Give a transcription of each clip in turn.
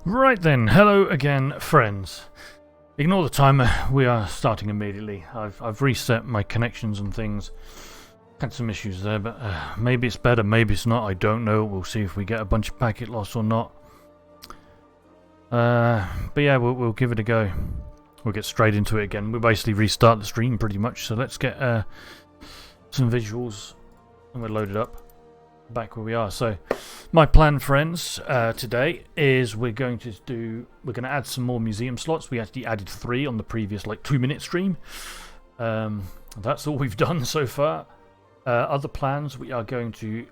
Right then, hello again, friends. Ignore the timer, we are starting immediately. I've reset my connections and things. Had some issues there, but maybe it's better, maybe it's not, I don't know. We'll see if we get a bunch of packet loss or not. But yeah, we'll give it a go. We'll get straight into it again. We'll basically restart the stream pretty much, so let's get some visuals and we'll load it up. Back where we are. So my plan, friends, today is we're going to add some more museum slots. We actually added 3 on the previous 2-minute stream. That's all we've done so far. Other plans, we are going to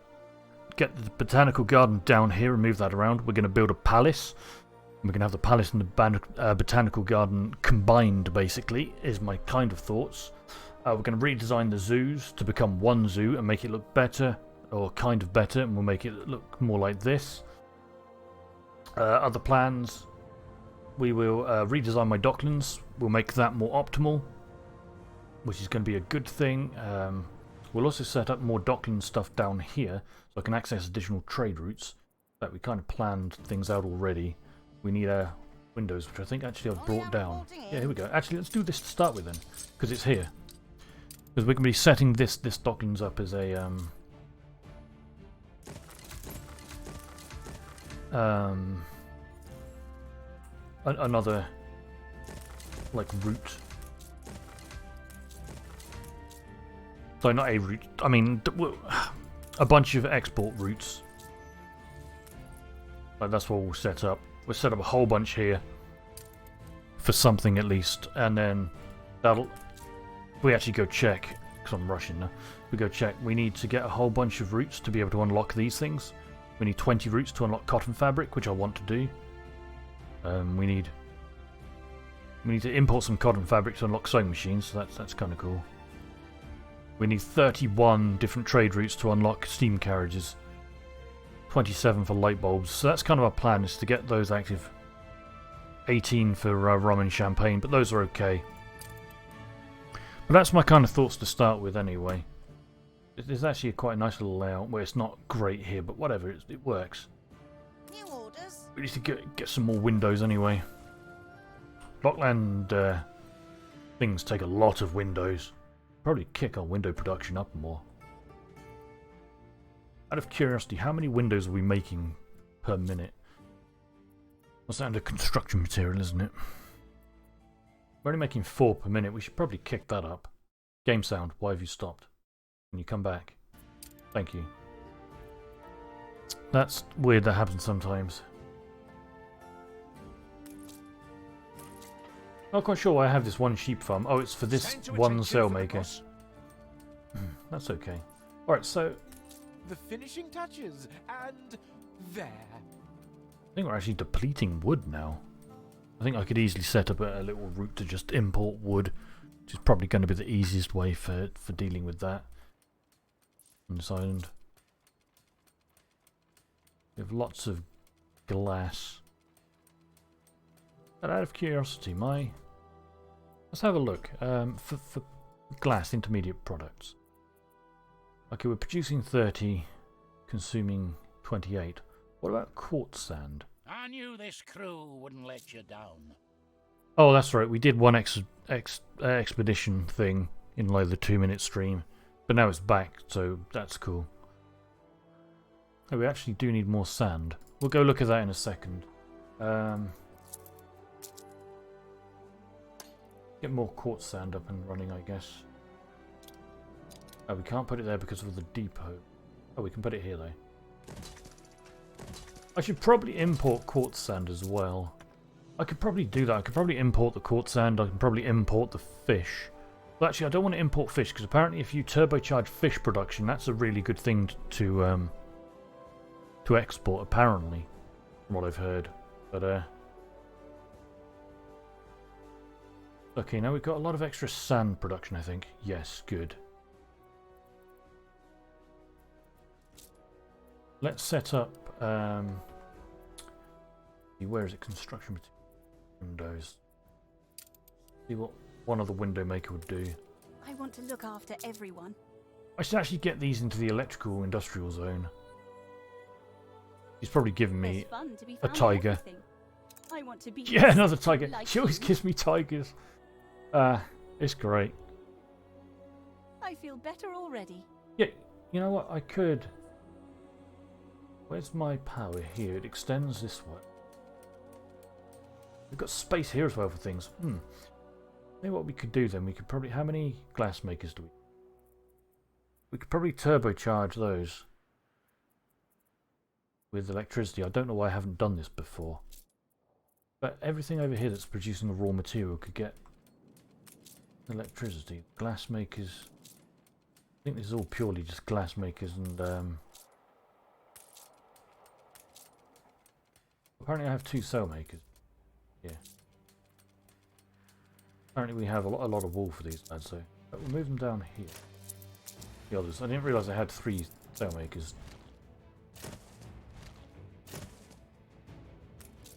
get the Botanical Garden down here and move that around. We're going to build a palace. We're going to have the palace and the Botanical Garden combined, basically, is my kind of thoughts. We're going to redesign the zoos to become one zoo and make it look better. Or kind of better, and we'll make it look more like this. Other plans, we will redesign my docklands. We'll make that more optimal, which is going to be a good thing. We'll also set up more dockland stuff down here, so I can access additional trade routes. That we kind of planned things out already. We need windows, which I think actually I've brought down. Yeah, here we go. Actually, let's do this to start with then, because it's here. Because we're going to be setting this docklands up as a another route. So not a route, I mean a bunch of export routes. That's what we'll set up. We'll set up a whole bunch here for something at least, and then we actually go check, because I'm rushing now. We go check, we need to get a whole bunch of routes to be able to unlock these things. We need 20 routes to unlock cotton fabric, which I want to do. We need to import some cotton fabric to unlock sewing machines, so that's kind of cool. We need 31 different trade routes to unlock steam carriages. 27 for light bulbs, so that's kind of our plan, is to get those active. 18 for rum and champagne, but those are okay. But that's my kind of thoughts to start with anyway. It's actually quite a nice little layout where it's not great here, but whatever, it works. New orders. We need to get some more windows anyway. Blockland things take a lot of windows. Probably kick our window production up more. Out of curiosity, how many windows are we making per minute? That's under construction material, isn't it? We're only making 4 per minute. We should probably kick that up. Game sound, why have you stopped? Can you come back? Thank you. That's weird, that happens sometimes. Not quite sure why I have this one sheep farm. Oh, it's for this one sailmaker. That's okay. Alright, so the finishing touches, and there. I think we're actually depleting wood now. I think I could easily set up a little route to just import wood, which is probably going to be the easiest way for dealing with that. On this island. We have lots of glass. But out of curiosity, let's have a look. For glass intermediate products. Okay, we're producing 30, consuming 28. What about quartz sand? I knew this crew wouldn't let you down. Oh, that's right. We did one expedition thing in the 2-minute stream. But now it's back, so that's cool. Oh, we actually do need more sand. We'll go look at that in a second. Get more quartz sand up and running, I guess. Oh, we can't put it there because of the depot. Oh, we can put it here, though. I should probably import quartz sand as well. I could probably do that. I could probably import the quartz sand. I can probably import the fish. Well, actually, I don't want to import fish, because apparently if you turbocharge fish production, that's a really good thing to export, apparently, from what I've heard. But, okay, now we've got a lot of extra sand production, I think. Yes, good. Let's set up, where is it? Construction windows. See what one other window maker would do. I want to look after everyone. I should actually get these into the electrical industrial zone. He's probably given me a tiger. I want to be. Yeah, another tiger. like She always you. gives me tigers. It's great. I feel better already. Yeah, you know what? I could. Where's my power here? It extends this way. We've got space here as well for things. Maybe what we could do then, we could probably... How many glass makers do we... We could probably turbocharge those with electricity. I don't know why I haven't done this before. But everything over here that's producing a raw material could get electricity. Glass makers... I think this is all purely just glass makers and... Apparently I have 2 cell makers. Yeah. Apparently we have a lot of wool for these lads, so we'll move them down here. The others. I didn't realise I had 3 cell makers.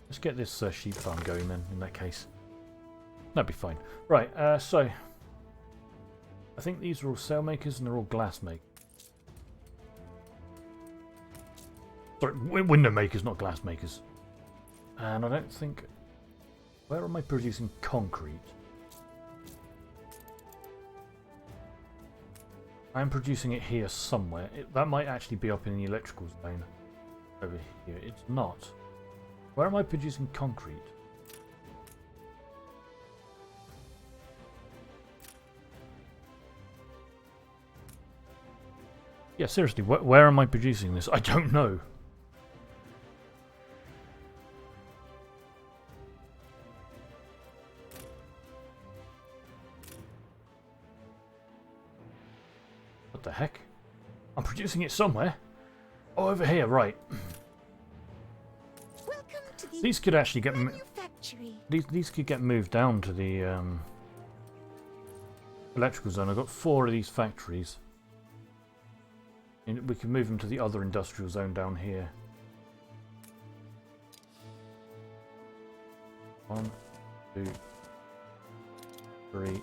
Let's get this sheep farm going then, in that case. That'd be fine. Right, so... I think these are all cell makers and they're all glass makers. Sorry, window makers, not glass makers. And I don't think... Where am I producing concrete? I'm producing it here somewhere. That might actually be up in the electrical zone. Over here. It's not. Where am I producing concrete? Yeah, seriously, where am I producing this? I don't know. What the heck? I'm producing it somewhere. Oh, over here, right. Welcome to the These could actually get manufactory. these could get moved down to the electrical zone. I've got 4 of these factories. And we can move them to the other industrial zone down here. 1, 2, 3,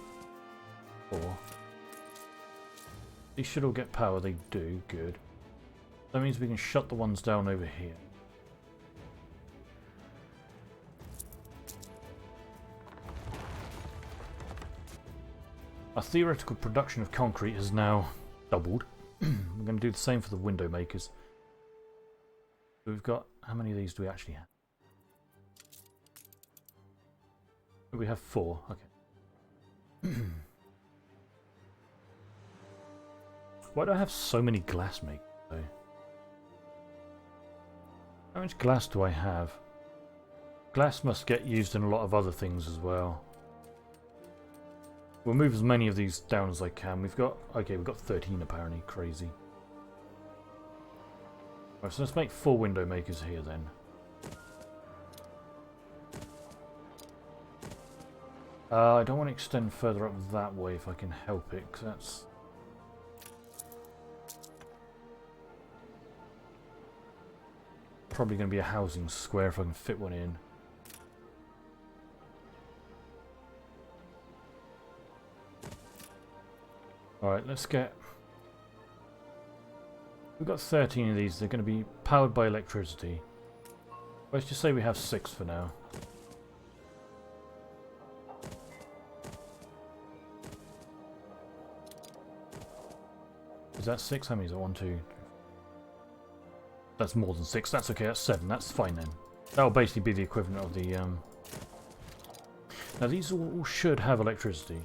4. These should all get power. They do. Good. That means we can shut the ones down over here. Our theoretical production of concrete has now doubled. We're going to do the same for the window makers. So we've got... How many of these do we actually have? We have 4. Okay. Why do I have so many glass makers though? How much glass do I have? Glass must get used in a lot of other things as well. We'll move as many of these down as I can. We've got... Okay, we've got 13 apparently. Crazy. Right, so let's make 4 window makers here then. I don't want to extend further up that way if I can help it, because that's... Probably going to be a housing square if I can fit one in. Alright, let's get... We've got 13 of these. They're going to be powered by electricity. Let's just say we have 6 for now. Is that 6? How many is it? 1, 2... That's more than 6. That's okay. That's 7. That's fine then. That'll basically be the equivalent of the... Now these all should have electricity.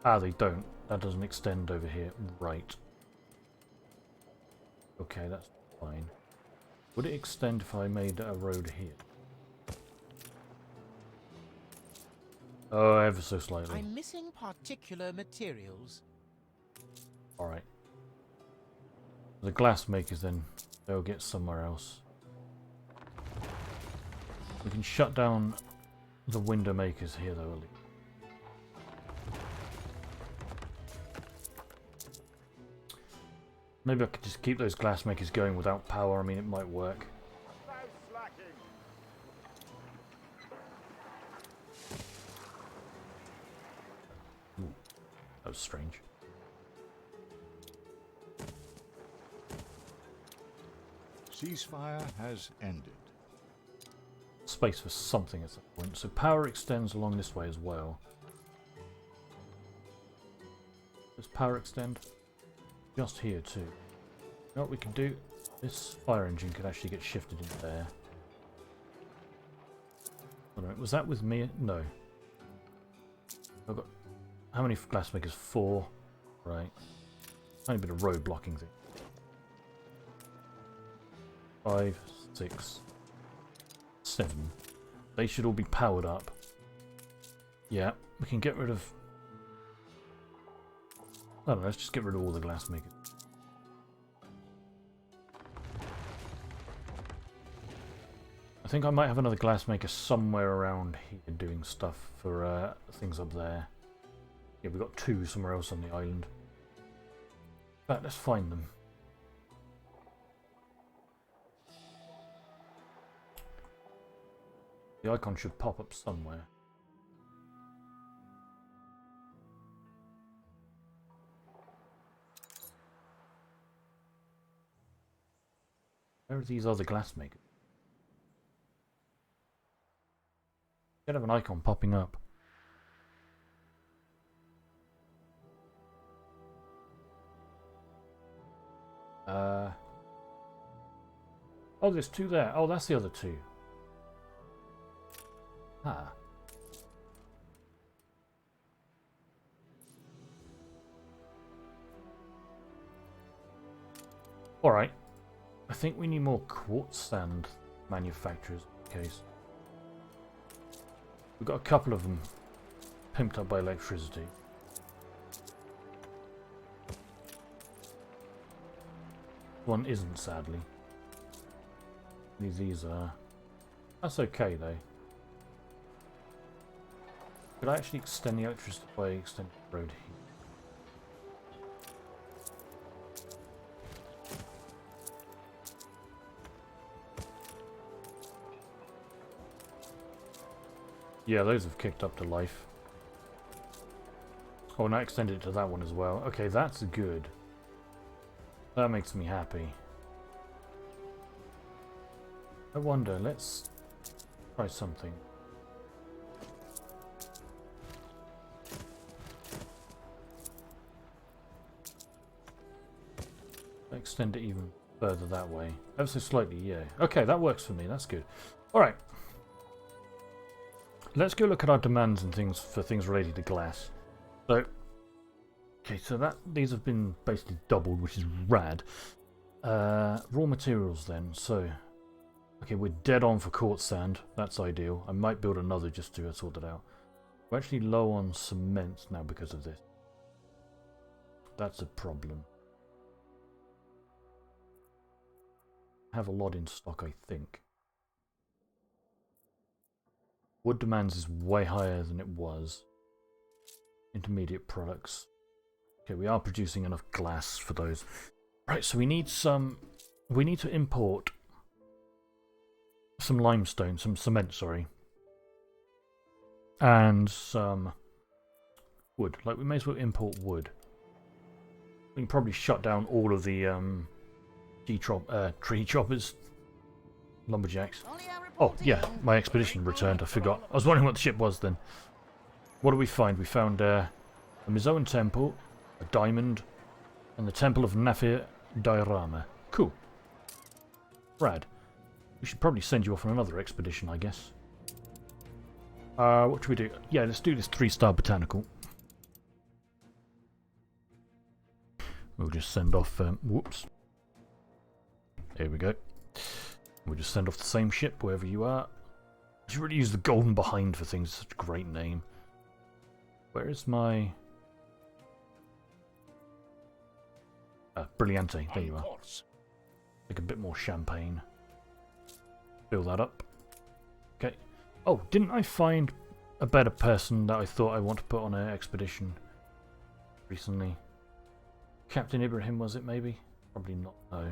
Ah, they don't. That doesn't extend over here. Right. Okay, that's fine. Would it extend if I made a road here? Oh, ever so slightly. I'm missing particular materials. Alright. The glass makers then, they'll get somewhere else. We can shut down the window makers here though. Maybe I could just keep those glass makers going without power. I mean, it might work. Ooh, that was strange. Ceasefire has ended. space for something at some point. So power extends along this way as well. Does power extend? Just here too. You know what we can do? This fire engine could actually get shifted in there. Alright, was that with me? No. I've got... How many glassmakers? 4. Right. Tiny bit of road blocking thing. 5, 6, 7. They should all be powered up. Yeah, we can get rid of... I don't know, let's just get rid of all the glassmakers. I think I might have another glassmaker somewhere around here doing stuff for things up there. Yeah, we've got 2 somewhere else on the island. But let's find them. The icon should pop up somewhere. Where are these other glassmakers? Should have an icon popping up. Oh, there's 2 there. Oh, that's the other 2. Ah. Alright. I think we need more quartz sand manufacturers in case. We've got a couple of them pimped up by electricity. One isn't, sadly. These are... That's okay, though. Could I actually extend the electricity by extending the road here? Yeah, those have kicked up to life. Oh, and I extended it to that one as well. Okay, that's good. That makes me happy. I wonder, let's try something. Extend it even further that way. Ever so slightly, yeah. Okay, that works for me. That's good. Alright. Let's go look at our demands and things for things related to glass. So, okay, so these have been basically doubled, which is rad. Raw materials then. So, okay, we're dead on for quartz sand. That's ideal. I might build another just to sort it out. We're actually low on cement now because of this. That's a problem. I have a lot in stock, I think. Wood demands is way higher than it was. Intermediate products. Okay, we are producing enough glass for those. Right, so we need some... We need to import some limestone, some cement, sorry. And some wood. Like, we may as well import wood. We can probably shut down all of the tree choppers. Lumberjacks. Oh, yeah, my expedition returned. I forgot. I was wondering what the ship was then. What did we find? We found a Mizzoan temple, a diamond, and the temple of Nafir Dairama. Cool. Rad. We should probably send you off on another expedition, I guess. What should we do? Yeah, let's do this 3-star botanical. We'll just send off... whoops. There we go. We'll just send off the same ship wherever you are. I should really use the golden behind for things. Such a great name. Where is my... Brilliante. There you are. Take a bit more champagne. Fill that up. Okay. Oh, didn't I find a better person that I thought I want to put on an expedition recently? Captain Ibrahim, was it maybe? Probably not, no.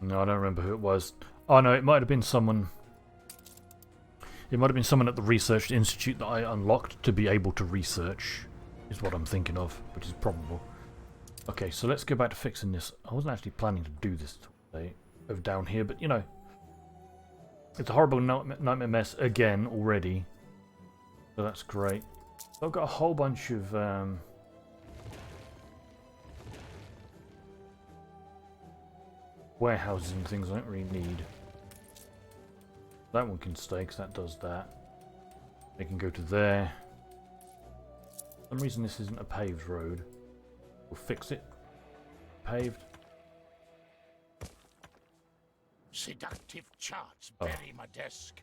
No, I don't remember who it was. Oh no, it might have been someone... It might have been someone at the Research Institute that I unlocked to be able to research, is what I'm thinking of, which is probable. Okay, so let's go back to fixing this. I wasn't actually planning to do this today over down here, but you know, it's a horrible nightmare mess again already. So that's great. So I've got a whole bunch of warehouses and things I don't really need. That one can stay because that does that. They can go to there. For some reason this isn't a paved road. We'll fix it. Paved. Seductive charts bury my desk.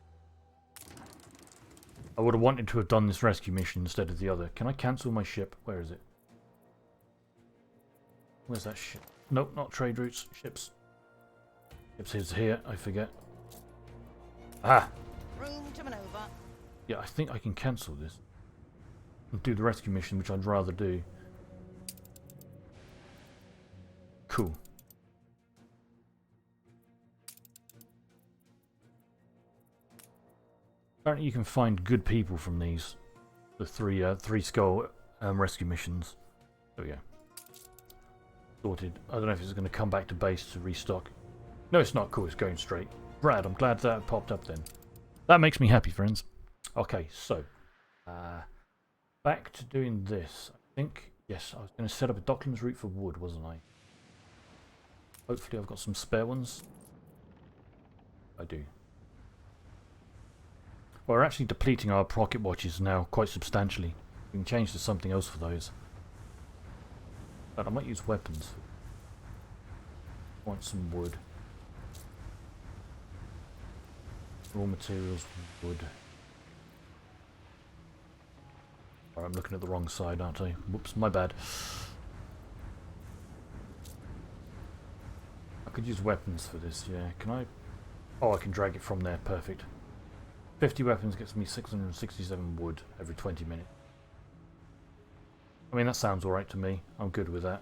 I would have wanted to have done this rescue mission instead of the other. Can I cancel my ship? Where is it? Where's that ship? Nope, not trade routes. Ships. Ships is here. I forget. Ah! Room to maneuver. Yeah, I think I can cancel this. And do the rescue mission, which I'd rather do. Cool. Apparently you can find good people from these. The three skull rescue missions. There we go. Sorted. I don't know if it's going to come back to base to restock. No, it's not. Cool, it's going straight. Brad, I'm glad that popped up then. That makes me happy, friends. Okay, so. Back to doing this. I think, yes, I was going to set up a Docklands route for wood, wasn't I? Hopefully I've got some spare ones. I do. Well, we're actually depleting our pocket watches now quite substantially. We can change to something else for those. But I might use weapons. Want some wood. Raw materials, wood. Alright, I'm looking at the wrong side, aren't I? Whoops, my bad. I could use weapons for this, yeah. Can I? Oh, I can drag it from there, perfect. 50 weapons gets me 667 wood every 20 minutes. I mean, that sounds alright to me. I'm good with that.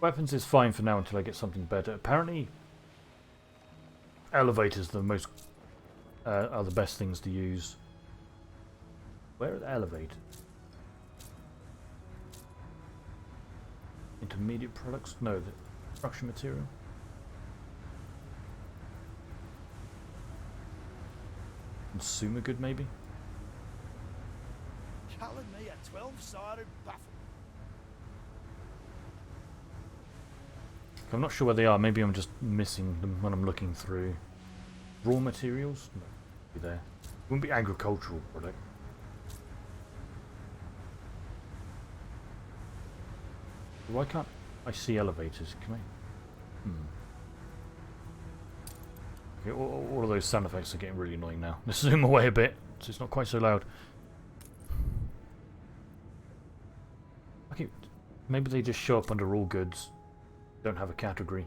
Weapons is fine for now until I get something better. Apparently, elevators are the best things to use. Where are the elevators? Intermediate products? No, the construction material. Consumer good, maybe? Calling me a 12-sided buffalo. I'm not sure where they are. Maybe I'm just missing them when I'm looking through. Raw materials? No, be there. It wouldn't be agricultural product. Why can't I see elevators? Can I? Okay, all of those sound effects are getting really annoying now. Let's zoom away a bit so it's not quite so loud. Okay, maybe they just show up under all goods. Don't have a category.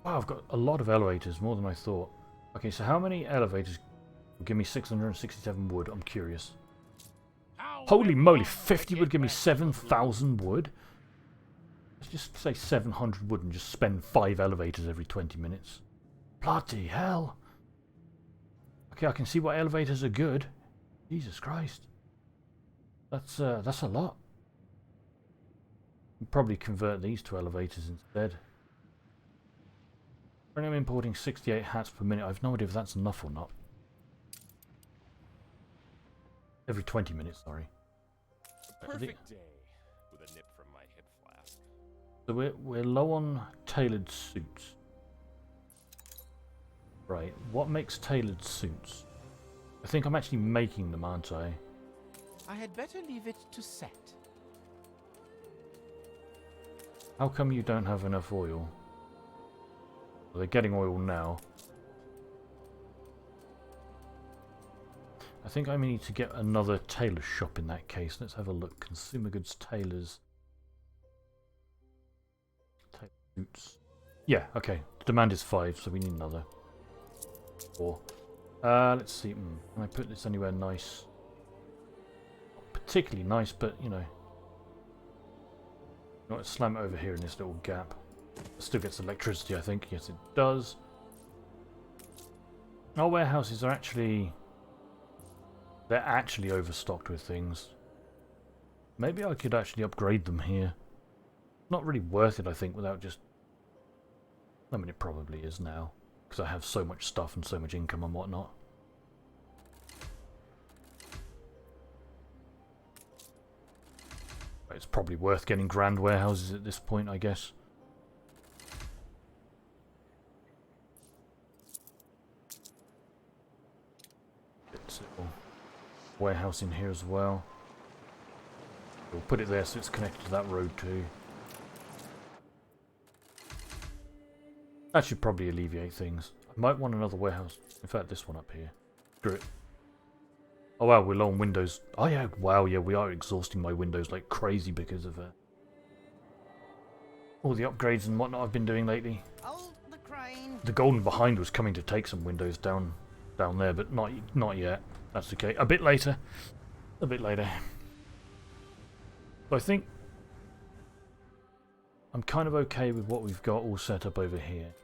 Wow, I've got a lot of elevators, more than I thought. Okay, so how many elevators will give me 667 wood? I'm curious. Holy moly, 50 would give me 7,000 wood? Let's just say 700 wood and just spend 5 elevators every 20 minutes. Bloody hell. Okay, I can see why elevators are good. Jesus Christ. That's a lot. I'll probably convert these to elevators instead. Currently I'm importing 68 hats per minute. I have no idea if that's enough or not. Every 20 minutes, sorry. Perfect day with a nip from my hip flask. So we're low on tailored suits. Right, what makes tailored suits? I think I'm actually making them, aren't I? I had better leave it to set. How come you don't have enough oil? Well, they're getting oil now. I think I need to get another tailor shop in that case. Let's have a look. Consumer goods, tailors. Tailor suits. Yeah, okay. The demand is 5, so we need another 4. Let's see. Can I put this anywhere nice? Not particularly nice, but you know. Let's slam it over here in this little gap. It still gets electricity, I think. Yes, it does. Our warehouses are actually... They're actually overstocked with things. Maybe I could actually upgrade them here. Not really worth it, I think, without just... I mean, it probably is now. Because I have so much stuff and so much income and whatnot. It's probably worth getting grand warehouses at this point, I guess. It's a little warehouse in here as well. We'll put it there so it's connected to that road too. That should probably alleviate things. I might want another warehouse. In fact, this one up here. Screw it. Oh wow, we're low on windows. Oh yeah, wow, yeah, we are exhausting my windows like crazy because of all the upgrades and whatnot I've been doing lately. Hold the crane. The golden behind was coming to take some windows down there, but not yet. That's okay. A bit later. A bit later. So I think I'm kind of okay with what we've got all set up over here.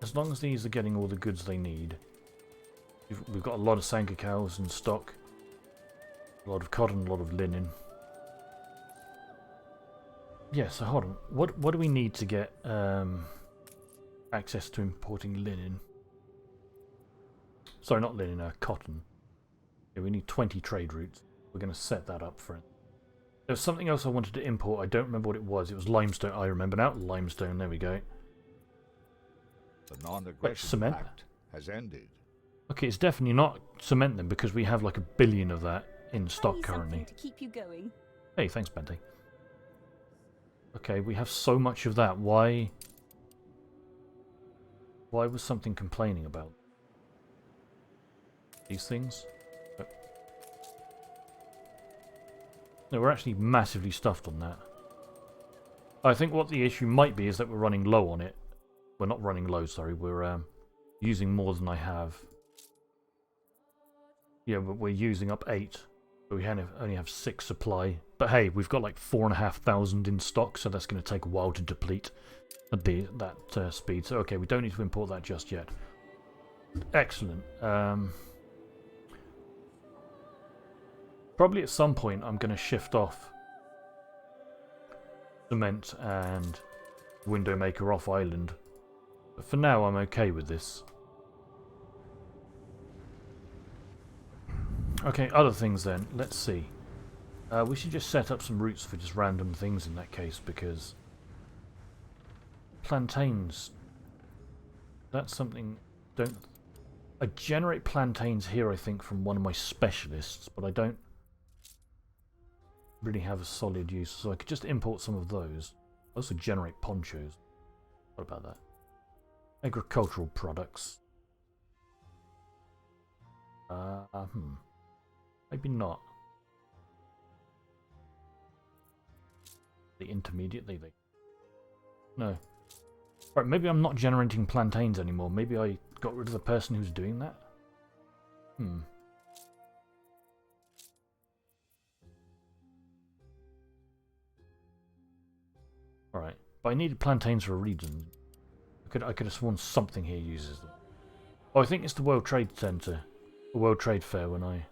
As long as these are getting all the goods they need. We've got a lot of Sanka cows in stock. A lot of cotton, a lot of linen. Yeah, so hold on. What do we need to get access to importing linen? Sorry, not linen, cotton. Yeah, we need 20 trade routes. We're going to set that up for it. There was something else I wanted to import. I don't remember what it was. It was limestone. I remember now. Limestone. There we go. The non-aggression pact has ended. Okay, it's definitely not cement then, because we have like 1 billion of that in stock Tell you currently. something to keep you going. Hey, thanks, Bente. Okay, we have so much of that. Why was something complaining about these things? No, we're actually massively stuffed on that. I think what the issue might be is that we're running low on it. We're not running low, sorry. We're using more than I have. Yeah, but we're using up 8. But we only have 6 supply. But hey, we've got like 4,500 in stock, so that's going to take a while to deplete at that speed. So okay, we don't need to import that just yet. Excellent. Probably at some point I'm going to shift off cement and window maker off island. But for now I'm okay with this. Okay, other things then. Let's see. We should just set up some routes for just random things in that case, because plantains, that's something. I generate plantains here, I think, from one of my specialists, but I don't really have a solid use, so I could just import some of those. I also generate ponchos. What about that? Agricultural products. Maybe not. The intermediate, they no. Right, maybe I'm not generating plantains anymore. Maybe I got rid of the person who's doing that. Alright, but I needed plantains for a reason. I could have sworn something here uses them. Oh, I think it's the World Trade Center, the World Trade Fair when I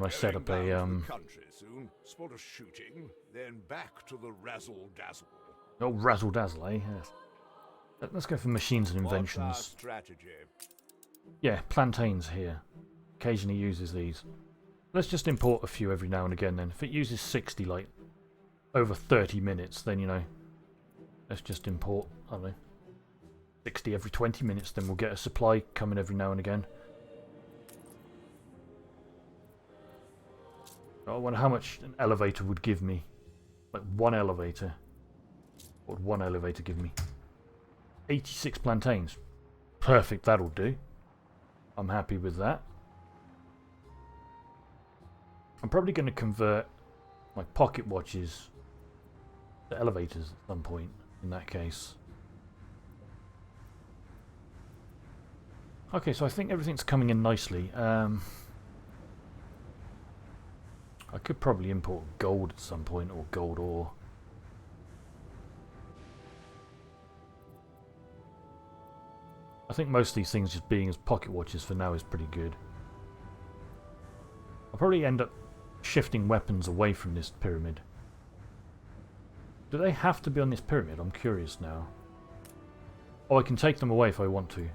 set up a Country soon. Spot of shooting, then back to the razzle dazzle. Oh, razzle dazzle, eh? Yes. Let's go for machines and inventions. Strategy. Yeah, plantains here. Occasionally uses these. Let's just import a few every now and again then. If it uses 60, like, over 30 minutes, then, you know, let's just import, I don't know, 60 every 20 minutes, then we'll get a supply coming every now and again. I wonder how much an elevator would give me. Like, one elevator. What would one elevator give me? 86 plantains. Perfect, that'll do. I'm happy with that. I'm probably going to convert my pocket watches to elevators at some point, in that case. Okay, so I think everything's coming in nicely. I could probably import gold at some point, or gold ore. I think most of these things just being as pocket watches for now is pretty good. I'll probably end up shifting weapons away from this pyramid. Do they have to be on this pyramid? I'm curious now. Oh, I can take them away if I want to.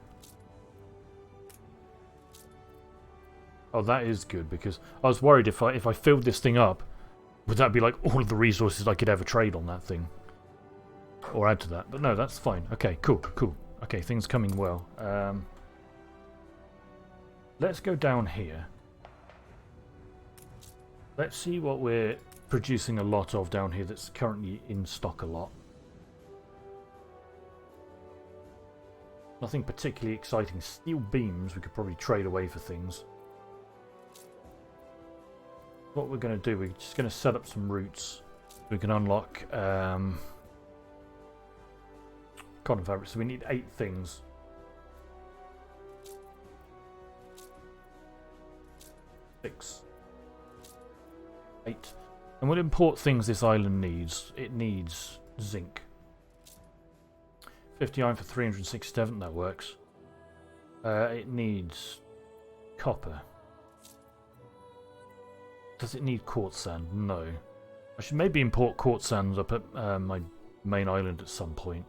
Oh, that is good, because I was worried if I filled this thing up, would that be like all of the resources I could ever trade on that thing? Or add to that. But no, that's fine. Okay, cool, cool. Okay, things coming well. Let's go down here. Let's see what we're producing a lot of down here that's currently in stock a lot. Nothing particularly exciting. Steel beams we could probably trade away for things. What we're going to do, we're just going to set up some routes. We can unlock cotton fabric. So we need 8 things. Six. 8. And we'll import things this island needs. It needs zinc. 50 iron for 367, that works. It needs copper. Does it need quartz sand? No. I should maybe import quartz sands up at my main island at some point.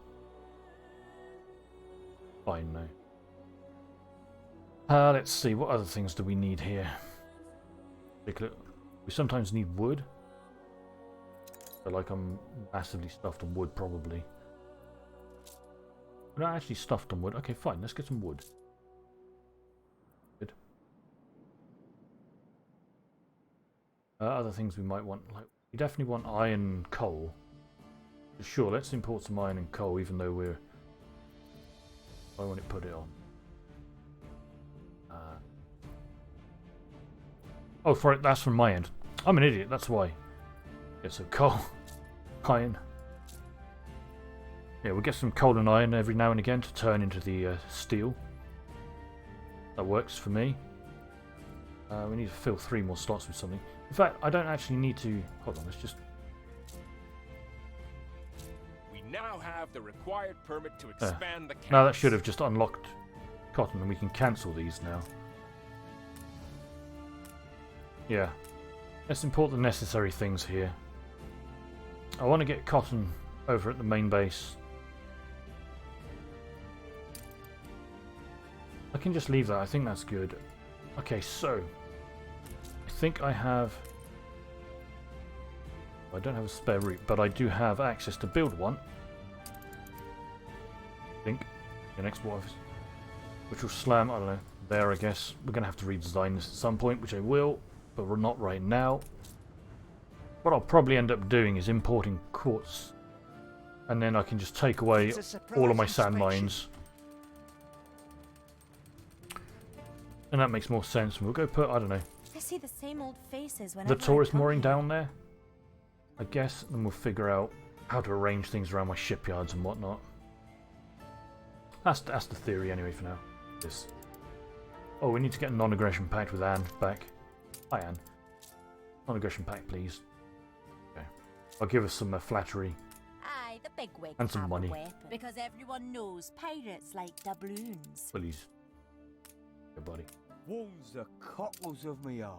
Fine, no. Let's see, what other things do we need here? Take a look. We sometimes need wood. So like I'm massively stuffed on wood, probably. We're not actually stuffed on wood. Okay, fine, let's get some wood. Good. Other things we might want, like we definitely want iron and coal. Sure, let's import some iron and coal, even though we're... I want to put it on. Oh, for it, that's from my end. I'm an idiot, that's why. Yeah, so coal, iron. Yeah, we'll get some coal and iron every now and again to turn into the steel. That works for me. We need to fill 3 more slots with something. In fact, I don't actually need to... Hold on, let's just... We now have the required permit to expand the campus. No, that should have just unlocked cotton, and we can cancel these now. Yeah. Let's import the necessary things here. I want to get cotton over at the main base. I can just leave that. I think that's good. Okay, so... I think I have... I don't have a spare route, but I do have access to build one. I think. The next office. Which will slam, I don't know, there I guess. We're going to have to redesign this at some point, which I will, but we're not right now. What I'll probably end up doing is importing quartz. And then I can just take away all of my sand mines. And that makes more sense. We'll go put, I don't know, I see the same old faces when the tourist mooring down there, I guess, and we'll figure out how to arrange things around my shipyards and whatnot. That's the theory anyway for now. This. Oh, we need to get a non-aggression pact with Anne back. Hi, Anne. Non-aggression pact, please. Okay. I'll give us some flattery. Aye, the big wig and some money. Because everyone knows pirates like doubloons. Please. Good buddy. Wounds the cockles of me heart.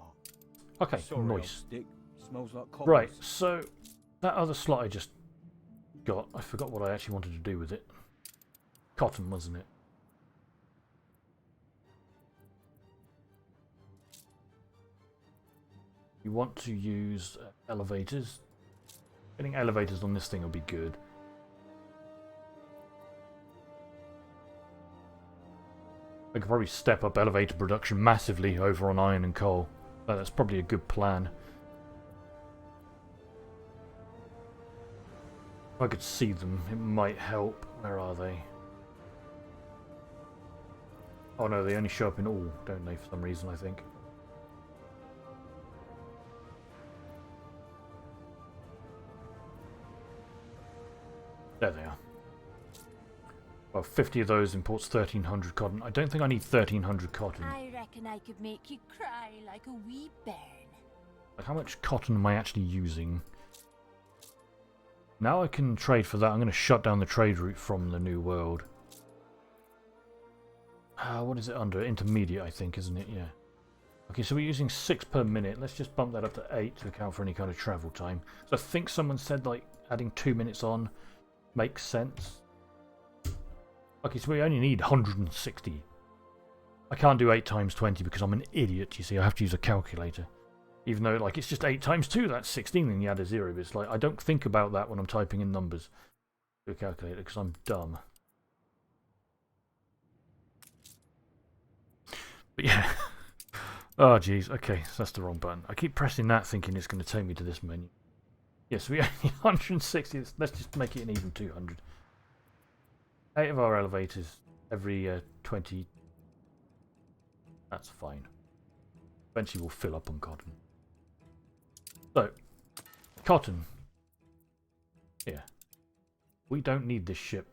Okay, Sorry, nice. Stick. Smells like cockles. Right, so that other slot I just got, I forgot what I actually wanted to do with it. Cotton, wasn't it? You want to use elevators. Getting elevators on this thing will be good. I could probably step up elevator production massively over on iron and coal. That's probably a good plan. If I could see them, it might help. Where are they? Oh no, they only show up in all, don't they, for some reason, I think. There they are. Well, 50 of those imports 1,300 cotton. I don't think I need 1,300 cotton. I reckon I could make you cry like a wee bairn. Like, how much cotton am I actually using? Now I can trade for that. I'm going to shut down the trade route from the New World. What is it under? Intermediate, I think, isn't it? Yeah. Okay, so we're using 6 per minute. Let's just bump that up to 8 to account for any kind of travel time. So I think someone said, like, adding 2 minutes on makes sense. Okay, so we only need 160. I can't do 8 times 20 because I'm an idiot, you see. I have to use a calculator. Even though, like, it's just 8 times 2, that's 16, and you add a 0. But it's like, I don't think about that when I'm typing in numbers to a calculator because I'm dumb. But yeah. Oh, jeez. Okay, so that's the wrong button. I keep pressing that thinking it's going to take me to this menu. Yes, we only need 160. Let's just make it an even 200. 8 of our elevators every 20. That's fine. Eventually we'll fill up on cotton. So, cotton. Here. We don't need this ship.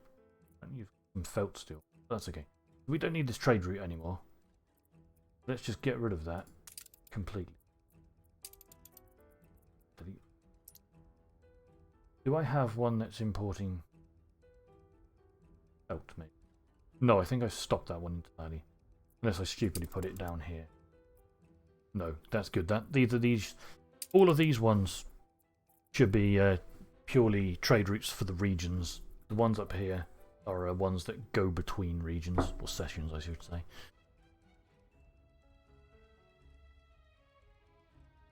You've some felt steel. That's okay. We don't need this trade route anymore. Let's just get rid of that completely. Delete. Do I have one that's importing felt, maybe? No, I think I stopped that one entirely. Unless I stupidly put it down here. No, that's good. All of these ones should be purely trade routes for the regions. The ones up here are ones that go between regions, or sessions, I should say.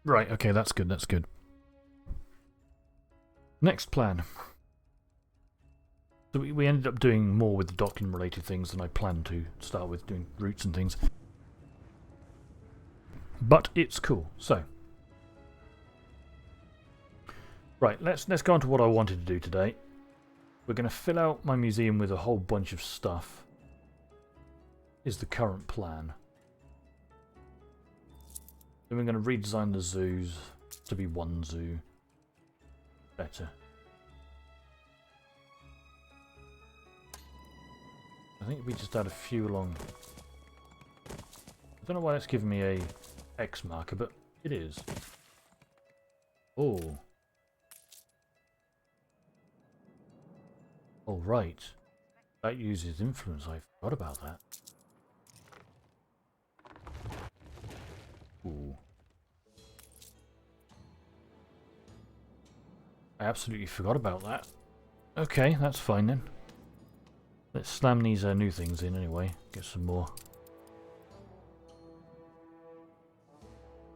Right, okay, that's good, that's good. Next plan. So we ended up doing more with the document-related things than I planned to start with, doing routes and things. But it's cool. So, right, let's go on to what I wanted to do today. We're going to fill out my museum with a whole bunch of stuff. Is the current plan. Then we're going to redesign the zoos to be one zoo. Better. I think we just add a few along. I don't know why that's giving me a X marker, but it is. Oh. All right. That uses influence. I forgot about that. Ooh. I absolutely forgot about that. Okay, that's fine then. Let's slam these new things in anyway. Get some more.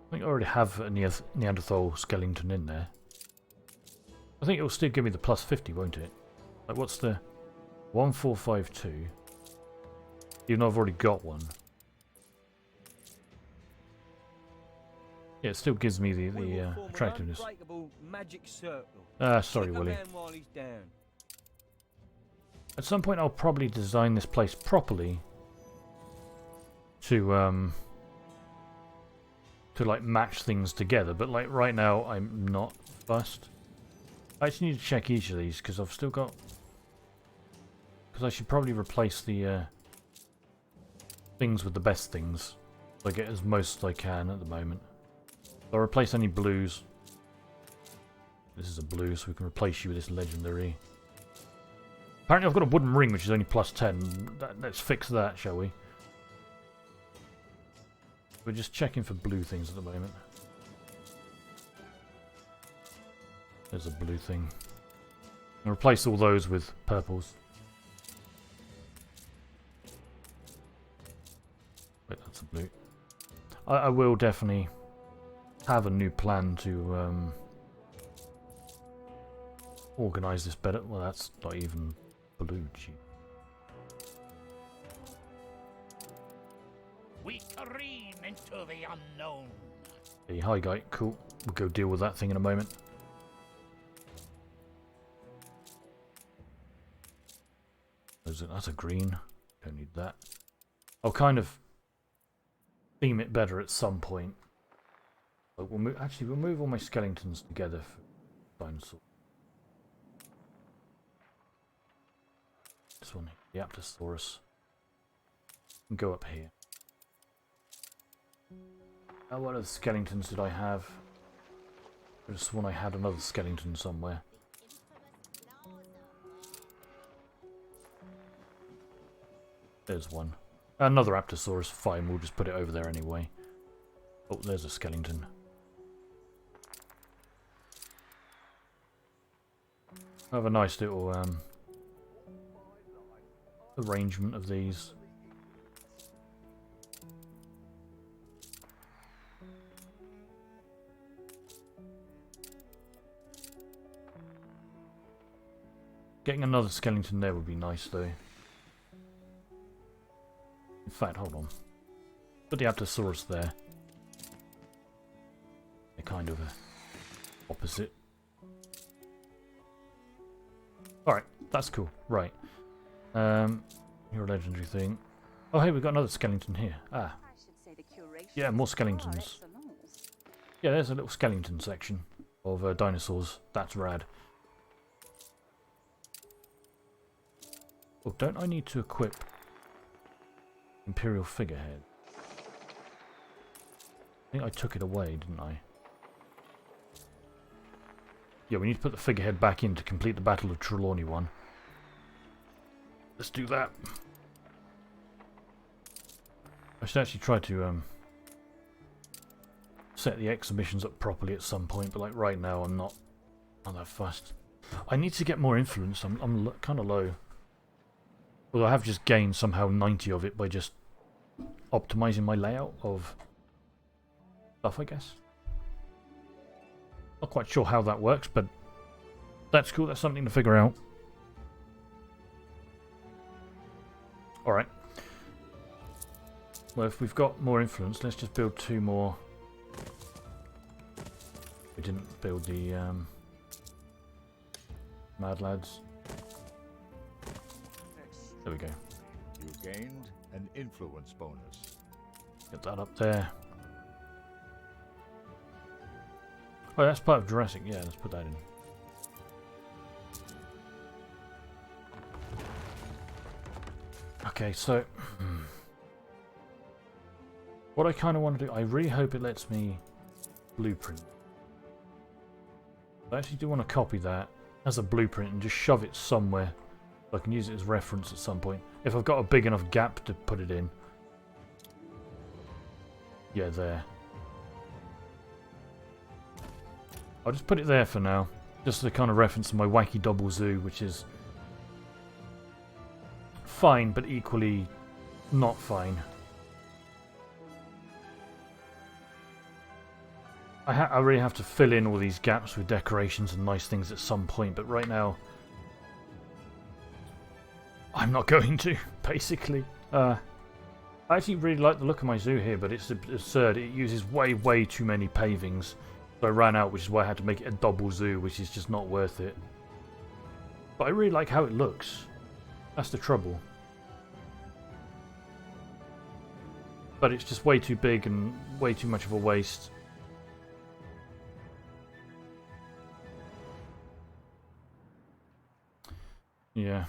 I think I already have a Neanderthal skeleton in there. I think it will still give me the plus 50, won't it? Like, what's the 1452? Even though I've already got one. Yeah, it still gives me the attractiveness. Sorry, Willie. At some point I'll probably design this place properly to like match things together, but like right now I'm not fussed. I actually need to check each of these because I've still got, because I should probably replace the things with the best things so I get as most as I can at the moment. I'll replace any blues. This is a blue, so we can replace you with this legendary. Apparently I've got a wooden ring which is only plus 10. Let's fix that, shall we? We're just checking for blue things at the moment. There's a blue thing. I'll replace all those with purples. Wait, that's a blue. I will definitely have a new plan to organise this better. Well, that's not even blue. Gee. We careen into the unknown. Hey, hi guy, cool. We'll go deal with that thing in a moment. That's a green. Don't need that. I'll kind of theme it better at some point. But we'll move all my skeletons together for dinosaur. This one, the Apatosaurus. And go up here. What other skeletons did I have? I just sworn I had another skeleton somewhere. There's one. Another Apatosaurus, fine, we'll just put it over there anyway. Oh, there's a skeleton. I have a nice little arrangement of these. Getting another skeleton there would be nice though. In fact, hold on. Put the Apatosaurus there. They're kind of opposite. Alright, that's cool. Right. You're a legendary thing. Oh hey, we've got another skeleton here. Ah. Yeah, more skeletons. Yeah, there's a little skeleton section of dinosaurs. That's rad. Oh, don't I need to equip Imperial Figurehead? I think I took it away, didn't I? Yeah, we need to put the figurehead back in to complete the Battle of Trelawney one. Let's do that. I should actually try to set the exhibitions up properly at some point, but like right now I'm not that fussed. I need to get more influence. I'm kind of low. Well, I have just gained somehow 90 of it by just optimizing my layout of stuff, I guess. Not quite sure how that works, but that's cool. That's something to figure out. Alright. Well, if we've got more influence, let's just build 2 more. We didn't build the Mad Lads. There we go. You gained an influence bonus. Get that up there. Oh, that's part of Jurassic. Yeah, let's put that in. Okay, so what I kind of want to do, I really hope it lets me blueprint. I actually do want to copy that as a blueprint and just shove it somewhere. I can use it as reference at some point. If I've got a big enough gap to put it in. Yeah, there. I'll just put it there for now. Just to kind of reference my wacky double zoo, which is fine, but equally not fine. I really have to fill in all these gaps with decorations and nice things at some point, but right now I'm not going to, basically. I actually really like the look of my zoo here, but it's absurd. It uses way too many pavings. So I ran out, which is why I had to make it a double zoo, which is just not worth it. But I really like how it looks. That's the trouble. But it's just way too big and way too much of a waste. Yeah.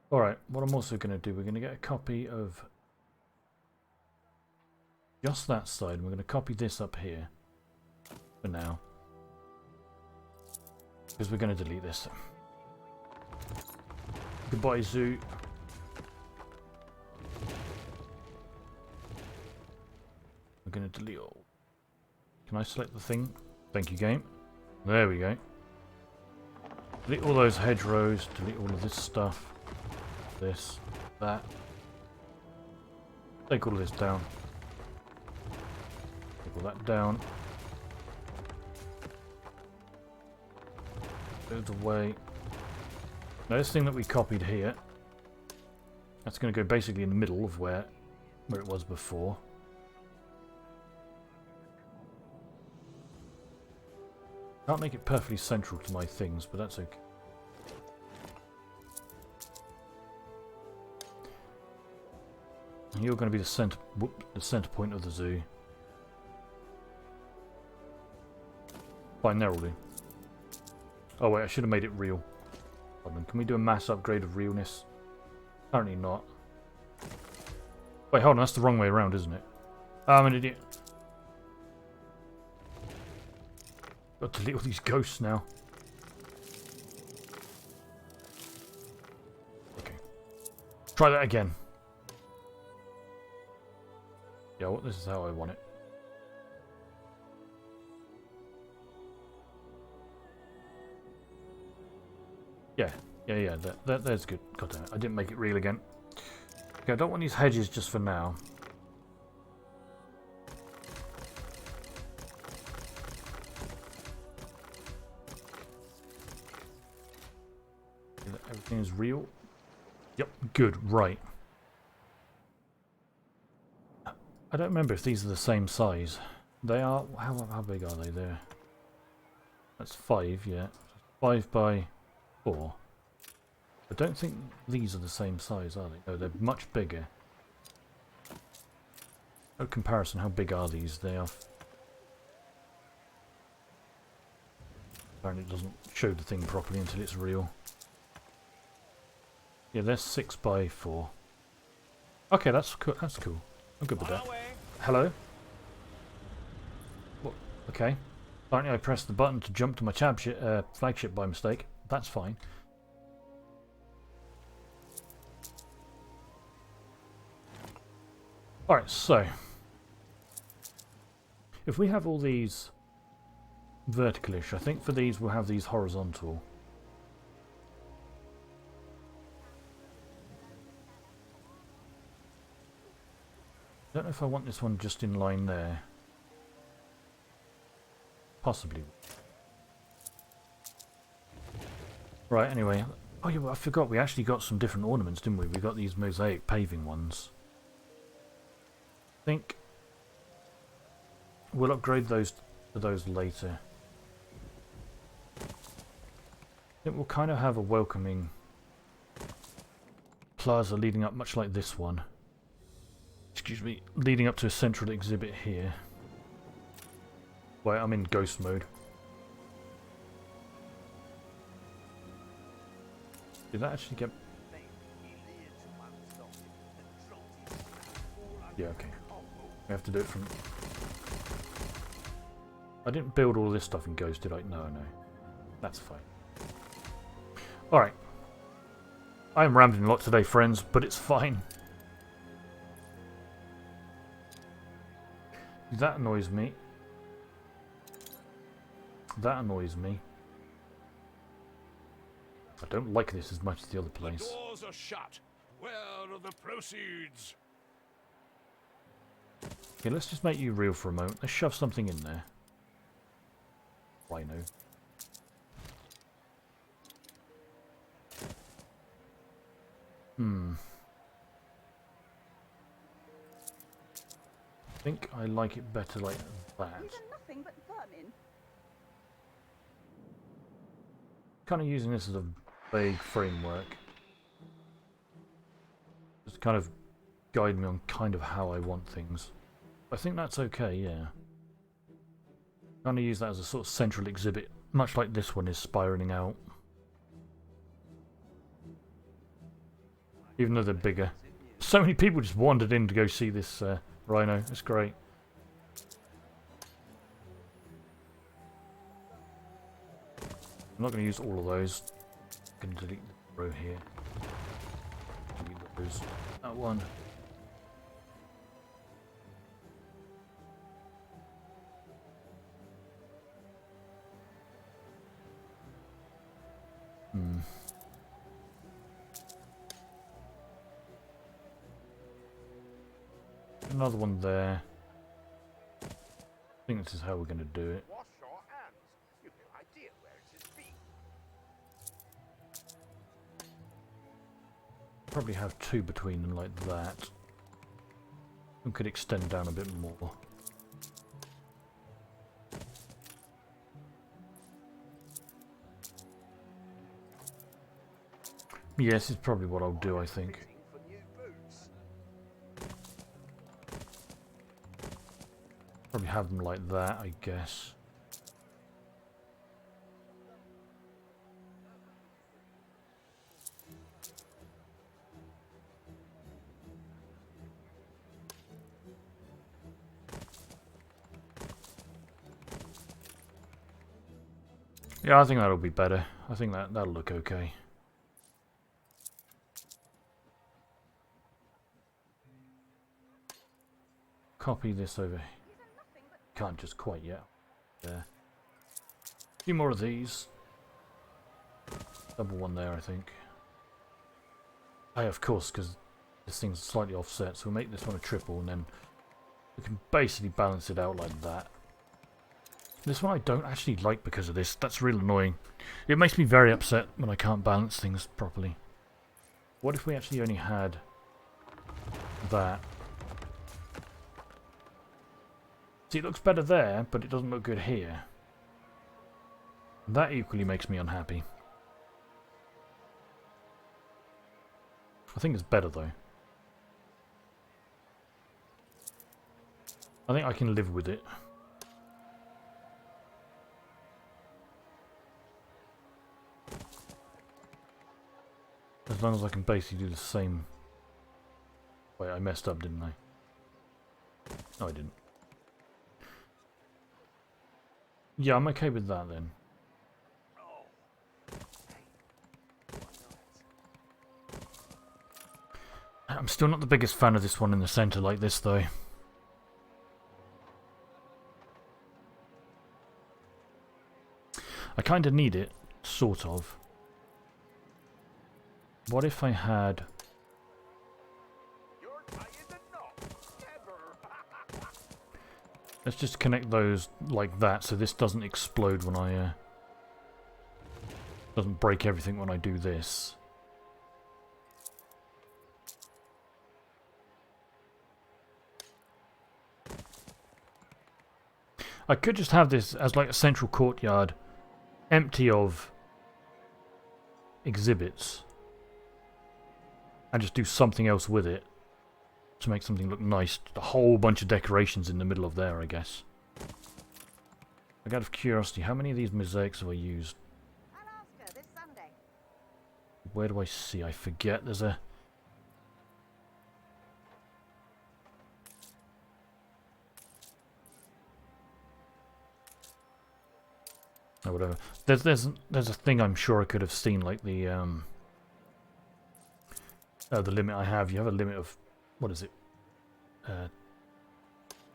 Alright, what I'm also going to do, we're going to get a copy of just that side. We're going to copy this up here for now. Because we're going to delete this. Goodbye, zoo. We're going to delete all. Can I select the thing? Thank you, game. There we go. Delete all those hedgerows, delete all of this stuff. This, that. Take all of this down. Take all that down. Move away. Now this thing that we copied here, that's going to go basically in the middle of where it was before. Can't make it perfectly central to my things, but that's okay. You're going to be the center point of the zoo. Fine, there will do. Oh wait, I should have made it real. Hold on, can we do a mass upgrade of realness? Apparently not. Wait, hold on, that's the wrong way around, isn't it? Oh, I'm an idiot. Got to delete all these ghosts now. Okay. Try that again. Yeah, well, this is how I want it. Yeah, yeah, that's good. God damn it, I didn't make it real again. Okay, I don't want these hedges just for now. Everything is real. Yep, good, right. I don't remember if these are the same size. They are. How big are they there? That's 5, yeah. 5 by 4. I don't think these are the same size, are they? No, they're much bigger. No comparison, how big are these? They are... Apparently it doesn't show the thing properly until it's real. Yeah, they're 6 by 4. Okay, that's cool. That's cool. I'm good with that. Hello? What? Okay. Apparently I pressed the button to jump to my flagship by mistake. That's fine. Alright, so... if we have all these verticalish, I think for these we'll have these horizontal. I don't know if I want this one just in line there. Possibly. Right, anyway. Oh yeah, well, I forgot we actually got some different ornaments, didn't we? We got these mosaic paving ones. I think we'll upgrade those to those later. I think we'll kind of have a welcoming plaza leading up much like this one. Excuse me, leading up to a central exhibit here. Wait, I'm in ghost mode. Did that actually get... yeah, okay. We have to do it from... I didn't build all this stuff in Ghost, did I? No. That's fine. Alright. I am rambling a lot today, friends, but it's fine. That annoys me. That annoys me. I don't like this as much as the other place. The doors are shut. Where are the proceeds? Okay, let's just make you real for a moment. Let's shove something in there. Rhino. I think I like it better like that. These are nothing but vermin. Kind of using this as a vague framework. Just kind of guide me on kind of how I want things. I think that's okay, yeah. Kind of use that as a sort of central exhibit, much like this one is spiraling out. Even though they're bigger. So many people just wandered in to go see this rhino. It's great. I'm not going to use all of those. I'm going to delete the row here. Delete those. That one. Another one there. I think this is how we're going to do it. Wash your hands. You've no idea where it has been. Probably have 2 between them like that. We could extend down a bit more. Yes, it's probably what I'll do, I think. Probably have them like that, I guess. Yeah, I think that'll be better. I think that'll look okay. copy this over. Can't just quite yet. There. A few more of these. Double one there, I think. Of course, because this thing's slightly offset, so we'll make this one a triple, and then we can basically balance it out like that. This one I don't actually like because of this. That's real annoying. It makes me very upset when I can't balance things properly. What if we actually only had that? See, it looks better there, but it doesn't look good here. That equally makes me unhappy. I think it's better though. I think I can live with it. As long as I can basically do the same. Wait, I messed up, didn't I? No, I didn't. Yeah, I'm okay with that then. I'm still not the biggest fan of this one in the centre like this though. I kind of need it, sort of. What if I had... Let's just connect those like that so this doesn't explode when I... doesn't break everything when I do this. I could just have this as like a central courtyard, empty of exhibits, and just do something else with it to make something look nice. A whole bunch of decorations in the middle of there, I guess. Like, out of curiosity, how many of these mosaics have I used? I'll ask her this Sunday. Where do I see? I forget. There's a... Oh, whatever. There's a thing I'm sure I could have seen, like the limit I have. You have a limit of, what is it?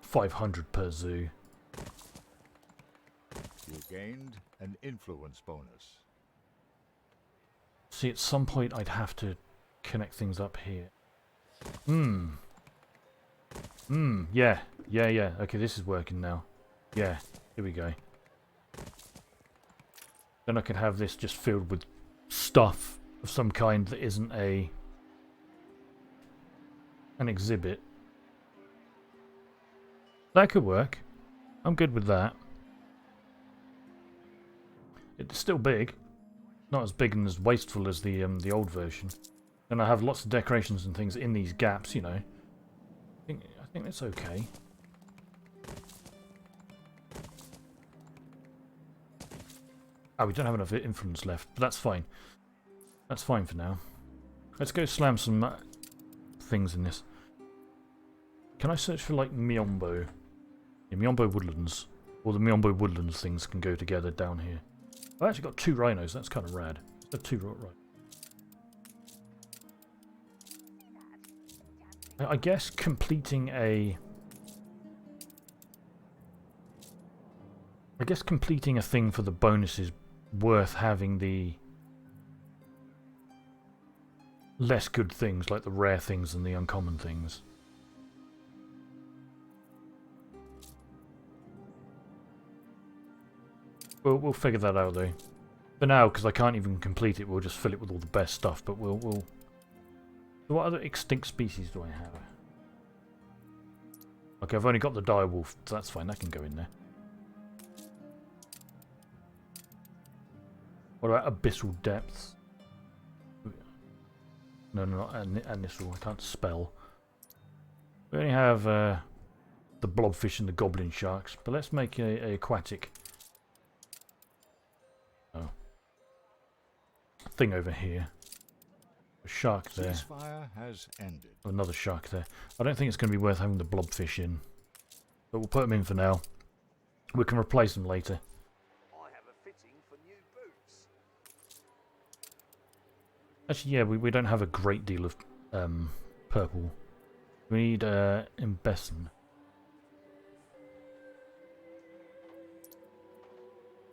500 per zoo. You gained an influence bonus. See, at some point I'd have to connect things up here. Yeah. Okay, this is working now. Yeah, here we go. Then I could have this just filled with stuff of some kind that isn't an exhibit. That could work. I'm good with that. It's still big. Not as big and as wasteful as the old version. And I have lots of decorations and things in these gaps, you know. I think that's okay. Oh, we don't have enough influence left, but that's fine. That's fine for now. Let's go slam some things in this. Can I search for, like, Miombo? Yeah, Miombo Woodlands. Or the Miombo Woodlands things can go together down here. I've actually got 2 rhinos. That's kind of rad. Let's have 2 right. I guess completing a... I guess completing a thing for the bonus is worth having the less good things, like the rare things and the uncommon things. We'll figure that out though. For now, because I can't even complete it, we'll just fill it with all the best stuff, but we'll... What other extinct species do I have? Okay, I've only got the direwolf, so that's fine, that can go in there. What about abyssal depths? No, not anisal. I can't spell. We only have the blobfish and the goblin sharks, but let's make a aquatic thing over here. A shark there. Ceasefire has ended. Another shark there. I don't think it's going to be worth having the blobfish in, but we'll put them in for now. We can replace them later. Actually, yeah, we don't have a great deal of purple. We need Embesson.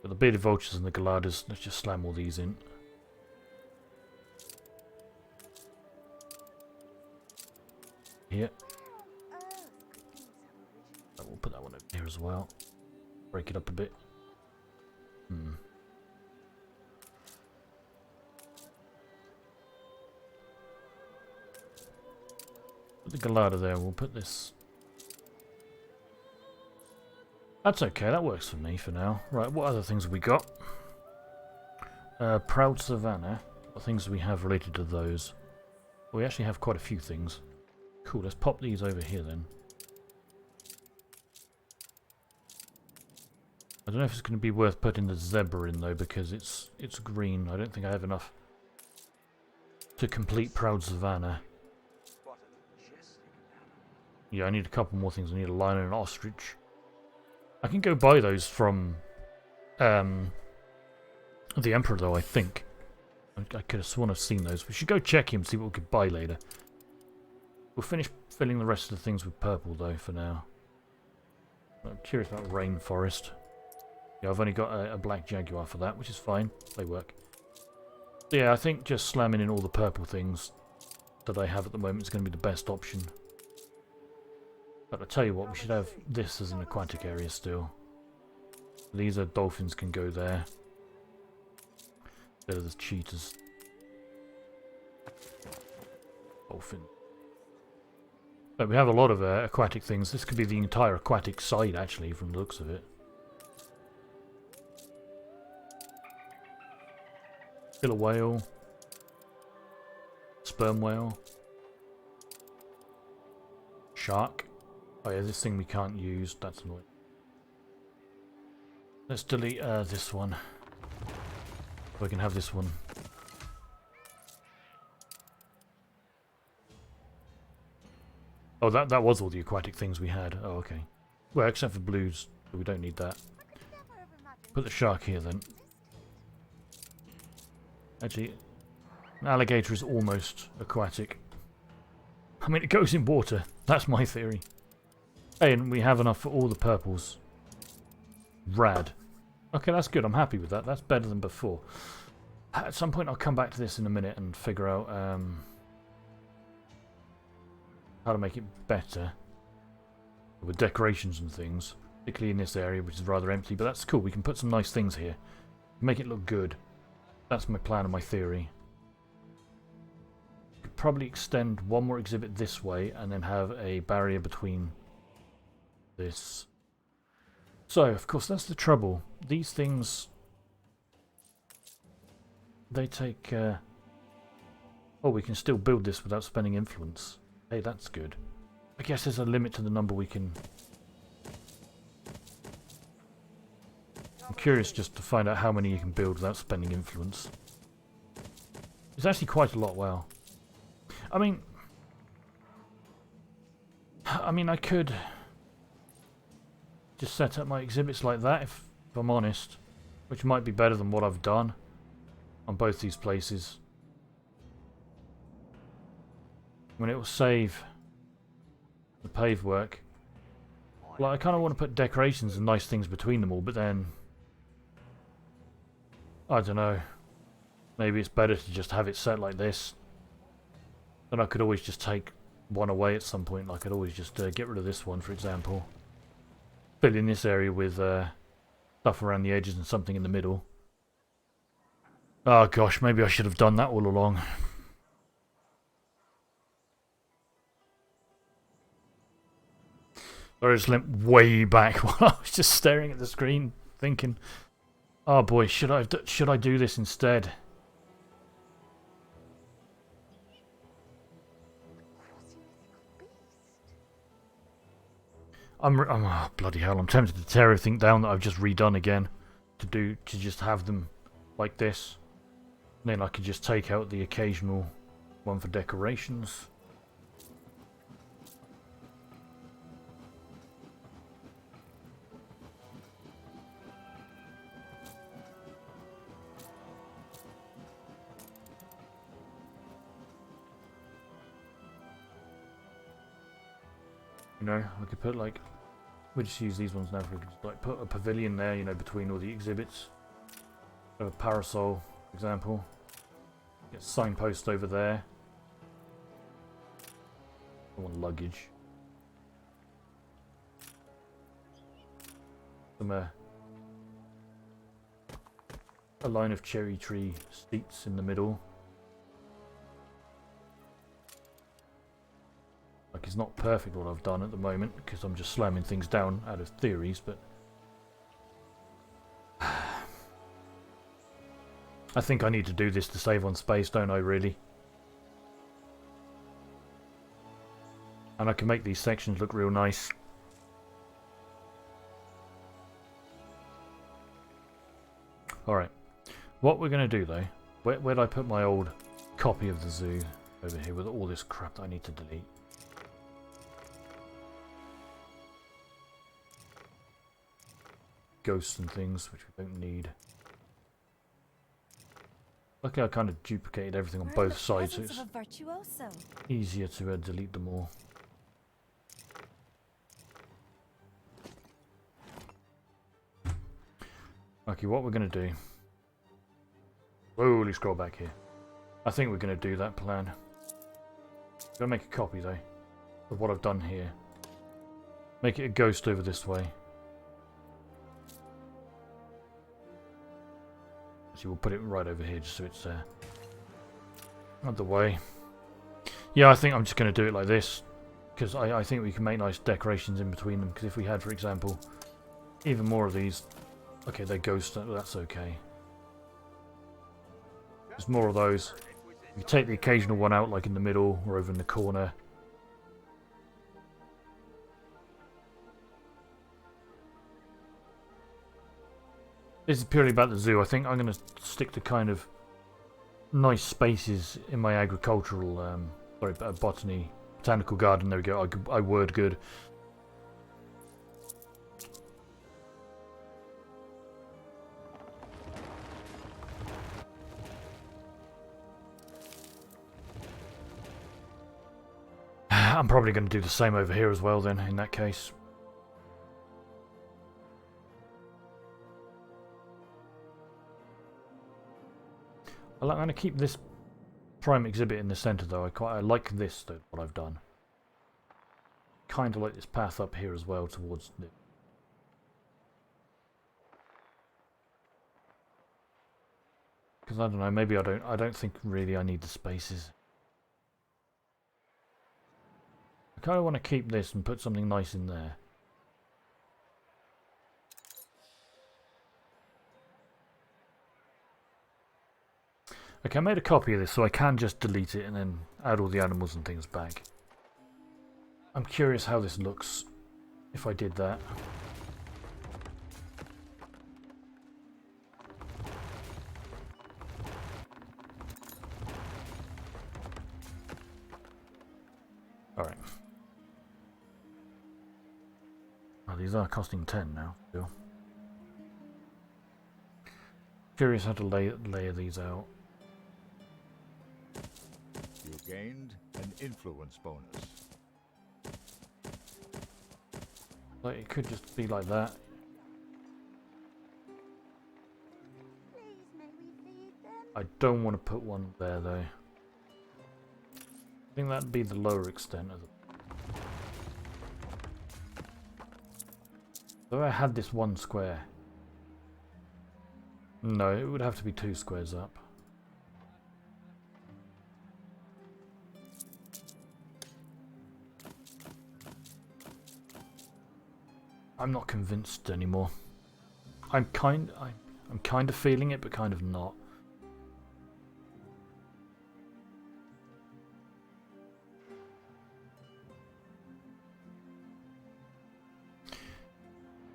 But the bearded vultures and the galadas, let's just slam all these in. Here. We'll put that one over here as well. Break it up a bit. Put the galada there, we'll put this. That's okay, that works for me for now. Right, what other things have we got? Proud Savannah. What things do we have related to those? Well, we actually have quite a few things. Cool, let's pop these over here then. I don't know if it's going to be worth putting the zebra in though, because it's green. I don't think I have enough to complete Proud Savannah. Yeah, I need a couple more things. I need a lion and an ostrich. I can go buy those from the Emperor though, I think. I could have sworn I've seen those. We should go check him, see what we could buy later. We'll finish filling the rest of the things with purple though for now. I'm curious about Rainforest. Yeah, I've only got a black jaguar for that, which is fine. They work. So yeah, I think just slamming in all the purple things that I have at the moment is going to be the best option. But I tell you what, we should have this as an aquatic area still. These are dolphins can go there. Instead of the cheetahs. Dolphin. But we have a lot of aquatic things. This could be the entire aquatic side actually from the looks of it. Killer whale. Sperm whale. Shark. Oh yeah, this thing we can't use. That's annoying. Let's delete this one. So we can have this one. Oh, that was all the aquatic things we had. Oh, okay. Well, except for blues. But we don't need that. Put the shark here then. Actually, an alligator is almost aquatic. I mean, it goes in water. That's my theory. Hey, and we have enough for all the purples. Rad. Okay, that's good. I'm happy with that. That's better than before. At some point, I'll come back to this in a minute and figure out how to make it better. With decorations and things. Particularly in this area, which is rather empty. But that's cool. We can put some nice things here. Make it look good. That's my plan and my theory. Could probably extend one more exhibit this way and then have a barrier between this. So, of course, that's the trouble. These things, they take... Oh, we can still build this without spending influence. Hey, that's good. I guess there's a limit to the number we can... I'm curious just to find out how many you can build without spending influence. It's actually quite a lot, wow. I mean, I could just set up my exhibits like that, if I'm honest. Which might be better than what I've done on both these places. When it will save the pave work. Like, I kind of want to put decorations and nice things between them all, but then... I don't know. Maybe it's better to just have it set like this. Then I could always just take one away at some point. I could always just get rid of this one, for example. Fill in this area with stuff around the edges and something in the middle. Oh gosh, maybe I should have done that all along. Or I just went way back while I was just staring at the screen, thinking, "Oh boy, should I do this instead?" Oh, bloody hell! I'm tempted to tear everything down that I've just redone again, to just have them like this. And then I could just take out the occasional one for decorations. You know, I could put like, we just use these ones now. We could just like put a pavilion there, you know, between all the exhibits. A parasol, for example. Get a signpost over there. I want luggage. Some a line of cherry tree seats in the middle. Like, it's not perfect what I've done at the moment because I'm just slamming things down out of theories, but I think I need to do this to save on space, don't I, really? And I can make these sections look real nice. Alright, what we're going to do though, where'd I put my old copy of the zoo? Over here with all this crap that I need to delete. Ghosts and things, which we don't need. Luckily I kind of duplicated everything on both sides, so it's easier to delete them all. Okay, what we're going to do... Slowly scroll back here. I think we're going to do that plan. Gotta make a copy though of what I've done here. Make it a ghost over this way. So we'll put it right over here just so it's out of the way. Yeah, I think I'm just going to do it like this. Because I think we can make nice decorations in between them. Because if we had, for example, even more of these... Okay, they're ghosts, that's okay. There's more of those. You take the occasional one out, like in the middle or over in the corner. This is purely about the zoo. I think I'm going to stick to kind of nice spaces in my agricultural, botanical garden. There we go. I word good. I'm probably going to do the same over here as well then, in that case. I'm going to keep this prime exhibit in the centre though. I like this though, what I've done. Kind of like this path up here as well towards the... Because I don't know, maybe I don't think really I need the spaces. I kind of want to keep this and put something nice in there. Okay, I made a copy of this so I can just delete it and then add all the animals and things back. I'm curious how this looks if I did that. Alright. Oh, these are costing 10 now, still. Curious how to layer these out. You gained an influence bonus. Like, it could just be like that. I don't want to put one there though. I think that'd be the lower extent of the... Though I had this one square. No, it would have to be 2 squares up. I'm not convinced anymore. I'm kind of feeling it, but kind of not.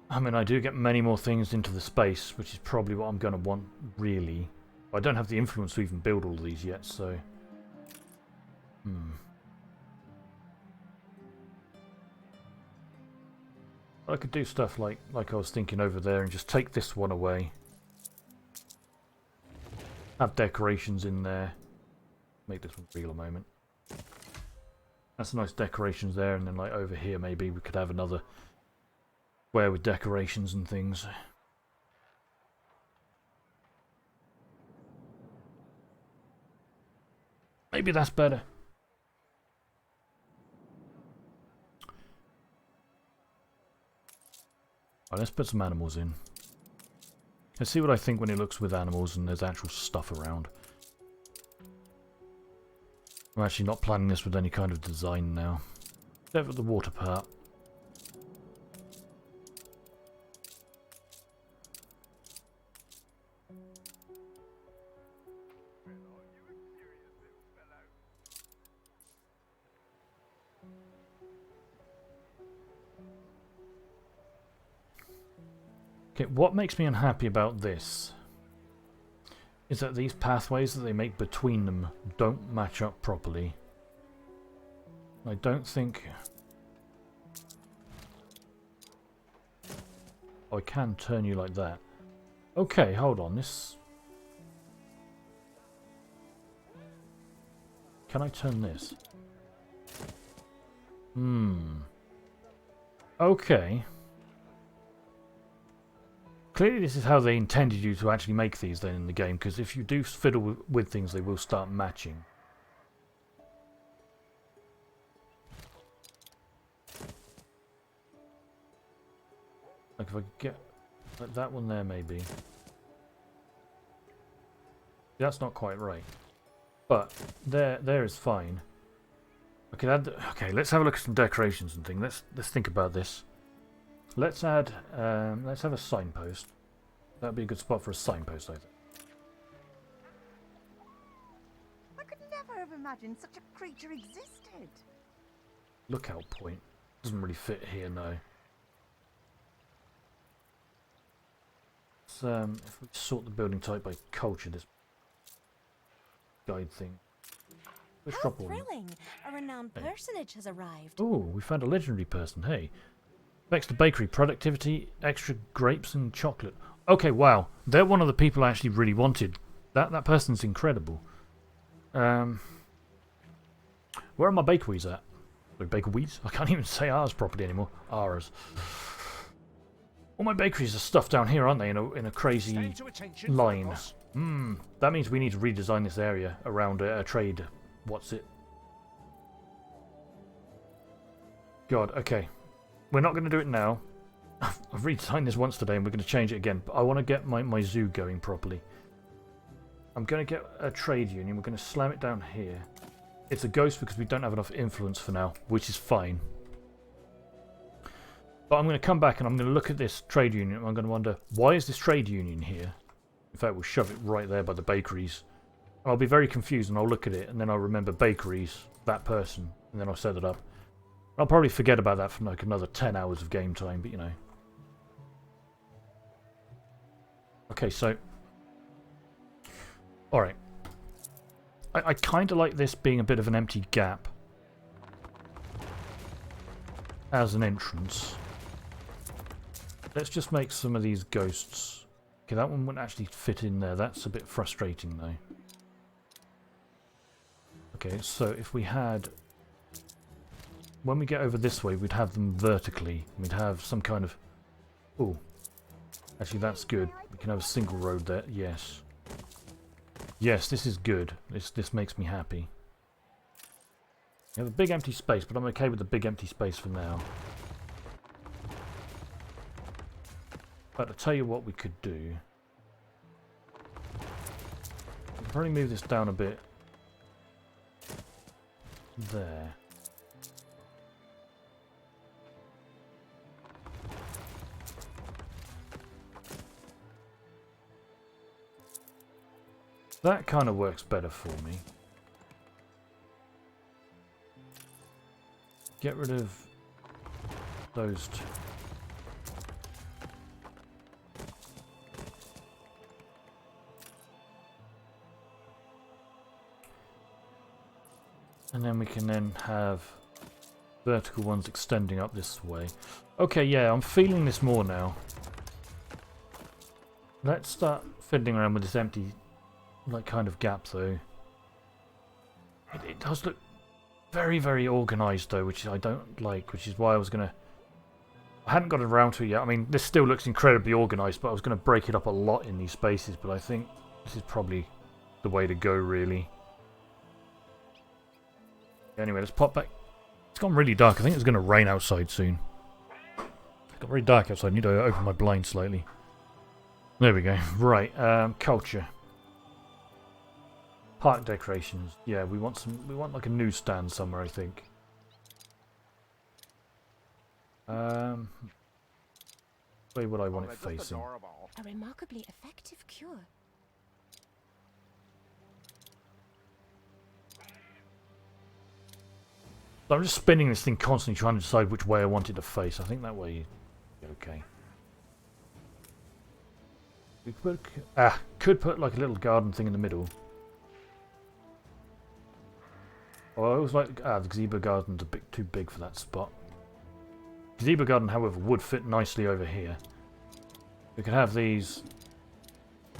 I mean, I do get many more things into the space, which is probably what I'm going to want, really. I don't have the influence to even build all of these yet, so... I could do stuff like I was thinking over there and just take this one away. Have decorations in there. Make this one real a moment. That's nice decorations there, and then like over here maybe we could have another square with decorations and things. Maybe that's better. Alright, let's put some animals in. Let's see what I think when it looks with animals and there's actual stuff around. I'm actually not planning this with any kind of design now. Except for the water part. Okay, what makes me unhappy about this is that these pathways that they make between them don't match up properly. I don't think... Oh, I can turn you like that. Okay, hold on, this... Can I turn this? Okay. Clearly this is how they intended you to actually make these then in the game, because if you do fiddle with things they will start matching. Like if I get like that one there maybe. That's not quite right. But there is fine. Okay, let's have a look at some decorations and things. Let's think about this. Let's add let's have a signpost. That'd be a good spot for a signpost, I think. I could never have imagined such a creature existed. Lookout point. Doesn't really fit here, no. So, if we sort the building type by culture, this guide thing. Let's How drop all. thrilling! A renowned personage has arrived. Oh, we found a legendary person. Hey. Next to bakery, productivity, extra grapes and chocolate. Okay, wow. They're one of the people I actually really wanted. That person's incredible. Where are my bakeries at? Like bakeries? I can't even say ours properly anymore. Ours. All my bakeries are stuffed down here, aren't they? In a crazy line. That means we need to redesign this area around a trade. What's it? God, okay. We're not going to do it now. I've redesigned this once today and we're going to change it again. But I want to get my zoo going properly. I'm going to get a trade union. We're going to slam it down here. It's a ghost because we don't have enough influence for now, which is fine. But I'm going to come back and I'm going to look at this trade union and I'm going to wonder, why is this trade union here? In fact, we'll shove it right there by the bakeries. I'll be very confused and I'll look at it and then I'll remember bakeries, that person, and then I'll set it up. I'll probably forget about that for like another 10 hours of game time, but you know. Okay, so... Alright. I kind of like this being a bit of an empty gap as an entrance. Let's just make some of these ghosts. Okay, that one wouldn't actually fit in there. That's a bit frustrating though. Okay, so if we had... When we get over this way, we'd have them vertically. We'd have some kind of... Oh. Actually, that's good. We can have a single road there. Yes. Yes, this is good. This makes me happy. We have a big empty space, but I'm okay with the big empty space for now. But I'll tell you what we could do. We can probably move this down a bit. There. That kind of works better for me. Get rid of those two. And then we can then have vertical ones extending up this way. Okay, yeah, I'm feeling this more now. Let's start fiddling around with this empty like kind of gap though. It does look very, very organised though, which I don't like, which is why I was going to... I hadn't got around to it yet. I mean, this still looks incredibly organised, but I was going to break it up a lot in these spaces, but I think this is probably the way to go, really. Anyway, let's pop back. It's gone really dark. I think it's going to rain outside soon. It's got very dark outside. I need to open my blind slightly. There we go. Right, culture. Park decorations. Yeah, we want like a newsstand somewhere, I think. Where would I want it facing? A remarkably effective cure. So I'm just spinning this thing constantly trying to decide which way I want it to face. I think that way okay. We could put like a little garden thing in the middle. Oh, I always like the gazebo garden's a bit too big for that spot. Gazebo garden, however, would fit nicely over here. We could have these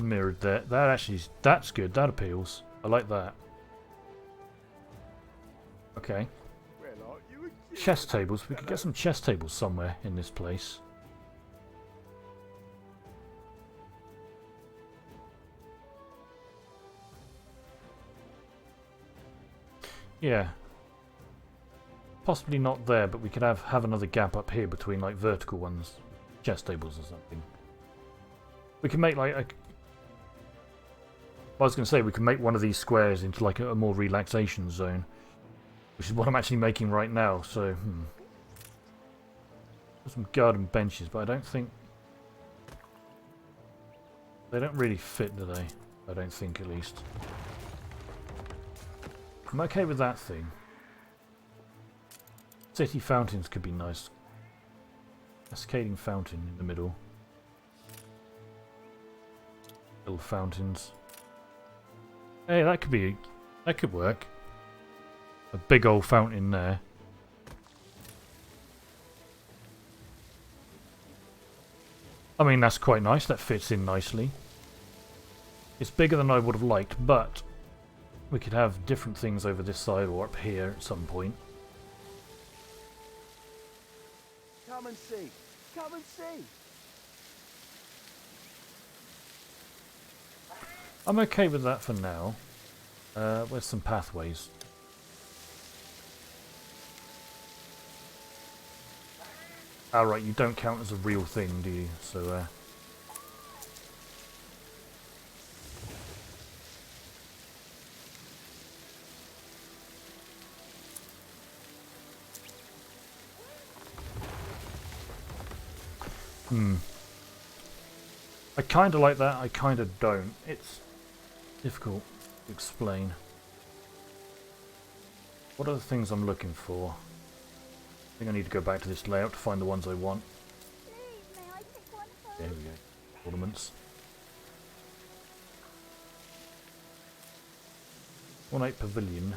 mirrored there. That's good. That appeals. I like that. Okay. Chess tables. We could get some chess tables somewhere in this place. Yeah. Possibly not there, but we could have another gap up here between like vertical ones, chess tables or something. We can make like I was going to say we can make one of these squares into like a more relaxation zone, which is what I'm actually making right now. So, some garden benches, but I don't think they don't really fit, do they? I don't think, at least. I'm okay with that thing. City fountains could be nice. Cascading fountain in the middle. Little fountains. Hey, that could work. A big old fountain there. I mean, that's quite nice. That fits in nicely. It's bigger than I would have liked, but we could have different things over this side or up here at some point. Come and see. Come and see. I'm okay with that for now. Where's some pathways? Alright, you don't count as a real thing, do you? So, I kind of like that, I kind of don't. It's difficult to explain. What are the things I'm looking for? I think I need to go back to this layout to find the ones I want. Please, may I pick one of There those? we go. Ornaments. Ornate Pavilion.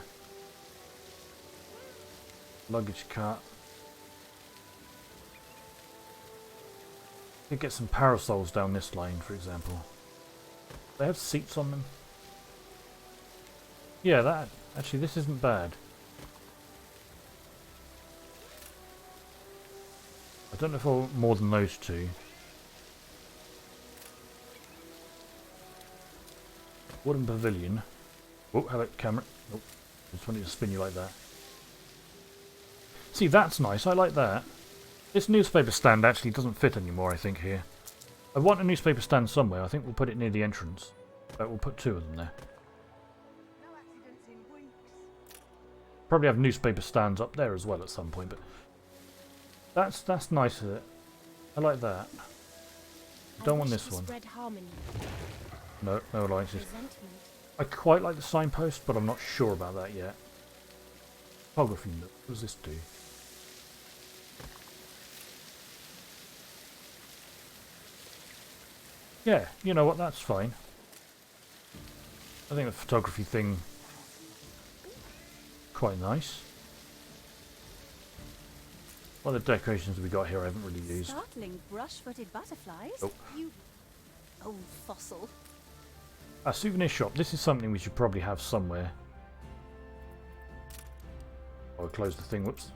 Luggage cart. You get some parasols down this line, for example. They have seats on them. Yeah, actually this isn't bad. I don't know if I want more than those two. Wooden pavilion. Oh, hello, camera. Oh, I just wanted to spin you like that. See, that's nice. I like that. This newspaper stand actually doesn't fit anymore, I think, here. I want a newspaper stand somewhere. I think we'll put it near the entrance. We'll put two of them there. No accidents in weeks. Probably have newspaper stands up there as well at some point, but that's nice of it. I like that. Don't want this one. Spread harmony, No alliances. resentment. I quite like the signpost, but I'm not sure about that yet. Photography nook. What does this do? Yeah, you know what, that's fine. I think the photography thing quite nice. What other decorations have we got here I haven't really used? Startling brush-footed butterflies. Oh. You old fossil. A souvenir shop. This is something we should probably have somewhere. Oh, I closed the thing. Whoops.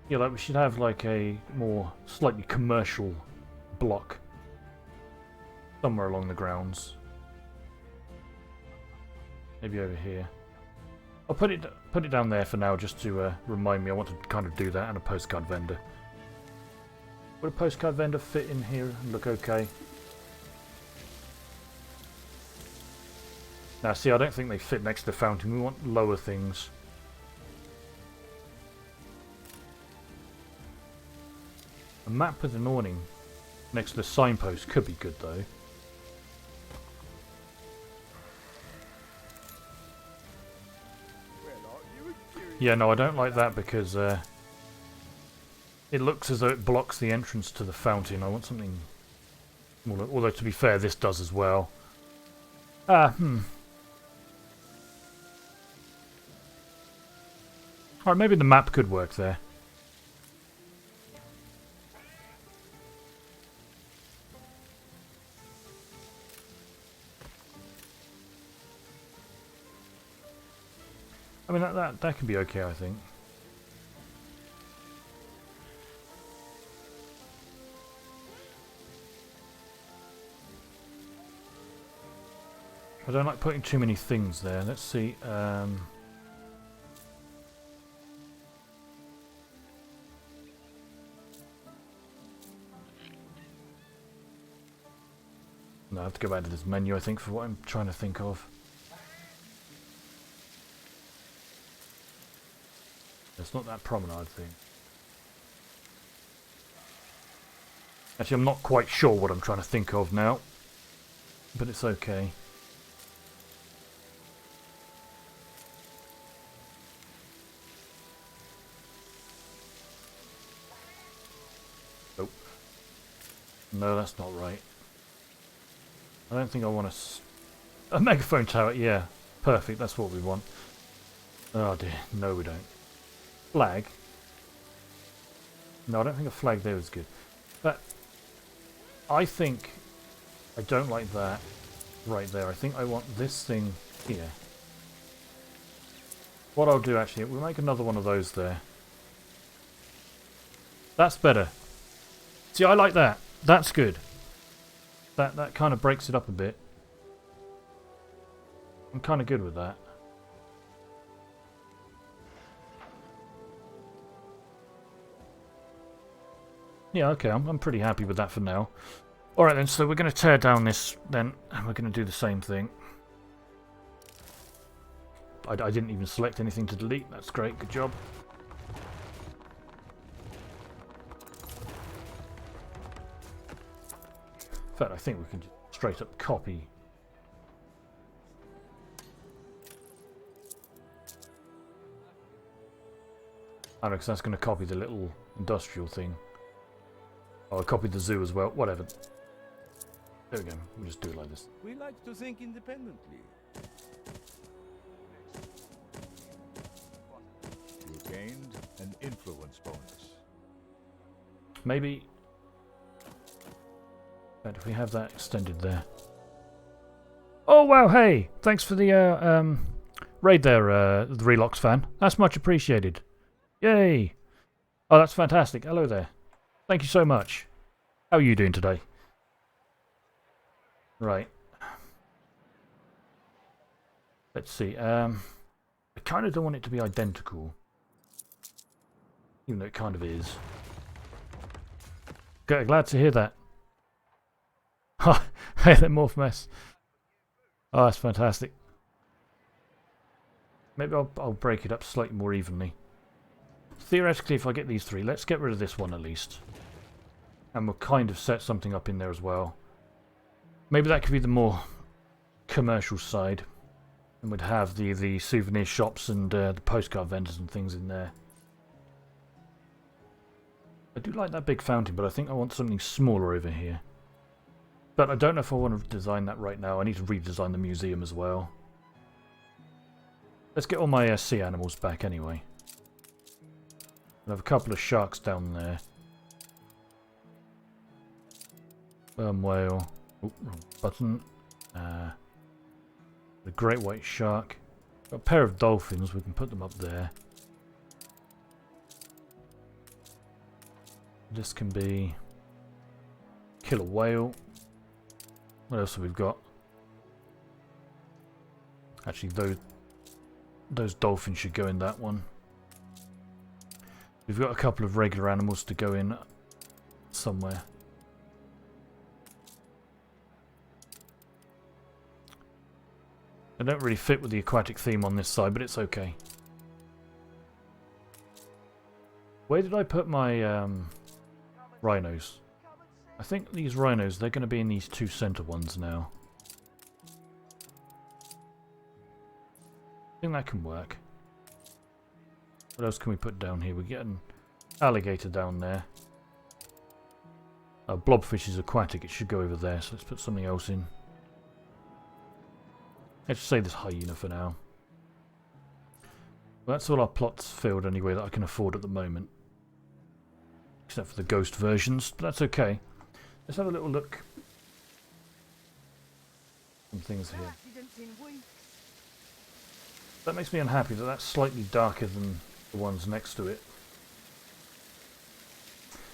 Yeah, like we should have like a more slightly commercial block somewhere along the grounds. Maybe over here. I'll put it down there for now, just to remind me. I want to kind of do that, and a postcard vendor. Would a postcard vendor fit in here and look okay? Now, see, I don't think they fit next to the fountain. We want lower things. A map with an awning next to the signpost could be good, though. Yeah, no, I don't like that because it looks as though it blocks the entrance to the fountain. I want something smaller. Although, to be fair, this does as well. Alright, maybe the map could work there. I mean, that can be okay, I think. I don't like putting too many things there. Let's see. No, I have to go back to this menu, I think, for what I'm trying to think of. It's not that promenade thing. Actually, I'm not quite sure what I'm trying to think of now. But it's okay. Nope. No, that's not right. I don't think I want a Megaphone Tower. Yeah, perfect. That's what we want. Oh dear. No, we don't. Flag. No, I don't think a flag there is good. But I think I don't like that right there. I think I want this thing here. What I'll do actually, we'll make another one of those there. That's better. See, I like that. That's good. That kind of breaks it up a bit. I'm kind of good with that. Yeah, okay, I'm pretty happy with that for now. Alright then, so we're going to tear down this then, and we're going to do the same thing. I didn't even select anything to delete. That's great, good job. In fact, I think we can just straight up copy. I know, because that's going to copy the little industrial thing. Oh, I copied the zoo as well. Whatever. There we go. We'll just do it like this. We like to think independently. You gained an influence bonus. Maybe. But if we have that extended there. Oh wow! Hey, thanks for the raid there, the Relox fan. That's much appreciated. Yay! Oh, that's fantastic. Hello there. Thank you so much. How are you doing today? Right. Let's see. I kind of don't want it to be identical. Even though it kind of is. Okay, glad to hear that. Hey, that morph mess. Oh, that's fantastic. Maybe I'll break it up slightly more evenly. Theoretically, if I get these three, let's get rid of this one at least. And we'll kind of set something up in there as well. Maybe that could be the more commercial side. And we'd have the souvenir shops and the postcard vendors and things in there. I do like that big fountain, but I think I want something smaller over here. But I don't know if I want to design that right now. I need to redesign the museum as well. Let's get all my sea animals back anyway. I have a couple of sharks down there. Sperm whale. Oh, wrong button. The great white shark. Got a pair of dolphins. We can put them up there. This can be killer whale. What else have we got? Actually, those dolphins should go in that one. We've got a couple of regular animals to go in somewhere. They don't really fit with the aquatic theme on this side, but it's okay. Where did I put my rhinos? I think these rhinos, they're going to be in these two center ones now. I think that can work. What else can we put down here? We get an alligator down there. Blobfish is aquatic, it should go over there, so let's put something else in. Let's just say this hyena for now. Well, that's all our plots filled anyway that I can afford at the moment. Except for the ghost versions, but that's okay. Let's have a little look. Some things here. That makes me unhappy that that's slightly darker than the ones next to it.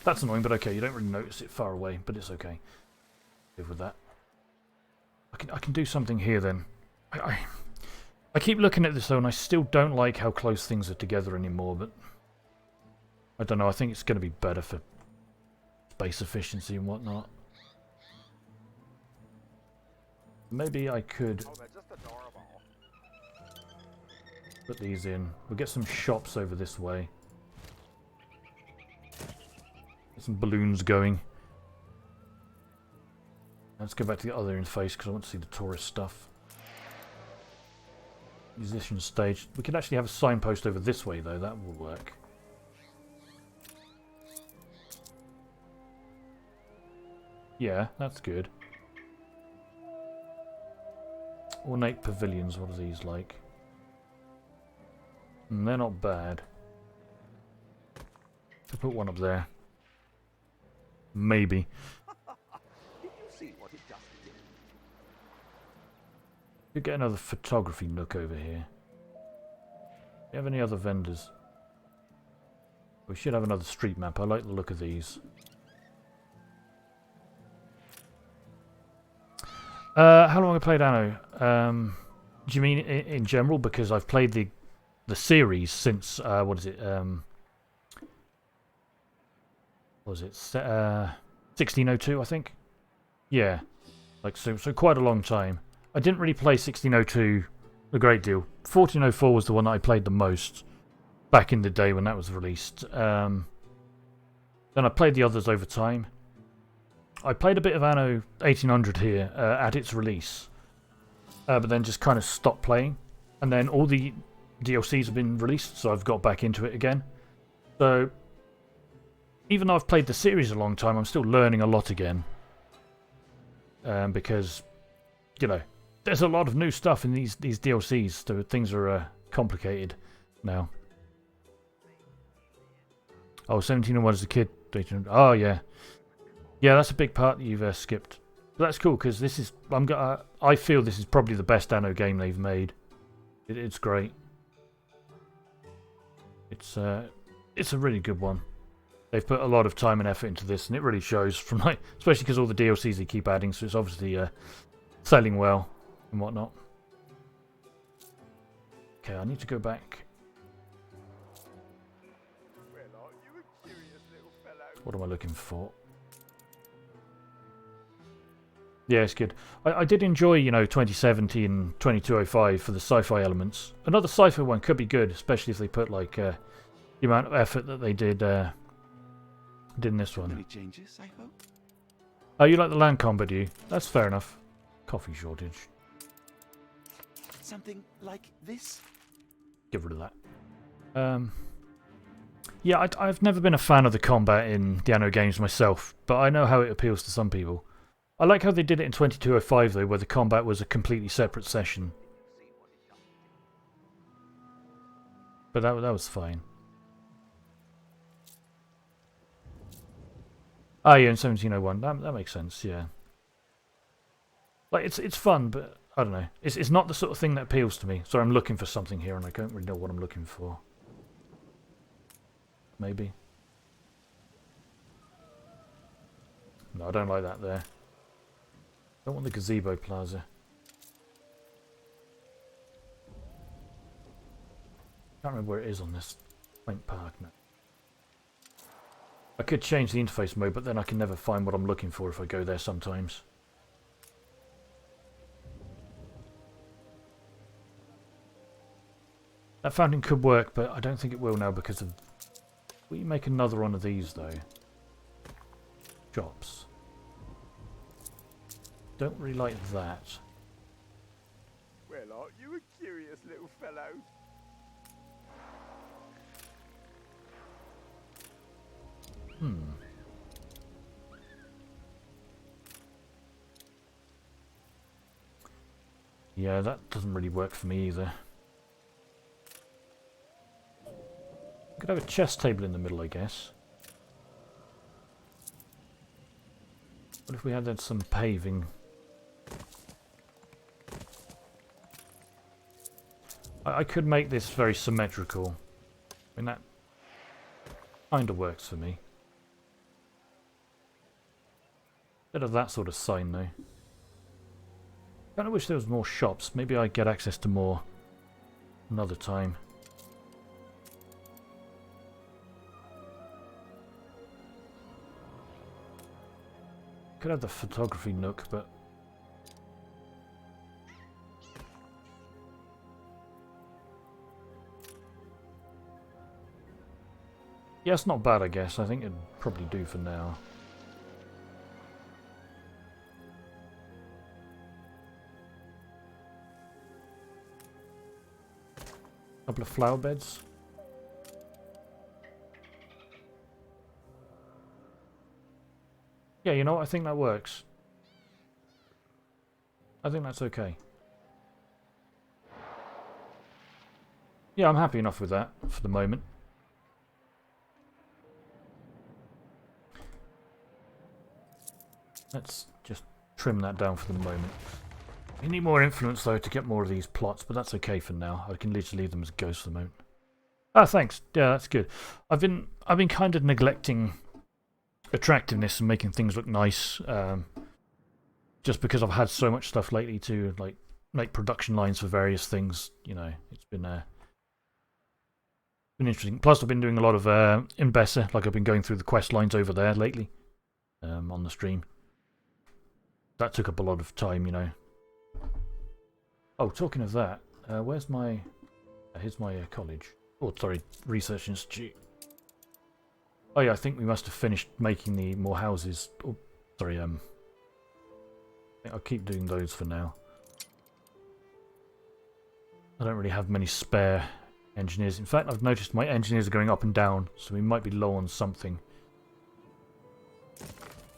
That's annoying, but okay, you don't really notice it far away, but it's okay. Live with that. I can do something here then. I keep looking at this though, and I still don't like how close things are together anymore, but I don't know, I think it's going to be better for space efficiency and whatnot. Maybe I could put these in. We'll get some shops over this way. Get some balloons going. Let's go back to the other interface because I want to see the tourist stuff. Musician stage. We could actually have a signpost over this way though, that will work. Yeah, that's good. Ornate Pavilions, what are these like? They're not bad. To put one up there. Maybe. Did you see what it just did? Could get another photography nook over here. Do you have any other vendors? We should have another street map. I like the look of these. How long have I played Anno? Do you mean in general? Because I've played the series since what is it? What was it? 1602, I think. Yeah, like so quite a long time. I didn't really play 1602 a great deal. 1404 was the one that I played the most back in the day when that was released. Then I played the others over time. I played a bit of Anno 1800 here at its release, but then just kind of stopped playing. And then all the DLCs have been released, so I've got back into it again. So even though I've played the series a long time, I'm still learning a lot again. Because, you know, there's a lot of new stuff in these DLCs, so things are complicated now. Oh, 1701 as a kid. Oh, yeah. Yeah, that's a big part that you've skipped. But that's cool, because this is... I feel this is probably the best Anno game they've made. It's great. It's a really good one. They've put a lot of time and effort into this, and it really shows from like, especially because all the DLCs they keep adding, so it's obviously selling well and whatnot. Okay, I need to go back. What am I looking for? Yeah, it's good. I did enjoy, you know, 2070 and 2205 for the sci-fi elements. Another sci-fi one could be good, especially if they put like the amount of effort that they did in this one. Any changes, I hope? Oh, you like the land combat, do you? That's fair enough. Coffee shortage. Something like this? Get rid of that. Yeah, I've never been a fan of the combat in the Anno games myself, but I know how it appeals to some people. I like how they did it in 2205 though, where the combat was a completely separate session. But that was fine. Ah, yeah, in 1701. That makes sense, yeah. Like, it's fun, but I don't know. It's not the sort of thing that appeals to me. So I'm looking for something here, and I don't really know what I'm looking for. Maybe. No, I don't like that there. Don't want the gazebo plaza. Can't remember where it is on this Point Park map. I could change the interface mode, but then I can never find what I'm looking for if I go there sometimes. That fountain could work, but I don't think it will now because of... We make another one of these though. Shops. Don't really like that. Well, aren't you a curious little fellow? Yeah, that doesn't really work for me either. Could have a chess table in the middle, I guess. What if we had some paving? I could make this very symmetrical. I mean, that kind of works for me. Bit of that sort of sign, though. Kind of wish there was more shops. Maybe I'd get access to more another time. Could have the photography nook, but... Yeah, it's not bad, I guess. I think it'd probably do for now. Couple of flower beds. Yeah, you know what? I think that works. I think that's okay. Yeah, I'm happy enough with that for the moment. Let's just trim that down for the moment. We need more influence though to get more of these plots, but that's okay for now. I can literally leave them as ghosts for the moment. Ah, thanks. Yeah, that's good. I've been kind of neglecting attractiveness and making things look nice, just because I've had so much stuff lately to like make production lines for various things. You know, it's been interesting. Plus, I've been doing a lot of Imbessa, like I've been going through the quest lines over there lately, on the stream. That took up a lot of time, you know. Oh, talking of that, where's my... here's my college. Oh, sorry, research institute. Oh yeah, I think we must have finished making the more houses. Oh, sorry, I'll keep doing those for now. I don't really have many spare engineers. In fact, I've noticed my engineers are going up and down, so we might be low on something.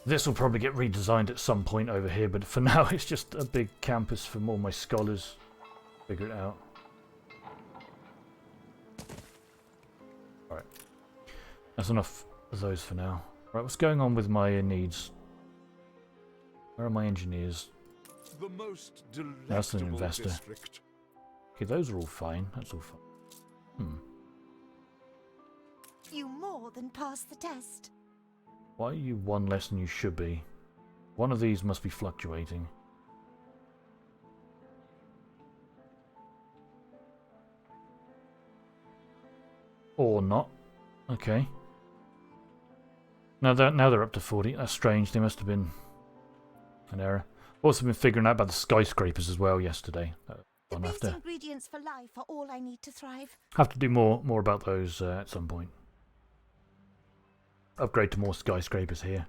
This will probably get redesigned at some point over here, but for now it's just a big campus for all my scholars. Figure it out. Alright. That's enough of those for now. Right, what's going on with my needs? Where are my engineers? The most That's an investor. district. Okay, those are all fine. That's all fine. You more than passed the test. Why are you one less than you should be? One of these must be fluctuating. Or not. Okay. Now they're up to 40. That's strange. They must have been an error. Also been figuring out about the skyscrapers as well yesterday. The base ingredients for life are all I need to thrive. Have to do more about those at some point. Upgrade to more skyscrapers here.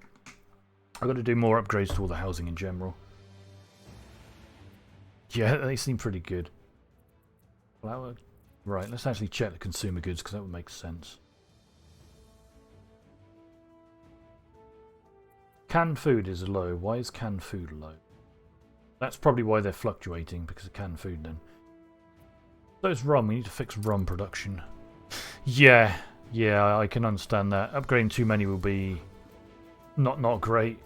I've got to do more upgrades to all the housing in general. Yeah, they seem pretty good. Flower. Right, let's actually check the consumer goods because that would make sense. Canned food is low. Why is canned food low? That's probably why they're fluctuating, because of canned food then. Those rum, we need to fix rum production. Yeah, I can understand that. Upgrading too many will be not great.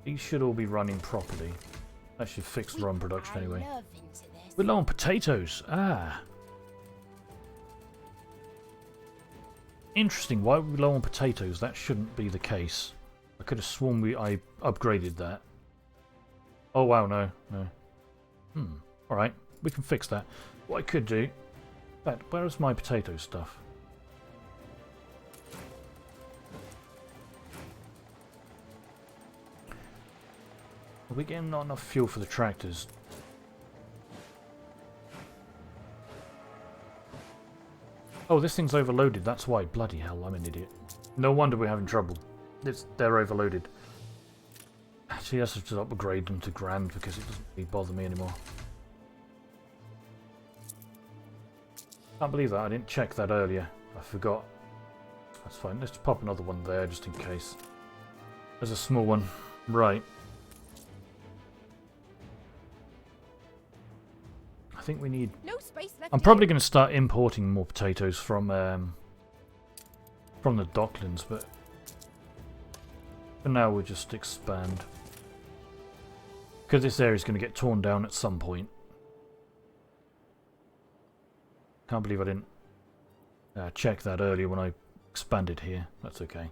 These should all be running properly. That should fix rum production anyway. We're low on potatoes. Ah. Interesting. Why are we low on potatoes? That shouldn't be the case. I could have sworn I upgraded that. Oh wow, no. Alright, we can fix that. What I could do But where's my potato stuff? Are we getting not enough fuel for the tractors? Oh, this thing's overloaded. That's why. Bloody hell, I'm an idiot. No wonder we're having trouble. They're overloaded. Actually, let's just upgrade them to grand because it doesn't really bother me anymore. Can't believe that. I didn't check that earlier. I forgot. That's fine. Let's pop another one there just in case. There's a small one. Right. I think we need... No space left. I'm probably going to start importing more potatoes from the Docklands, but for now we'll just expand. Because this area is going to get torn down at some point. Can't believe I didn't check that earlier when I expanded here. That's okay.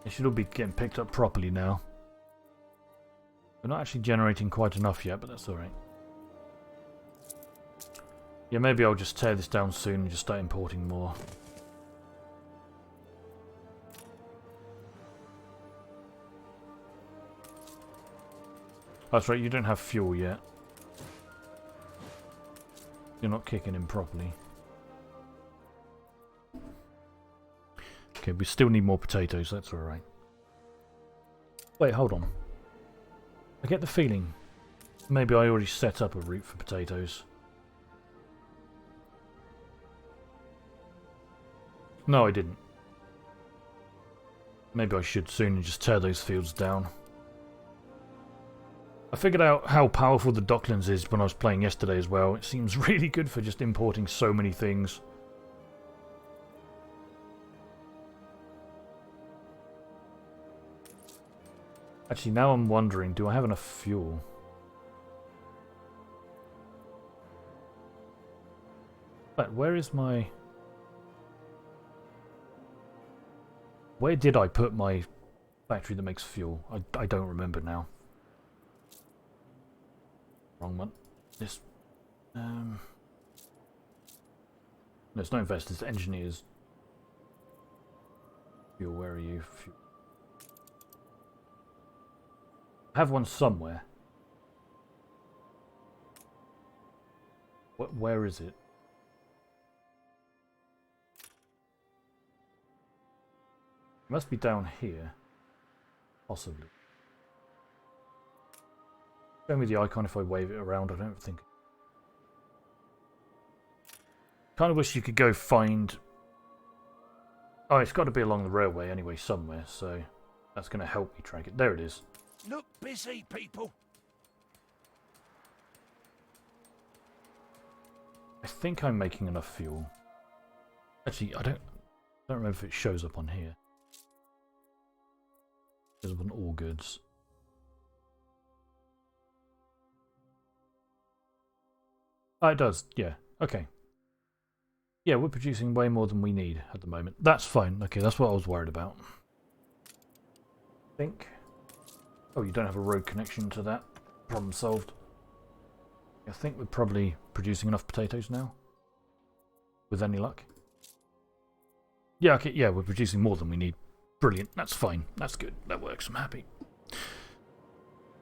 It should all be getting picked up properly now. We're not actually generating quite enough yet, but that's alright. Yeah, maybe I'll just tear this down soon and just start importing more. That's right, you don't have fuel yet. You're not kicking in properly. Okay, we still need more potatoes, that's alright. Wait, hold on. I get the feeling maybe I already set up a route for potatoes. No, I didn't. Maybe I should soon and just tear those fields down. I figured out how powerful the Docklands is when I was playing yesterday as well. It seems really good for just importing so many things. Actually, now I'm wondering, do I have enough fuel? But where is my... Where did I put my factory that makes fuel? I don't remember now. Wrong one. This... No, it's not investors, it's engineers. Fuel, where are you? Fuel. I have one somewhere. Where is it? It must be down here. Possibly. Show me the icon if I wave it around, I don't think. Kind of wish you could go find... Oh, it's got to be along the railway anyway, somewhere, so that's going to help me track it. There it is. Look busy, people. I think I'm making enough fuel. Actually, I don't remember if it shows up on here. It shows up on all goods. Oh, it does. Yeah. Okay. Yeah, we're producing way more than we need at the moment. That's fine. Okay, that's what I was worried about. I think... Oh, you don't have a road connection to that. Problem solved. I think we're probably producing enough potatoes now. With any luck. Yeah, okay, yeah, we're producing more than we need. Brilliant, that's fine. That's good, that works, I'm happy.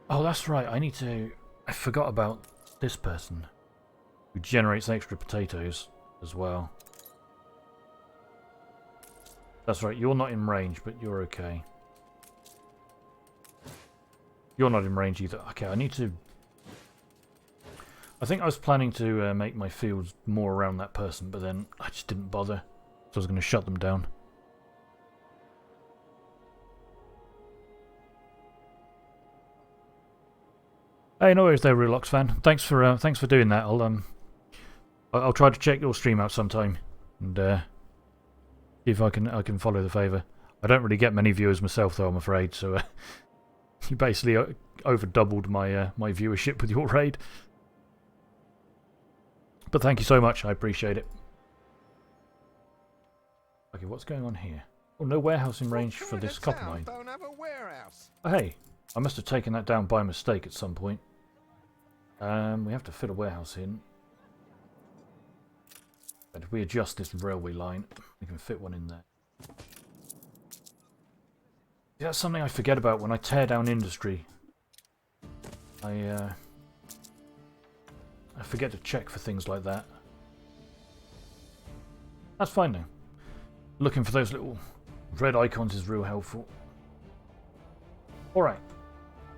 Oh, that's right, I forgot about this person. Who generates extra potatoes as well. That's right, you're not in range, but you're okay. You're not in range either. Okay, I need to... I think I was planning to make my fields more around that person, but then I just didn't bother. So I was going to shut them down. Hey, no worries there, Rulox fan. Thanks for doing that. I'll try to check your stream out sometime and see if I can follow the favour. I don't really get many viewers myself, though, I'm afraid. So you basically over doubled my my viewership with your raid. But thank you so much. I appreciate it. Okay, what's going on here? Oh, no warehouse in range for this copper mine. Don't have a warehouse. Oh, hey, I must have taken that down by mistake at some point. We have to fit a warehouse in. But if we adjust this railway line, we can fit one in there. Yeah, that's something I forget about when I tear down industry. I forget to check for things like that. That's fine though. Looking for those little red icons is real helpful. Alright.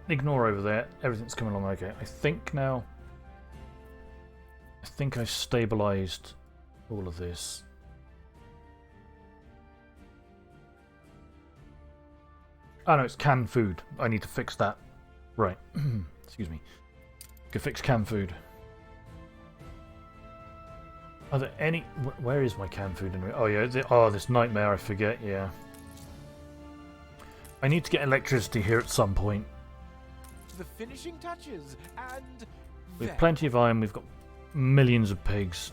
Ignore over there. Everything's coming along okay. I think now... I think I've stabilised all of this. Oh no, it's canned food. I need to fix that. Right. Excuse me. Can fix canned food. Are there any... Where is my canned food anyway? Oh yeah, oh this nightmare, I forget, yeah. I need to get electricity here at some point. The finishing touches, and We have plenty of iron, we've got millions of pigs.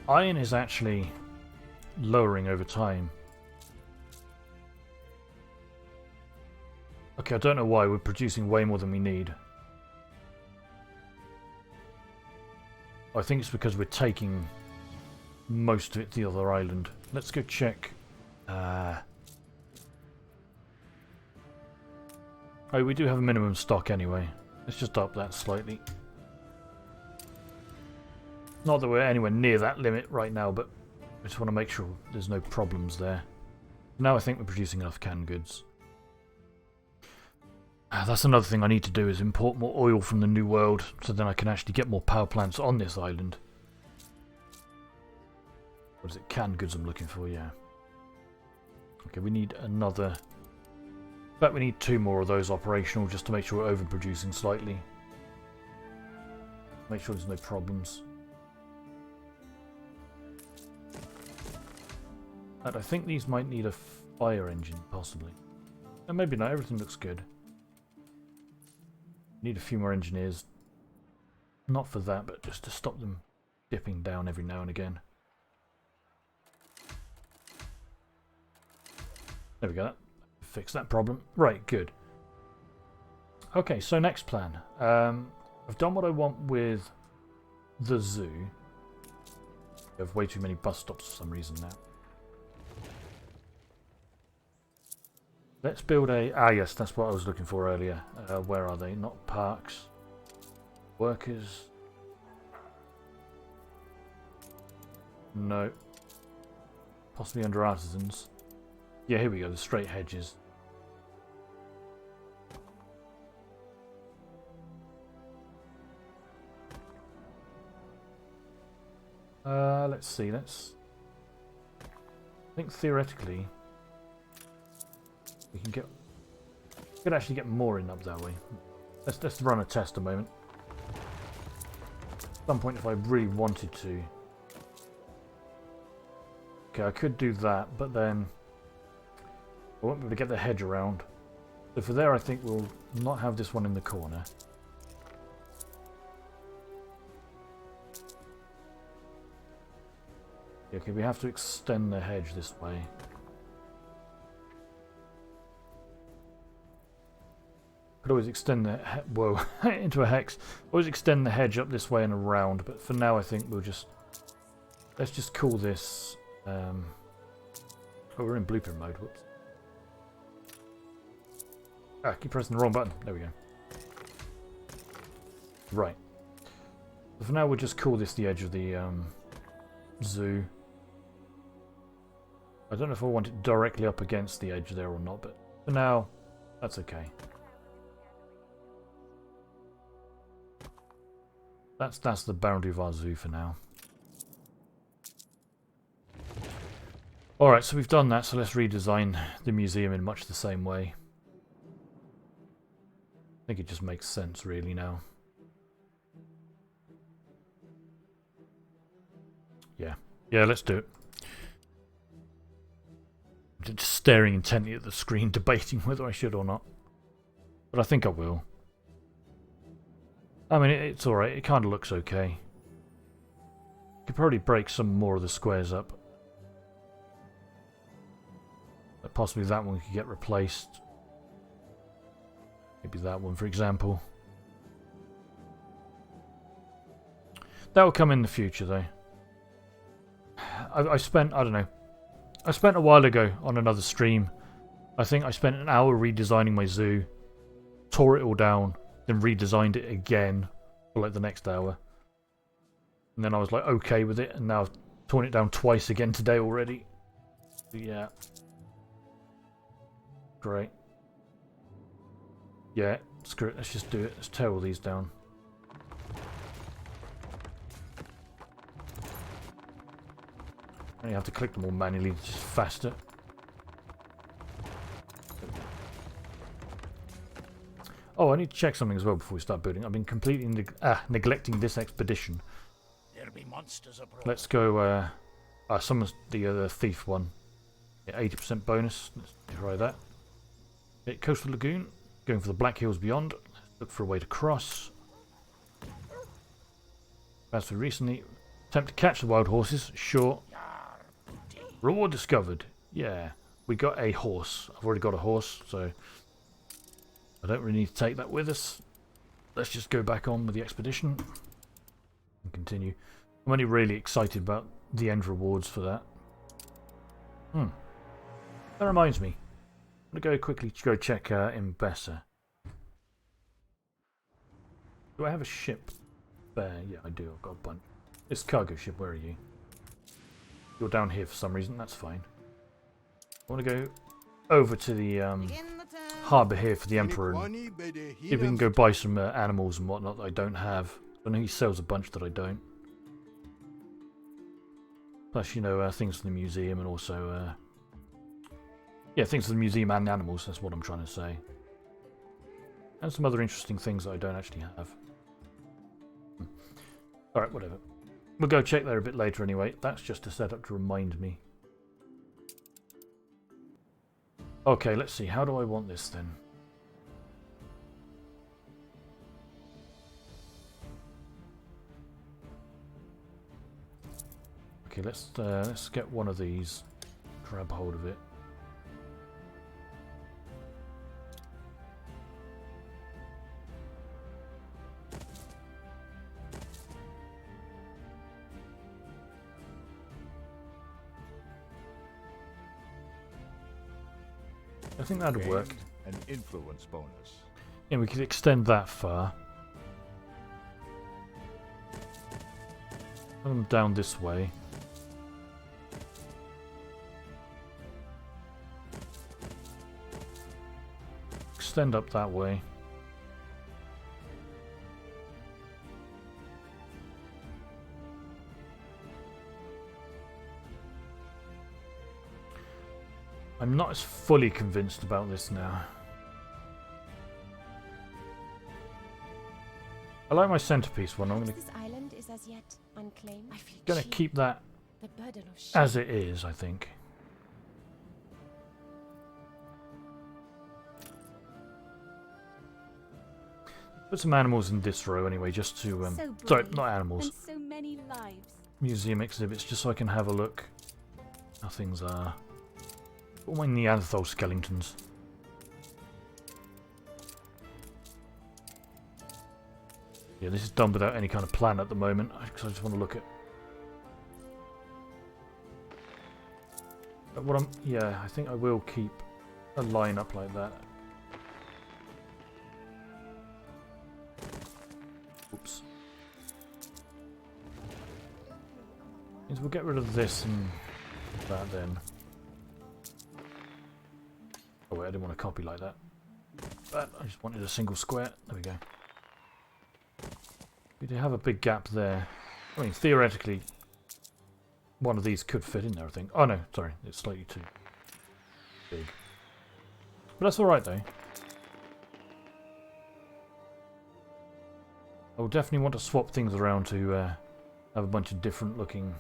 Iron is actually lowering over time. Okay, I don't know why, we're producing way more than we need. I think it's because we're taking most of it to the other island. Let's go check. Oh, we do have a minimum stock anyway. Let's just up that slightly. Not that we're anywhere near that limit right now, but I just want to make sure there's no problems there. Now I think we're producing enough canned goods. That's another thing I need to do, is import more oil from the New World, so then I can actually get more power plants on this island. What is it? Canned goods I'm looking for, yeah. Okay, we need another... In fact, we need 2 more of those operational, just to make sure we're overproducing slightly. Make sure there's no problems. And I think these might need a fire engine, possibly. And maybe not, everything looks good. Need a few more engineers. Not for that, but just to stop them dipping down every now and again. There we go. Fix that problem. Right, good. Okay, so next plan. I've done what I want with the zoo. I have way too many bus stops for some reason now. Let's build a... Ah, yes, that's what I was looking for earlier. Where are they? Not parks. Workers. No. Possibly under artisans. Yeah, here we go. The straight hedges. Let's see. I think theoretically... We could actually get more in up that way. Let's run a test a moment. At some point if I really wanted to. Okay, I could do that, but then I won't be able to get the hedge around. So for there I think we'll not have this one in the corner. Okay, we have to extend the hedge this way. Could always extend the into a hex. Always extend the hedge up this way and around, but for now I think we'll just let's just call this. Oh, we're in blueprint mode. Whoops. Ah, keep pressing the wrong button. There we go. Right. So for now we'll just call this the edge of the zoo. I don't know if I want it directly up against the edge there or not, but for now that's okay. That's the boundary of our zoo for now. Alright, so we've done that, so let's redesign the museum in much the same way. I think it just makes sense really now. Yeah, let's do it. I'm just staring intently at the screen, debating whether I should or not. But I think I will. I mean, it's alright. It kind of looks okay. Could probably break some more of the squares up. But possibly that one could get replaced. Maybe that one, for example. That'll come in the future, though. I spent, I don't know, I spent a while ago on another stream. I think I spent an hour redesigning my zoo, tore it all down, then redesigned it again for like the next hour. And then I was like okay with it, and now I've torn it down twice again today already. Yeah. Great. Yeah, screw it, let's just do it. Let's tear all these down. And you have to click them all manually, it's just faster. Oh, I need to check something as well before we start building. I've been completely neglecting this expedition. There be monsters abroad. Let's go, summons the thief one. Yeah, 80% bonus. Let's try that. Okay, Coastal Lagoon. Going for the Black Hills beyond. Let's look for a way to cross. As for recently, attempt to catch the wild horses. Sure. Reward discovered. Yeah, we got a horse. I've already got a horse, so I don't really need to take that with us. Let's just go back on with the expedition and continue. I'm only really excited about the end rewards for that. That reminds me. I'm going to go quickly to go check in Bessa. Do I have a ship there? Yeah, I do. I've got a bunch. This cargo ship, where are you? You're down here for some reason. That's fine. I want to go over to the harbour here for the Emperor and see if we can go buy some animals and whatnot that I don't have. I know he sells a bunch that I don't. Plus, you know, things for the museum and also... yeah, things for the museum and animals, that's what I'm trying to say. And some other interesting things that I don't actually have. Alright, whatever. We'll go check there a bit later anyway. That's just a setup to remind me. Okay, let's see. How do I want this then? Okay, let's get one of these. Grab hold of it. I think that'll work. An influence bonus. Yeah, we could extend that far. Put them down this way. Extend up that way. I'm not as fully convinced about this now. I like my centerpiece one. I'm gonna, This island is as yet unclaimed. I feel gonna cheap. keep that The burden of shame. as it is, I think. Put some animals in this row anyway, just to So sorry, brave not animals. And so many lives. Museum exhibits, just so I can have a look how things are. All my Neanderthal skeletons. Yeah, this is done without any kind of plan at the moment, because I just want to look at what I'm... Yeah, I think I will keep a line up like that. Oops. Means we'll get rid of this and that then. Oh wait, I didn't want to copy like that. But I just wanted a single square. There we go. We do have a big gap there. I mean, theoretically, one of these could fit in there, I think. Oh no, sorry, it's slightly too big. But that's alright though. I will definitely want to swap things around to have a bunch of different looking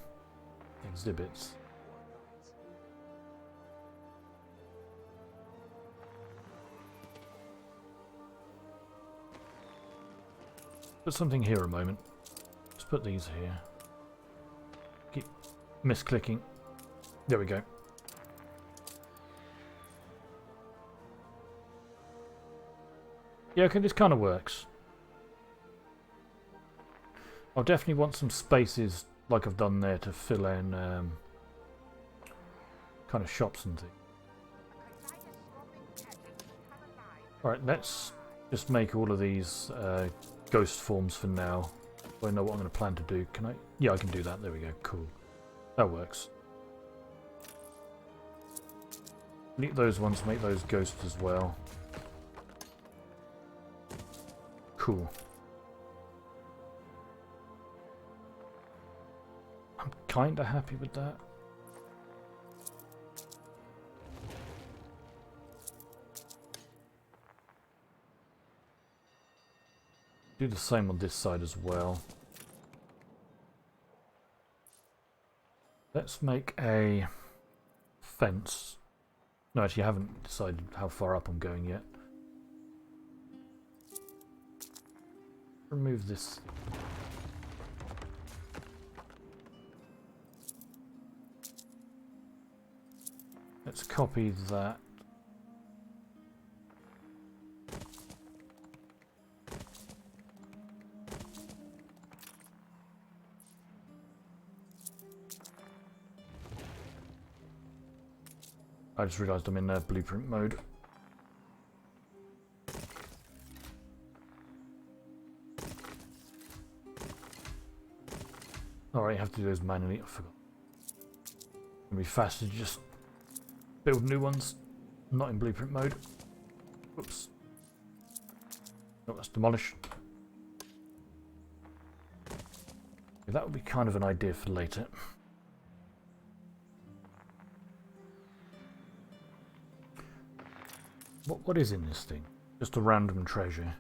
exhibits. Put something here a moment. Let's put these here. Keep misclicking. There we go. Yeah, okay, this kind of works. I'll definitely want some spaces like I've done there to fill in kind of shops and things. Alright, let's just make all of these ghost forms for now. So I know what I'm going to plan to do. Can I? Yeah, I can do that. There we go. Cool. That works. Delete those ones, make those ghosts as well. Cool. I'm kinda happy with that. Do the same on this side as well. Let's make a fence. No, actually I haven't decided how far up I'm going yet. Remove this. Let's copy that. I just realised I'm in blueprint mode. Alright, you have to do those manually. I forgot. It'll be faster to just build new ones, not in blueprint mode. Whoops. Oh, that's demolish. That would be kind of an idea for later. What is in this thing? Just a random treasure.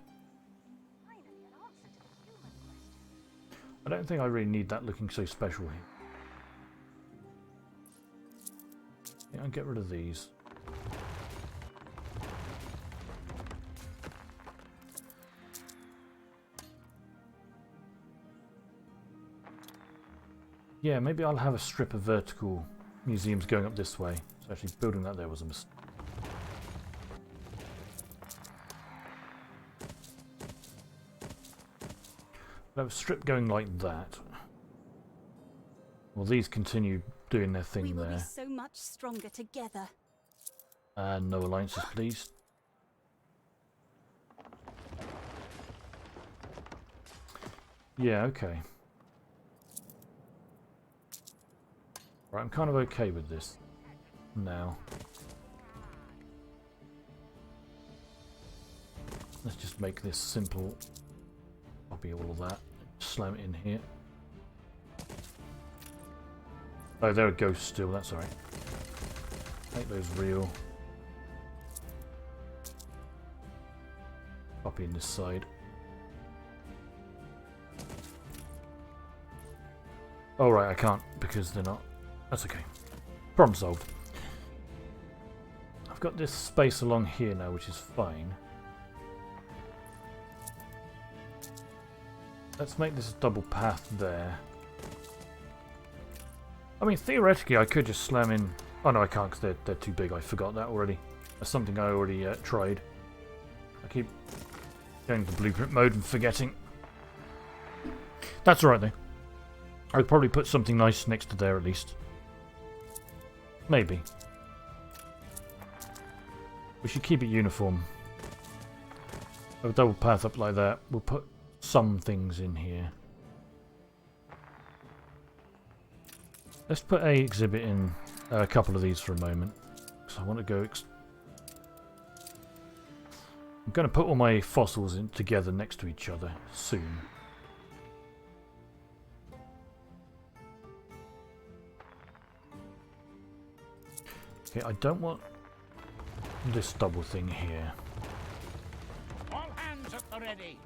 I don't think I really need that looking so special here. Yeah, I'll get rid of these. Yeah, maybe I'll have a strip of vertical museums going up this way. So actually building that there was a mistake. Have a strip going like that. Well, these continue doing their thing there. We will be so much stronger together. No alliances, please. Yeah, okay. Right, I'm kind of okay with this now. Let's just make this simple. Copy all of that. Slam it in here. Oh, there are ghosts still. That's alright. Make those real. Copy in this side. Oh right, I can't because they're not. That's okay. Problem solved. I've got this space along here now, which is fine. Let's make this a double path there. I mean, theoretically, I could just slam in... Oh, no, I can't because they're too big. I forgot that already. That's something I already tried. I keep going to blueprint mode and forgetting. That's alright, though. I'd probably put something nice next to there, at least. Maybe. We should keep it uniform. A double path up like that. We'll put some things in here. Let's put a exhibit in a couple of these for a moment. So I want to go... I'm going to put all my fossils in together next to each other soon. Okay, I don't want this double thing here. All hands at the ready.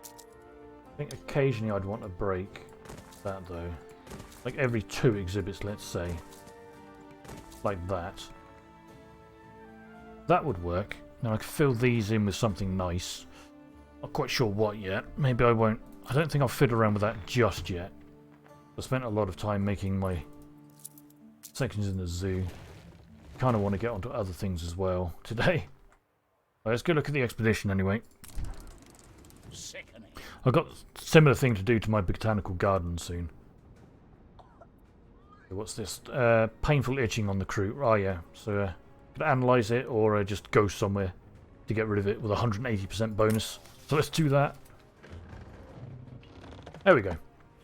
I think occasionally I'd want to break that though. Like every 2 exhibits, let's say. Like that. That would work. Now I can fill these in with something nice. Not quite sure what yet. Maybe I won't. I don't think I'll fiddle around with that just yet. I spent a lot of time making my sections in the zoo. Kind of want to get onto other things as well today. Right, let's go look at the expedition anyway. Sickening. I've got a similar thing to do to my Botanical Garden soon. What's this? Painful itching on the crew. Oh yeah, so could analyse it or just go somewhere to get rid of it with 180% bonus. So let's do that. There we go.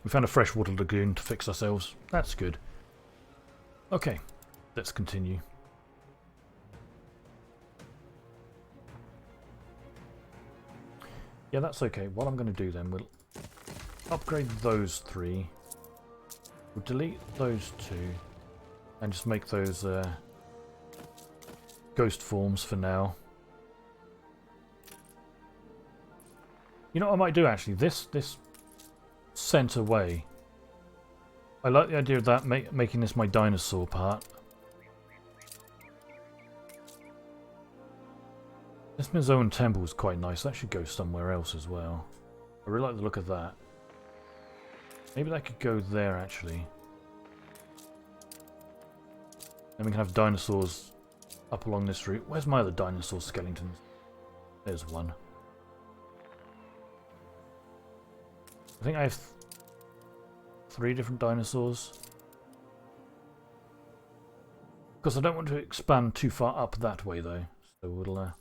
We found a freshwater lagoon to fix ourselves. That's good. Okay, let's continue. Yeah, that's okay. What I'm going to do then, we'll upgrade those 3. We'll delete those 2 and just make those ghost forms for now. You know what I might do actually? This center way. I like the idea of that, making this my dinosaur part. This Minoan temple is quite nice. That should go somewhere else as well. I really like the look of that. Maybe that could go there actually. Then we can have dinosaurs up along this route. Where's my other dinosaur skeletons? There's one. I think I have 3 different dinosaurs. Because I don't want to expand too far up that way though. So we'll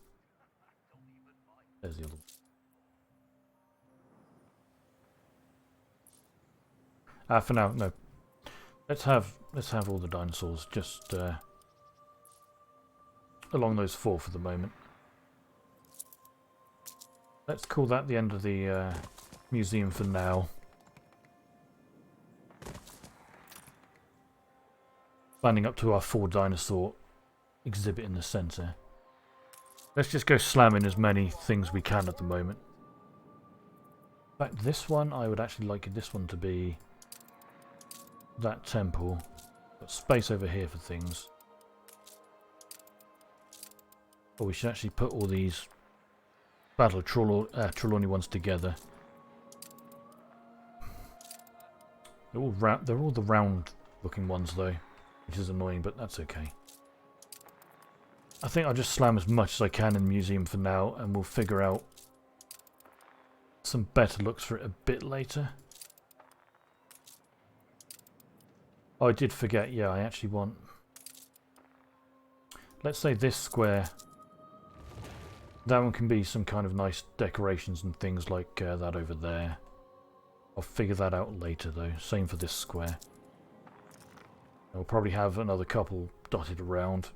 there's the other one. For now, no. Let's have all the dinosaurs just along those 4 for the moment. Let's call that the end of the museum for now. Standing up to our 4 dinosaur exhibit in the centre. Let's just go slamming as many things we can at the moment. In fact, this one, I would actually like this one to be that temple. Got space over here for things. Or we should actually put all these Battle of Trelawney ones together. They're all the round looking ones though, which is annoying, but that's okay. I think I'll just slam as much as I can in the museum for now, and we'll figure out some better looks for it a bit later. Oh, I did forget, yeah, I actually want... Let's say this square. That one can be some kind of nice decorations and things like that over there. I'll figure that out later though. Same for this square. I'll probably have another couple dotted around.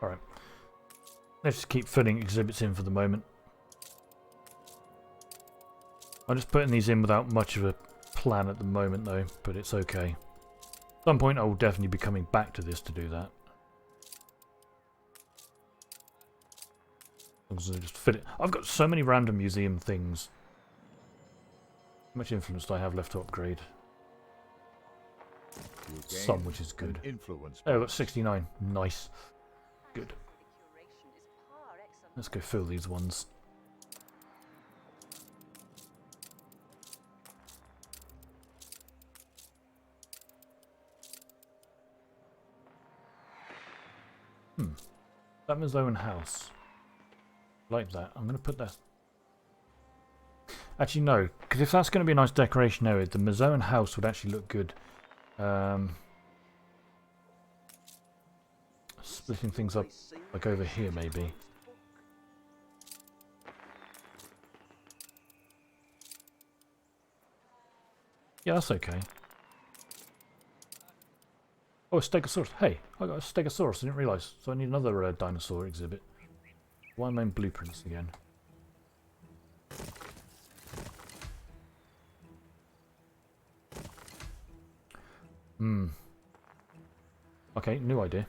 Alright. Let's just keep filling exhibits in for the moment. I'm just putting these in without much of a plan at the moment though, but it's okay. At some point I will definitely be coming back to this to do that. As long as I just fit it. I've got so many random museum things. How much influence do I have left to upgrade? Some, which is good. Oh, I've got 69. Nice. Good. Let's go fill these ones. That Minoan house. Like that. I'm going to put that... Actually, no. Because if that's going to be a nice decoration area, the Minoan house would actually look good. Splitting things up, like over here, maybe. Yeah, that's okay. Oh, a Stegosaurus. Hey, I got a Stegosaurus. I didn't realise. So I need another dinosaur exhibit. Why am I in blueprints again? Okay, new idea.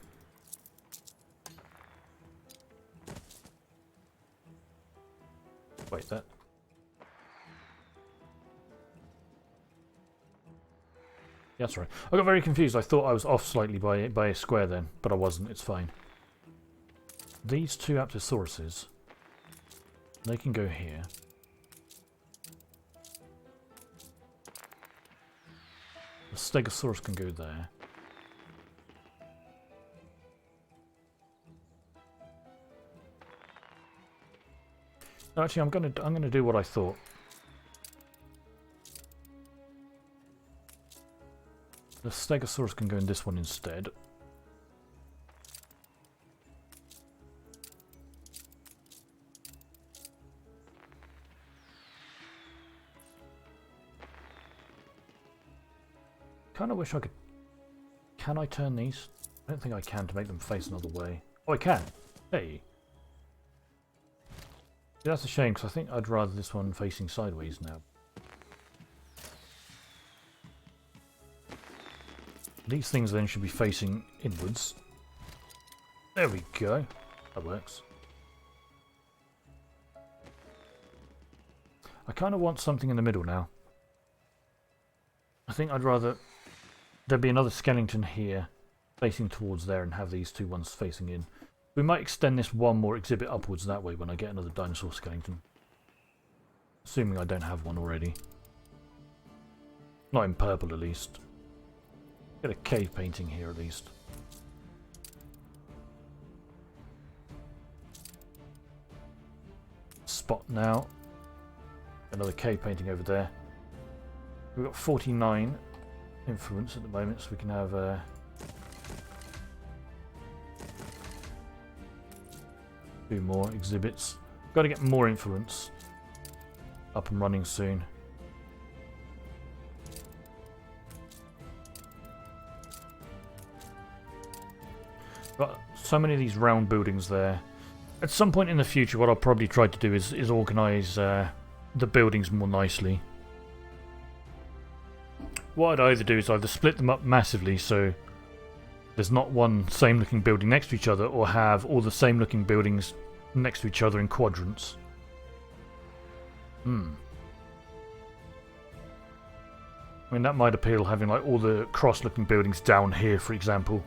Wait, that... Yeah, that's right. I got very confused. I thought I was off slightly by a square then, but I wasn't. It's fine. These 2 Aptosauruses, they can go here. The Stegosaurus can go there. Actually, I'm gonna do what I thought. The Stegosaurus can go in this one instead. Kind of wish I could... Can I turn these? I don't think I can to make them face another way. Oh, I can! Hey! Yeah, that's a shame, because I think I'd rather this one facing sideways now. These things then should be facing inwards. There we go. That works. I kind of want something in the middle now. I think I'd rather there be another skeleton here facing towards there and have these two ones facing in. We might extend this one more exhibit upwards that way when I get another dinosaur skeleton. Assuming I don't have one already. Not in purple at least. Get a cave painting here at least. Spot now. Another cave painting over there. We've got 49 influence at the moment, so we can have two more exhibits. Got to get more influence up and running soon. Got so many of these round buildings there. At some point in the future, what I'll probably try to do is organise the buildings more nicely. What I'd either do is either split them up massively so there's not one same looking building next to each other, or have all the same looking buildings next to each other in quadrants. I mean, that might appeal, having like all the cross looking buildings down here, for example.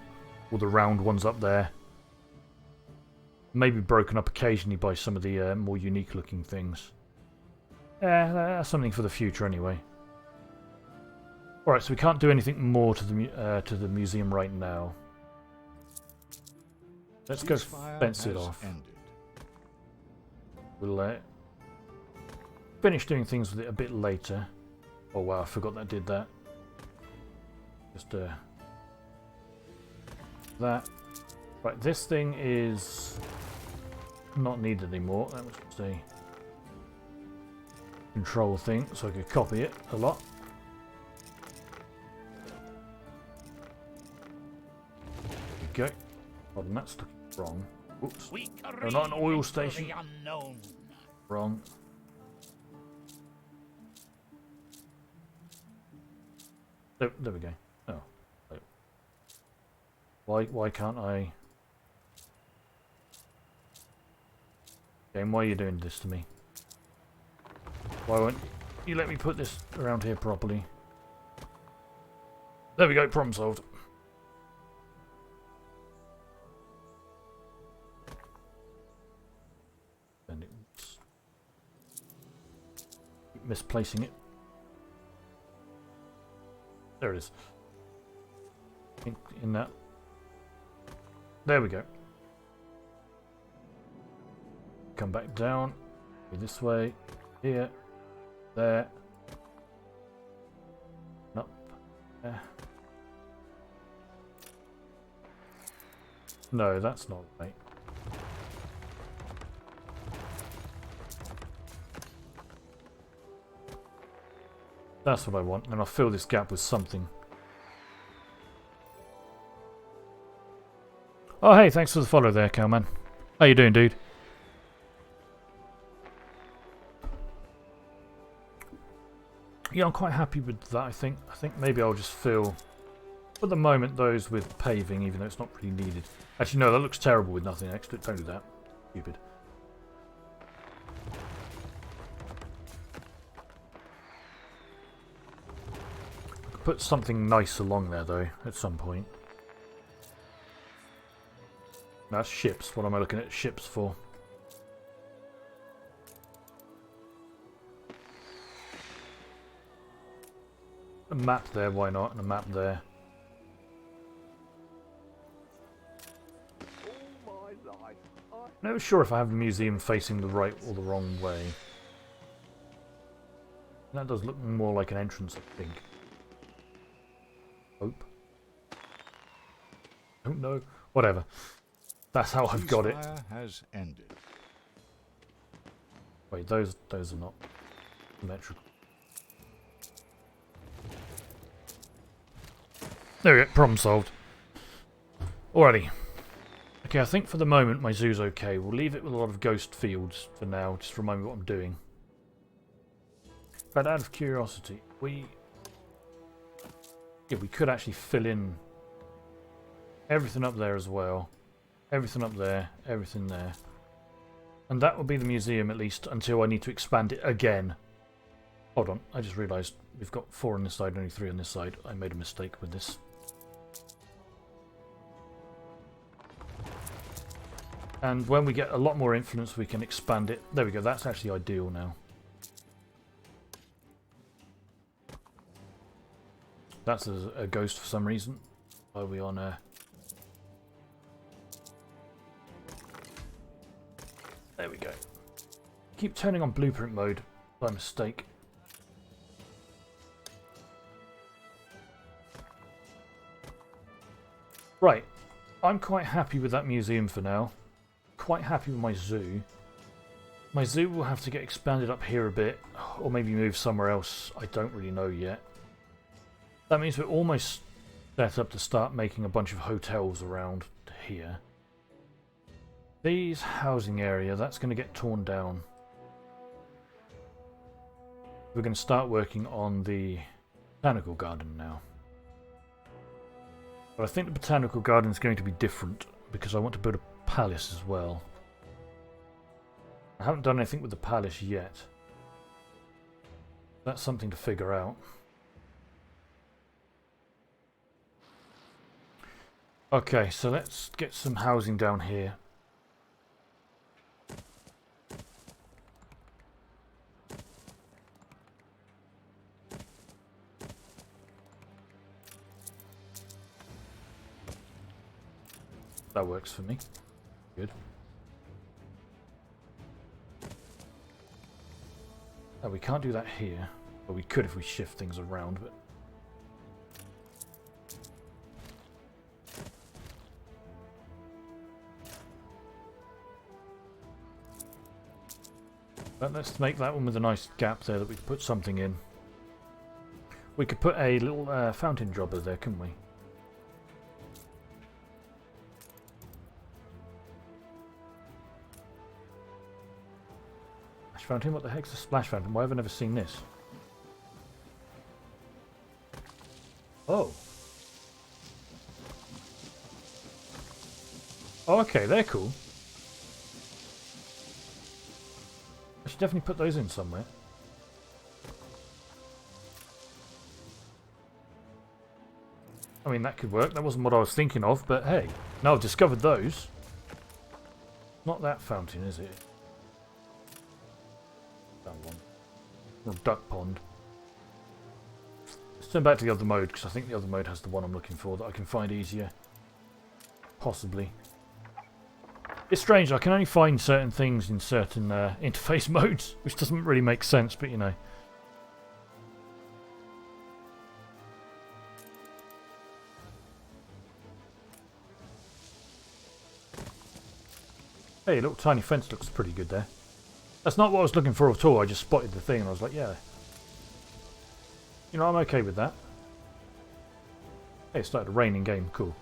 All the round ones up there. Maybe broken up occasionally by some of the more unique looking things. That's something for the future anyway. Alright, so we can't do anything more to the museum right now. Let's go fence it off. Ended. We'll finish doing things with it a bit later. Oh wow, I forgot that I did that. Just that. Right, this thing is not needed anymore. That was just a control thing, so I could copy it a lot. There we go. Hold on, that's wrong. Oops. No, not an oil station. Wrong. There we go. Oh. Why can't I? Game, why are you doing this to me? Why won't you let me put this around here properly? There we go, problem solved. And it's keep misplacing it. There it is. In that. There we go. Come back down. Go this way. Here. There. Up. There. No, that's not right. That's what I want, and I'll fill this gap with something. Oh hey, thanks for the follow there, Cowman. How you doing, dude? Yeah, I'm quite happy with that, I think. I think maybe I'll just fill, for the moment, those with paving, even though it's not really needed. Actually, no, that looks terrible with nothing next to it. Don't do that. Stupid. Put something nice along there, though, at some point. That's ships. What am I looking at ships for? A map there, why not? And a map there. All my life, I I'm not sure if I have the museum facing the right or the wrong way. That does look more like an entrance, I think. Hope. Don't know. Whatever. That's how I've got it. Ceasefire has ended. Wait, those are not symmetrical. There we go. Problem solved. Alrighty. Okay, I think for the moment my zoo's okay. We'll leave it with a lot of ghost fields for now. Just remind me what I'm doing. But out of curiosity, we could actually fill in everything up there as well. Everything up there, everything there. And that will be the museum at least until I need to expand it again. Hold on, I just realised we've got 4 on this side and only 3 on this side. I made a mistake with this. And when we get a lot more influence we can expand it. There we go, that's actually ideal now. That's a ghost for some reason. Why are we on There we go. Keep turning on blueprint mode by mistake. Right. I'm quite happy with that museum for now. Quite happy with my zoo. My zoo will have to get expanded up here a bit, or maybe move somewhere else. I don't really know yet. That means we're almost set up to start making a bunch of hotels around here. These housing area, that's going to get torn down. We're going to start working on the Botanical Garden now. But I think the Botanical Garden is going to be different because I want to build a palace as well. I haven't done anything with the palace yet. That's something to figure out. Okay, so let's get some housing down here. That works for me. Good. Oh, we can't do that here. But we could if we shift things around, but... But let's make that one with a nice gap there that we can put something in. We could put a little fountain dropper there, couldn't we? Splash fountain? What the heck's a splash fountain? Why have I never seen this? Oh. Oh, okay, they're cool. I should definitely put those in somewhere. I mean, that could work. That wasn't what I was thinking of, but hey, now I've discovered those. Not that fountain, is it? That one. Or duck pond. Let's turn back to the other mode, because I think the other mode has the one I'm looking for that I can find easier. Possibly. It's strange, I can only find certain things in certain interface modes, which doesn't really make sense, but you know. Hey, a little tiny fence looks pretty good there. That's not what I was looking for at all, I just spotted the thing and I was like, yeah. You know, I'm okay with that. Hey, it started to rain in game, cool.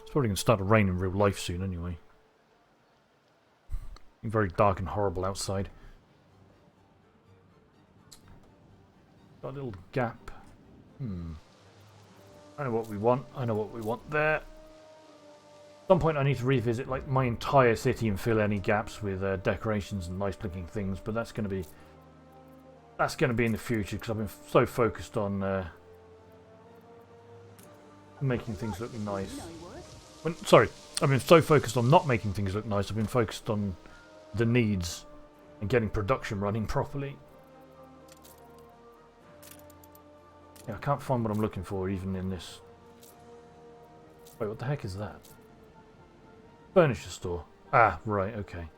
It's probably going to start to rain in real life soon anyway. Very dark and horrible outside. Got a little gap. I know what we want. I know what we want there. At some point I need to revisit like my entire city and fill any gaps with decorations and nice looking things, but that's going to be in the future because I've been so focused on making things look nice. Sorry, I've been so focused on not making things look nice. I've been focused on the needs and getting production running properly. Yeah, I can't find what I'm looking for even in this. Wait, what the heck is that? Furniture store. Ah, right, okay.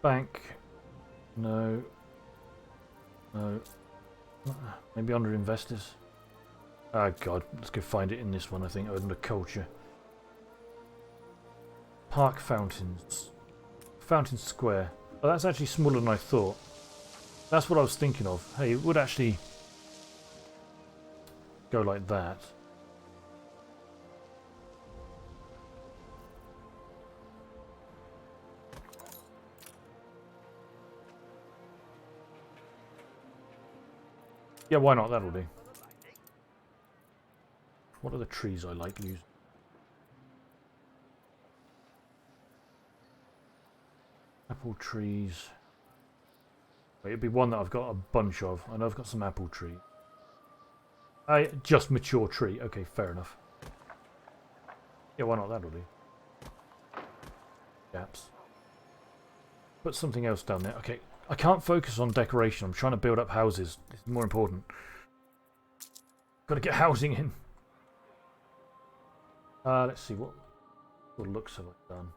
Bank. No. No. Maybe under investors. Ah, God. Let's go find it in this one, I think. Under culture. Park fountains. Fountain Square. Oh, that's actually smaller than I thought. That's what I was thinking of. Hey, it would actually go like that. Yeah, why not? That'll do. What are the trees I like using? Apple trees. Wait, it'd be one that I've got a bunch of. I know I've got some apple trees. Just mature tree. Okay, fair enough. Yeah, why not? That'll do. Gaps. Put something else down there. Okay, I can't focus on decoration. I'm trying to build up houses. It's more important. Got to get housing in. Let's see what looks have I done.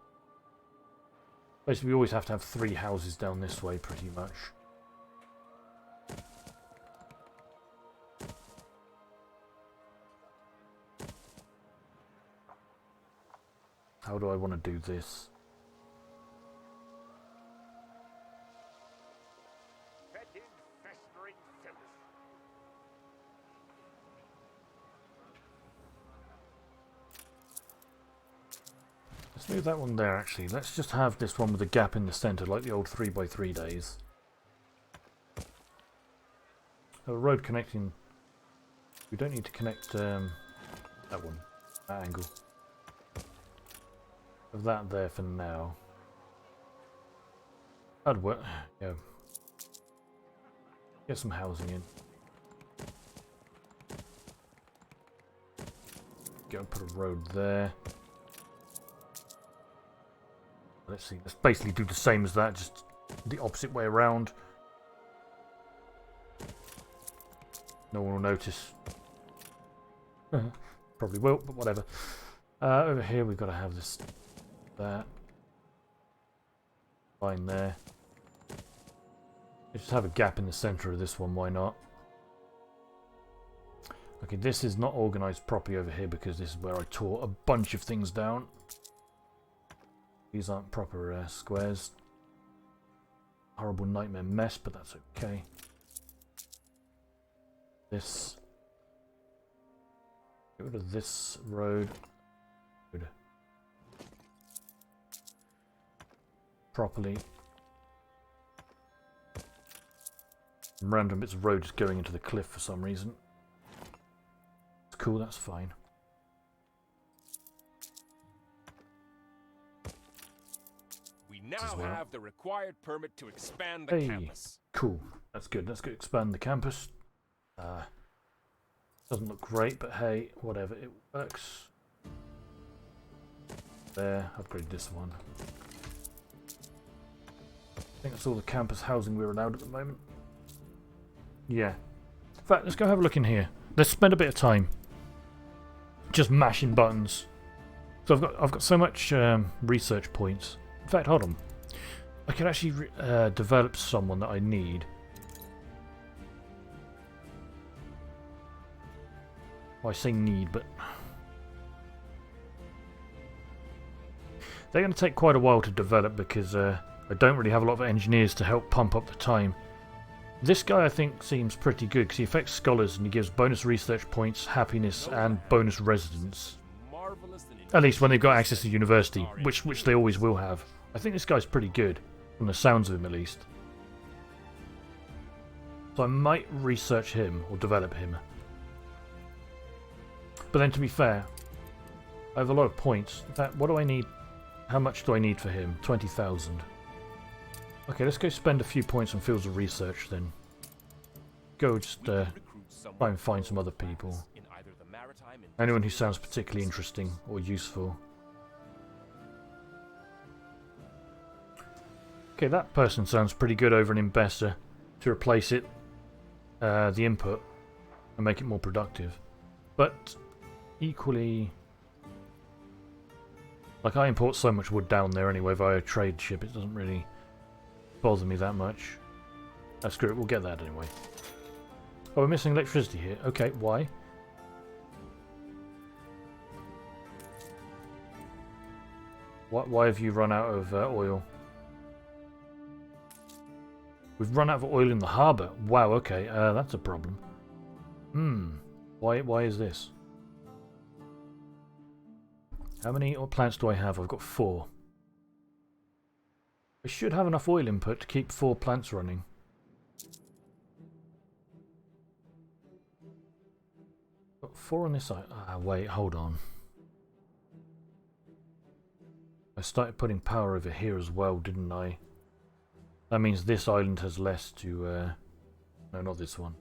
Basically, we always have to have 3 houses down this way, pretty much. How do I want to do this? Let's move that one there, actually. Let's just have this one with a gap in the centre, like the old 3x3 days. A road connecting... We don't need to connect that one, that angle. Have that there for now. That'd work. Yeah. Get some housing in. Go and put a road there. Let's see. Let's basically do the same as that, just the opposite way around. No one will notice. Probably will, but whatever. Over here we've got to have this. That line there. Let's just have a gap in the center of this one, why not? Okay, this is not organized properly over here because this is where I tore a bunch of things down. These aren't proper squares. Horrible nightmare mess, but that's okay. This. Get rid of this road. Good. Properly. Random bits of road just going into the cliff for some reason. It's cool, that's fine. We now have the required permit to expand the campus. Cool. That's good. Let's go expand the campus. Doesn't look great, but hey, whatever. It works. There. Upgrade this one. I think that's all the campus housing we're allowed at the moment. Yeah. In fact, let's go have a look in here. Let's spend a bit of time just mashing buttons. So I've got so much research points. In fact, hold on. I could actually develop someone that I need. Well, I say need, but they're going to take quite a while to develop because I don't really have a lot of engineers to help pump up the time. This guy I think seems pretty good because he affects scholars and he gives bonus research points, happiness and bonus residence. At least when they've got access to university, which they always will have. I think this guy's pretty good, from the sounds of him at least. So I might research him or develop him. But then to be fair, I have a lot of points. In fact, what do I need? How much do I need for him? 20,000. Okay, let's go spend a few points on fields of research then. Go just try and find some other people. Anyone who sounds particularly interesting or useful. Okay, that person sounds pretty good over an investor to replace it, the input, and make it more productive. But equally, Like, I import so much wood down there anyway via trade ship, it doesn't really bother me that much. Screw it, we'll get that anyway. Oh, we're missing electricity here. Okay, why? Why have you run out of oil? We've run out of oil in the harbour. Wow, okay, that's a problem. Why is this? How many plants do I have? I've got 4. I should have enough oil input to keep 4 plants running. Got 4 on this side. Ah, wait, hold on. I started putting power over here as well, didn't I? That means this island has less to... no, not this one.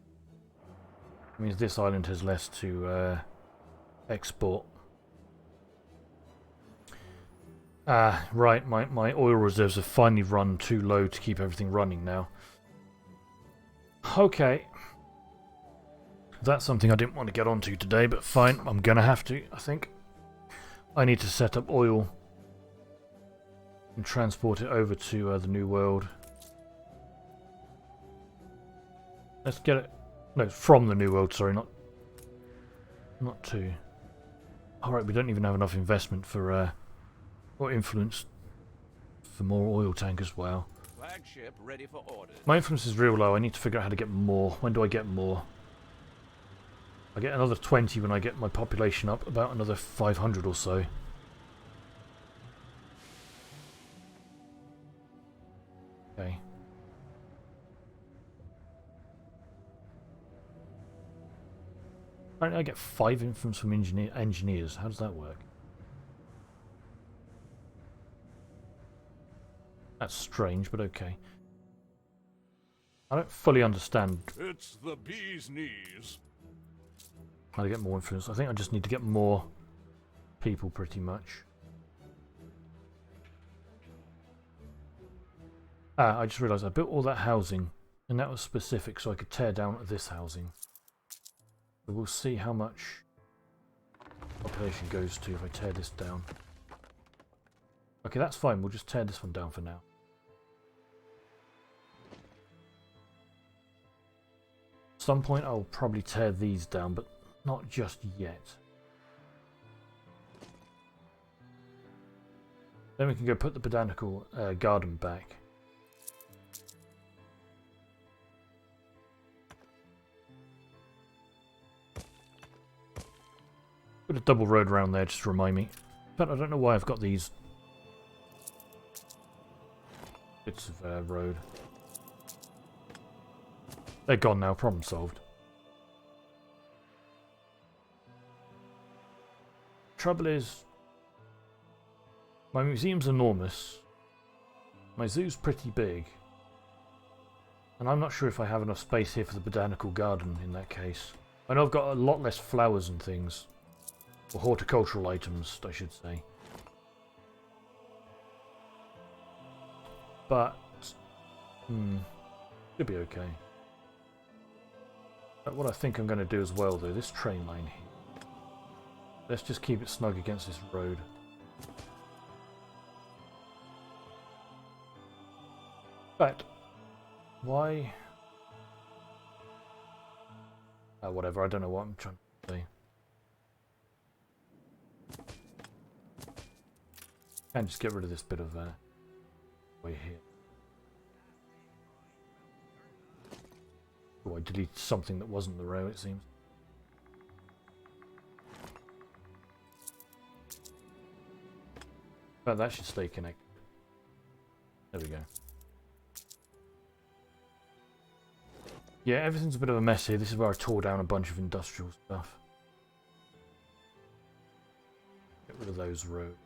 It means this island has less to export. Ah, right, my oil reserves have finally run too low to keep everything running now. Okay. That's something I didn't want to get onto today, but fine, I'm gonna have to, I think. I need to set up oil and transport it over to the New World. Let's get it... No, from the New World, sorry, not to... Alright, we don't even have enough investment for... or influence for more oil tankers. Wow. Flagship ready for orders. My influence is real low. I need to figure out how to get more. When do I get more? I get another 20 when I get my population up about another 500 or so. Okay. Apparently I get 5 influence from engineers. How does that work? That's strange, but okay. I don't fully understand It's the bee's knees. how to get more influence. I think I just need to get more people, pretty much. Ah, I just realised I built all that housing, and that was specific, so I could tear down this housing. But we'll see how much population goes to if I tear this down. Okay, that's fine. We'll just tear this one down for now. At some point I'll probably tear these down, but not just yet. Then we can go put the Botanical Garden back. Put a double road around there just to remind me. But I don't know why I've got these bits of road. They're gone now, problem solved. Trouble is, my museum's enormous, my zoo's pretty big, and I'm not sure if I have enough space here for the Botanical Garden in that case. I know I've got a lot less flowers and things, or horticultural items, I should say. But, should be okay. But what I think I'm going to do as well, though, this train line here. Let's just keep it snug against this road. But, why? Whatever, I don't know what I'm trying to say. And just get rid of this bit of way here. Oh, I deleted something that wasn't the row, it seems. But that should stay connected. There we go. Yeah, everything's a bit of a mess here. This is where I tore down a bunch of industrial stuff. Get rid of those roads.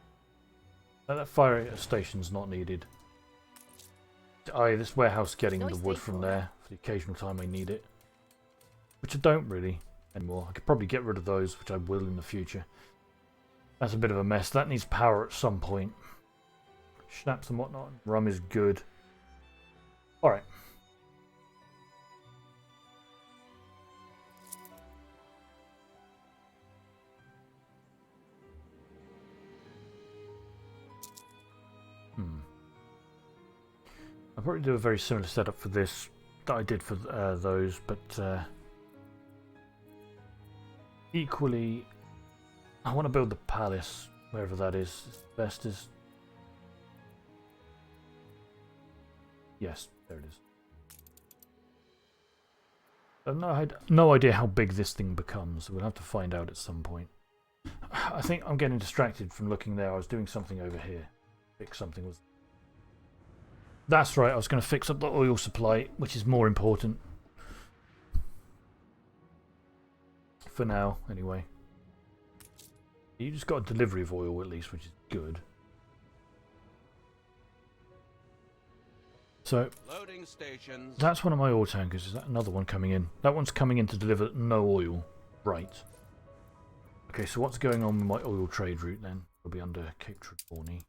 That fire station's not needed. This warehouse getting the wood from there for the occasional time I need it. Which I don't really anymore. I could probably get rid of those, which I will in the future. That's a bit of a mess. That needs power at some point. Schnapps and whatnot. Rum is good. Alright. probably do a very similar setup for this that I did for those, but equally, I want to build the palace wherever that is. Best is. Yes, there it is. I have no idea how big this thing becomes. We'll have to find out at some point. I think I'm getting distracted from looking there. I was doing something over here. Fix something was. That's right. I was going to fix up the oil supply, which is more important for now, anyway. You just got a delivery of oil at least, which is good. So Loading stations. that's one of my oil tankers. Is that another one coming in? That one's coming in to deliver no oil. Right. Okay, so what's going on with my oil trade route then? It'll be under Cape Trelawney.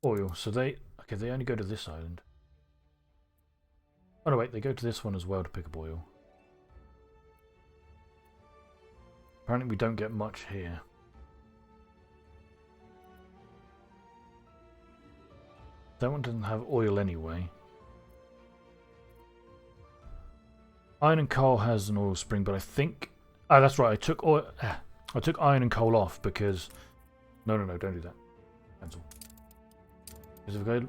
Oil. So they only go to this island. Oh no, wait, they go to this one as well to pick up oil. Apparently we don't get much here. That one doesn't have oil anyway. Iron and coal has an oil spring, but I think... Ah, that's right, I took iron and coal off because... No, don't do that. Cancel. Because if I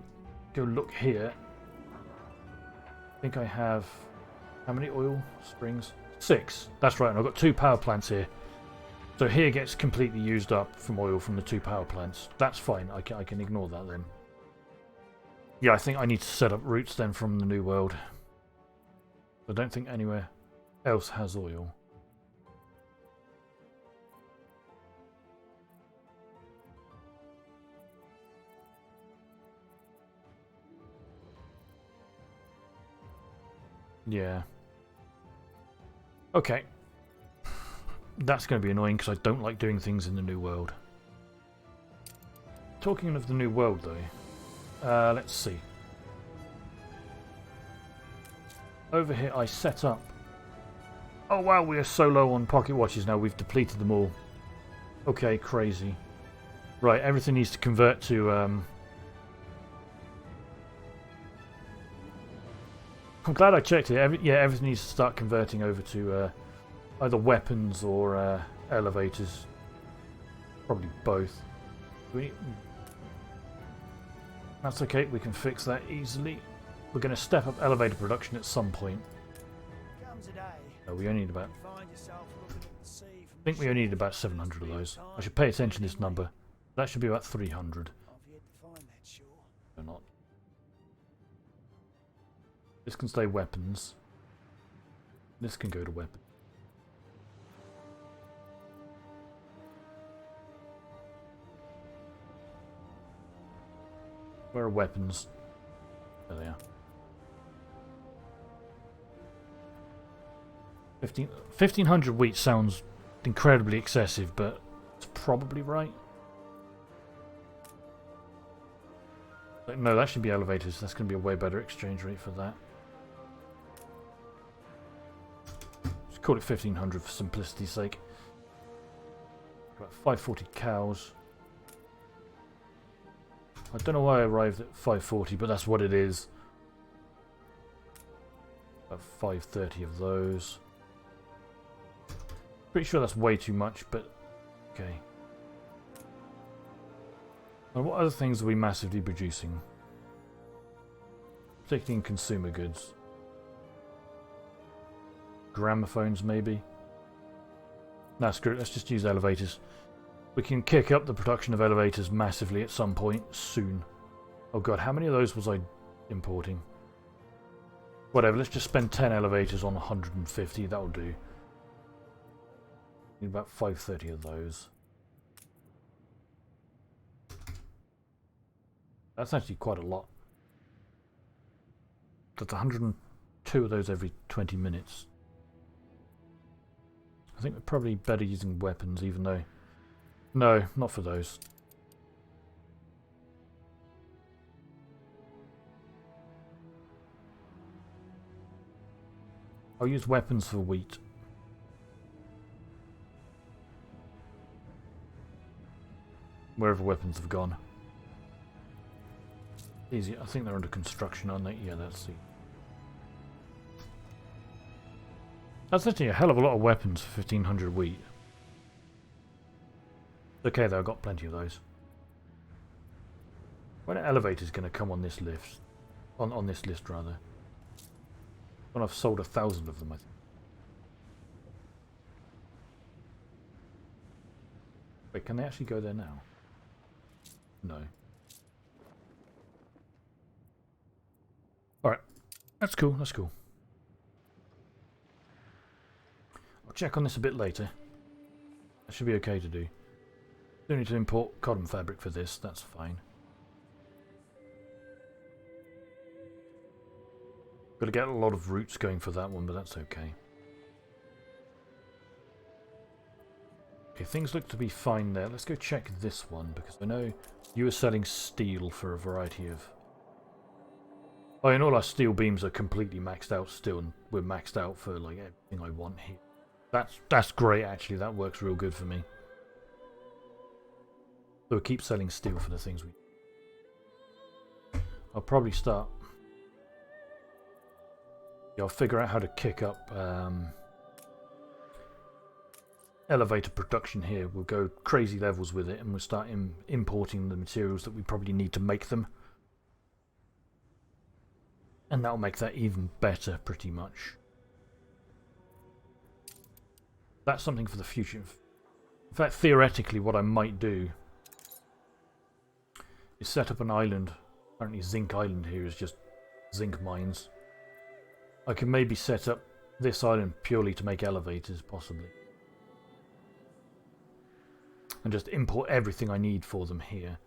go look here... I think I have... How many oil springs? 6. That's right, and I've got 2 power plants here. So here gets completely used up from oil from the 2 power plants. That's fine, I can ignore that then. Yeah, I think I need to set up routes then from the New World. I don't think anywhere else has oil. Yeah. Okay. That's going to be annoying because I don't like doing things in the New World. Talking of the New World though, let's see. Over here I set up... Oh wow, we are so low on pocket watches now, we've depleted them all. Okay, crazy. Right, everything needs to convert to... I'm glad I checked it. Everything needs to start converting over to either weapons or elevators. Probably both. That's okay, we can fix that easily. We're going to step up elevator production at some point. No, we only need about... I think we only need about 700 of those. I should pay attention to this number. That should be about 300. Or not. This can stay weapons. This can go to weapons. Where are weapons? There they are. 1500 wheat sounds incredibly excessive, but it's probably right. No, that should be elevators. That's going to be a way better exchange rate for that. Just call it 1500 for simplicity's sake. About 540 cows. I don't know why I arrived at 540, but that's what it is. About 530 of those. Pretty sure that's way too much, but okay. And what other things are we massively producing? Particularly in consumer goods. Gramophones, maybe? Nah, screw it. Let's just use elevators. We can kick up the production of elevators massively at some point soon. Oh god, how many of those was I importing? Whatever, let's just spend 10 elevators on 150. That'll do. Need about 530 of those. That's actually quite a lot. That's 102 of those every 20 minutes. I think we're probably better using weapons, even though... No, not for those. I'll use weapons for wheat. Wherever weapons have gone. Easy. I think they're under construction, aren't they? Yeah, that's the. That's actually a hell of a lot of weapons for 1500 wheat. Okay, though, I've got plenty of those. When an elevator's going to come on this list, on this list rather. When I've sold 1,000 of them, I think. Wait, can they actually go there now? No. Alright. That's cool, that's cool. I'll check on this a bit later. That should be okay to do. Don't need to import cotton fabric for this, that's fine. Got to get a lot of roots going for that one, but that's okay. Okay, things look to be fine there. Let's go check this one, because I know you were selling steel for a variety of... Oh, and all our steel beams are completely maxed out still, and we're maxed out for like everything I want here. That's great, actually. That works real good for me. So we'll keep selling steel for the things we... I'll probably start... Yeah, I'll figure out how to kick up elevator production here. We'll go crazy levels with it, and we'll start importing the materials that we probably need to make them. And that'll make that even better, pretty much. That's something for the future. In fact, theoretically, what I might do is set up an island. Apparently, Zinc Island here is just zinc mines. I can maybe set up this island purely to make elevators, possibly. And just import everything I need for them here.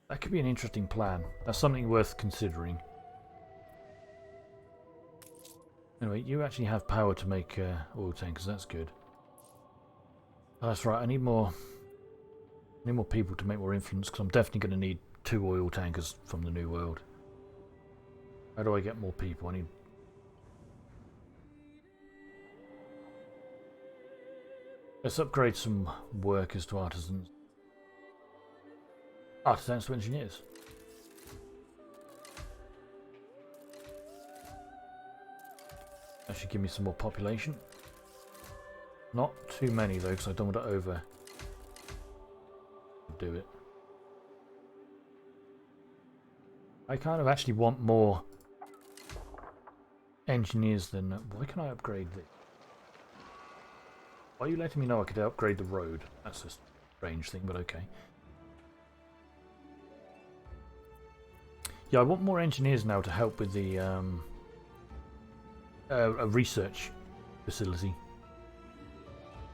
That could be an interesting plan. That's something worth considering. Anyway, you actually have power to make oil tankers, that's good. Oh, that's right, I need more people to make more influence, because I'm definitely going to need 2 oil tankers from the New World. How do I get more people? I need... Let's upgrade some workers to artisans. Artisans to engineers. That should give me some more population. Not too many though, because I don't want to over do it. I kind of actually want more engineers than... Why can I upgrade this? Why are you letting me know I could upgrade the road? That's a strange thing, but okay. Yeah, I want more engineers now to help with the a research facility.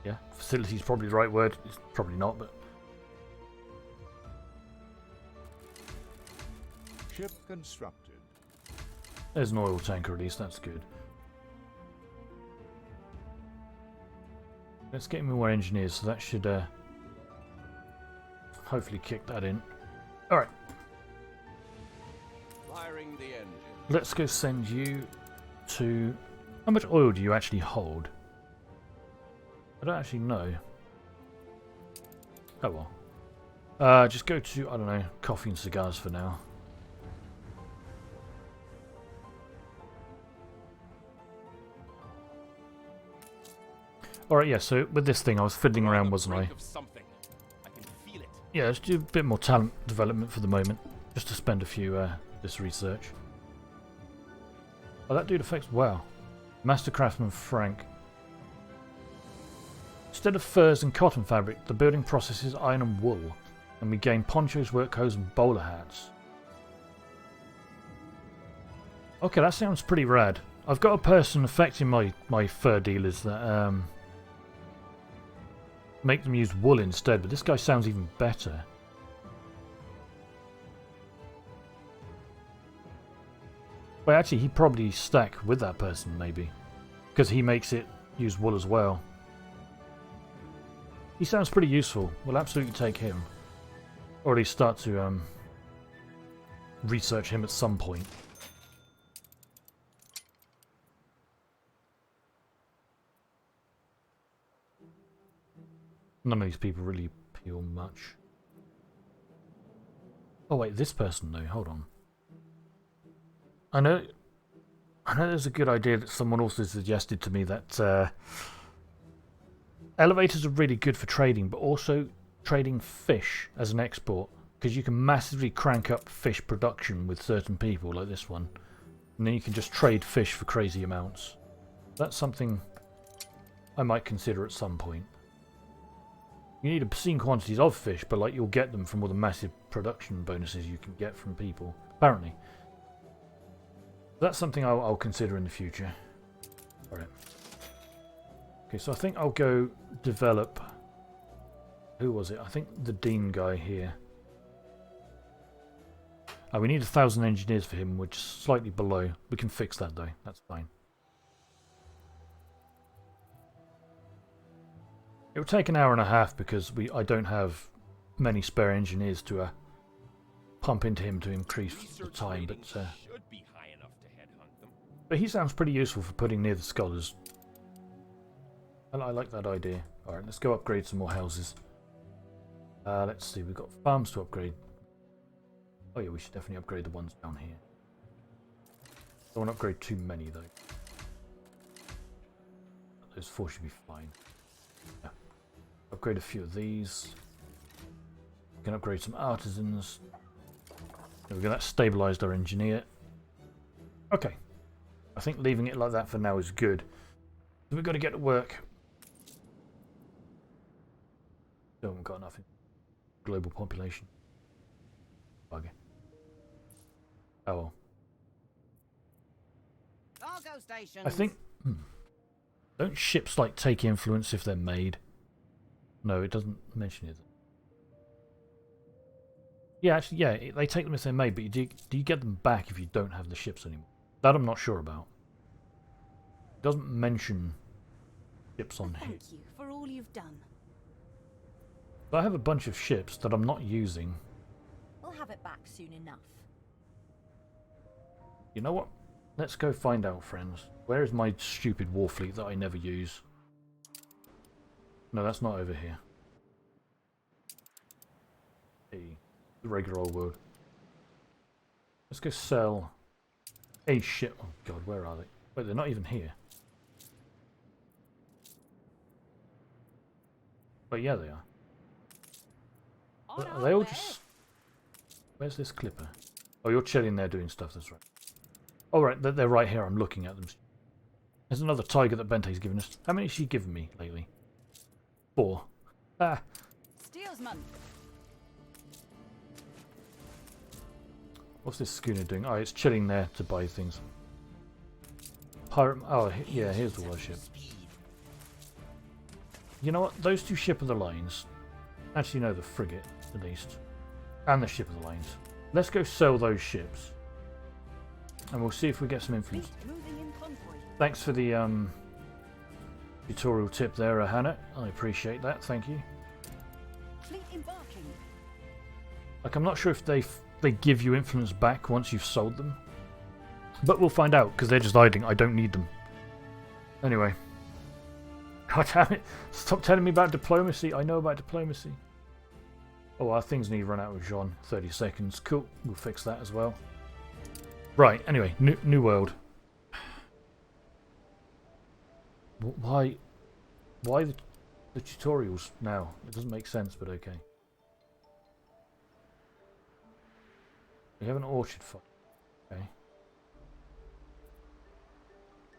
Yeah, facility is probably the right word. It's probably not, but... Ship constructed. There's an oil tanker at least, that's good. Let's get more engineers, so that should hopefully kick that in. Alright. Firing the engine. Let's go send you to... How much oil do you actually hold? I don't actually know. Oh well. Just go to, I don't know, coffee and cigars for now. Alright, yeah, so with this thing I was fiddling around, wasn't I? Yeah, let's do a bit more talent development for the moment. Just to spend a few, this research. Oh, that dude affects... Wow. Master Craftsman Frank. Instead of furs and cotton fabric, the building processes iron and wool. And we gain ponchos, work clothes and bowler hats. Okay, that sounds pretty rad. I've got a person affecting my fur dealers that, make them use wool instead, but this guy sounds even better. Well, actually, he probably stack with that person, maybe. Because he makes it use wool as well. He sounds pretty useful. We'll absolutely take him. Or at least start to research him at some point. None of these people really appeal much. Oh wait, this person though, hold on. I know there's a good idea that someone also suggested to me that elevators are really good for trading, but also trading fish as an export, because you can massively crank up fish production with certain people like this one, and then you can just trade fish for crazy amounts. That's something I might consider at some point. You need obscene quantities of fish, but like you'll get them from all the massive production bonuses you can get from people, apparently. That's something I'll consider in the future. Alright. Okay, so I think I'll go develop... Who was it? I think the Dean guy here. Oh, we need 1,000 engineers for him, which is slightly below. We can fix that though, that's fine. It will take an hour and a half because I don't have many spare engineers to pump into him to increase the time, but he sounds pretty useful for putting near the scholars. I like that idea. Alright, let's go upgrade some more houses. Let's see, we've got farms to upgrade. Oh yeah, we should definitely upgrade the ones down here. Don't want to upgrade too many though. Those 4 should be fine. Yeah. Upgrade a few of these. We can upgrade some artisans. There we go, that stabilised our engineer. Okay. I think leaving it like that for now is good. We've got to get to work. Still haven't got enough global population. Bugger. Oh well. Cargo station. I think... Don't ships like take influence if they're made? No, it doesn't mention it. Yeah, actually, yeah, they take them if they're made, but do you get them back if you don't have the ships anymore? That I'm not sure about. It doesn't mention ships on here. Thank you for all you've done. But I have a bunch of ships that I'm not using. We'll have it back soon enough. You know what? Let's go find out, friends. Where is my stupid war fleet that I never use? No, that's not over here. Hey, the regular old world. Let's go sell a ship. Oh god, where are they? Wait, they're not even here. But yeah, they are. Are they all just... Where's this clipper? Oh, you're chilling there doing stuff, that's right. Oh, right, they're right here. I'm looking at them. There's another tiger that Bente's given us. How many has she given me lately? 4. Ah. Steersman. What's this schooner doing? Oh, it's chilling there to buy things. Pirate... Oh, yeah, here's the warship. You know what? Those 2 ship of the lines... Actually, no, the frigate, at least. And the ship of the lines. Let's go sell those ships. And we'll see if we get some influence. Thanks for the tutorial tip there, Hannah. I appreciate that. Thank you. Fleet embarking. Like, I'm not sure if they give you influence back once you've sold them. But we'll find out, because they're just hiding. I don't need them. Anyway. God damn it. Stop telling me about diplomacy. I know about diplomacy. Oh, our things need to run out with Jean. 30 seconds. Cool. We'll fix that as well. Right, anyway. New world. Why the tutorials now? It doesn't make sense, but okay. We have an orchard farm. Okay.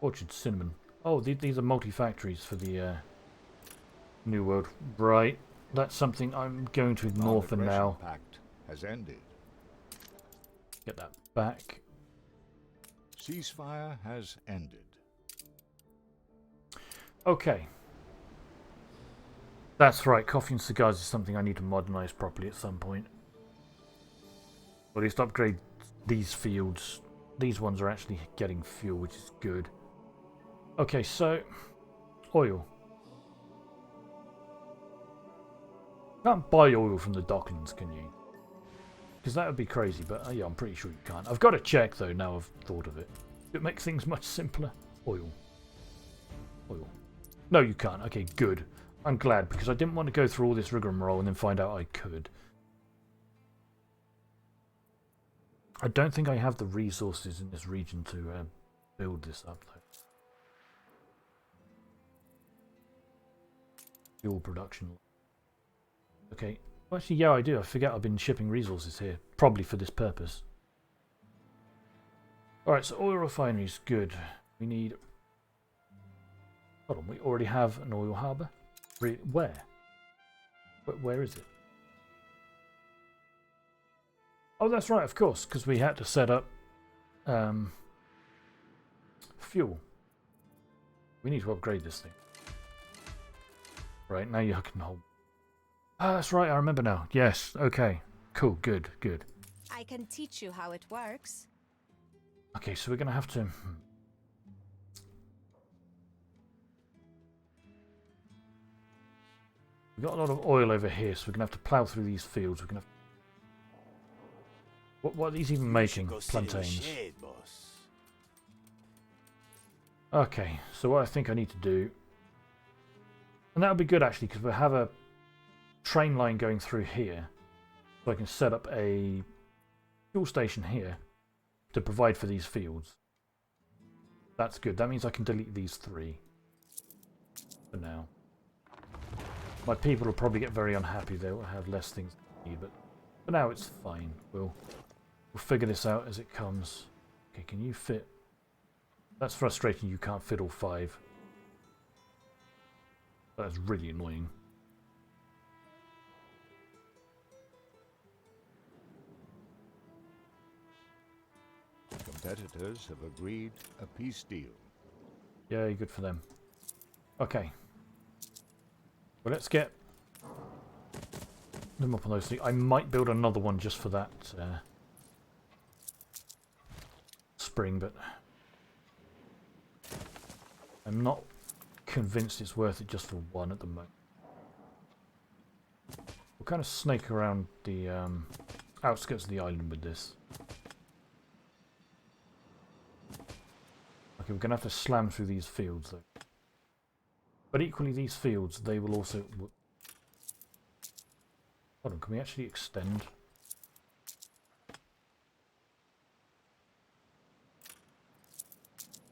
Orchard cinnamon. Oh, these are multi-factories for the New World. Right. That's something I'm going to ignore for now. Pact has ended. Get that back. Ceasefire has ended. Okay. That's right. Coffee and cigars is something I need to modernize properly at some point. Or at least upgrade these fields. These ones are actually getting fuel, which is good. Okay, so oil. Can't buy oil from the Docklands, can you? Because that would be crazy, but yeah, I'm pretty sure you can't. I've got to check though, now I've thought of it. It makes things much simpler. Oil. Oil. No, you can't. Okay, good. I'm glad, because I didn't want to go through all this rigmarole and then find out I could. I don't think I have the resources in this region to build this up, though. Fuel production. Okay. Well, actually, yeah, I do. I forget I've been shipping resources here. Probably for this purpose. Alright, so oil refineries. Good. We need... Hold on, we already have an oil harbour? Where? Where is it? Oh, that's right, of course, because we had to set up fuel. We need to upgrade this thing. Right, now you can hold. Ah, that's right, I remember now. Yes, okay. Cool, good, good. I can teach you how it works. Okay, so we're going to have to... We've got a lot of oil over here, so we're going to have to plough through these fields. We're going to have... What are these even making? Plantains. Okay, so what I think I need to do... And that would be good, actually, because we'll have a train line going through here. So I can set up a fuel station here to provide for these fields. That's good. That means I can delete these 3 for now. My people will probably get very unhappy. They will have less things to need, but for now it's fine. We'll figure this out as it comes. Okay, can you fit? That's frustrating. You can't fit all 5. That's really annoying. Competitors have agreed a peace deal. Yeah, good for them. Okay. Well, let's get them up on those things. I might build another one just for that spring, but I'm not convinced it's worth it just for one at the moment. We'll kind of snake around the outskirts of the island with this. Okay, we're going to have to slam through these fields, though. But equally, these fields, they will also... Hold on, can we actually extend?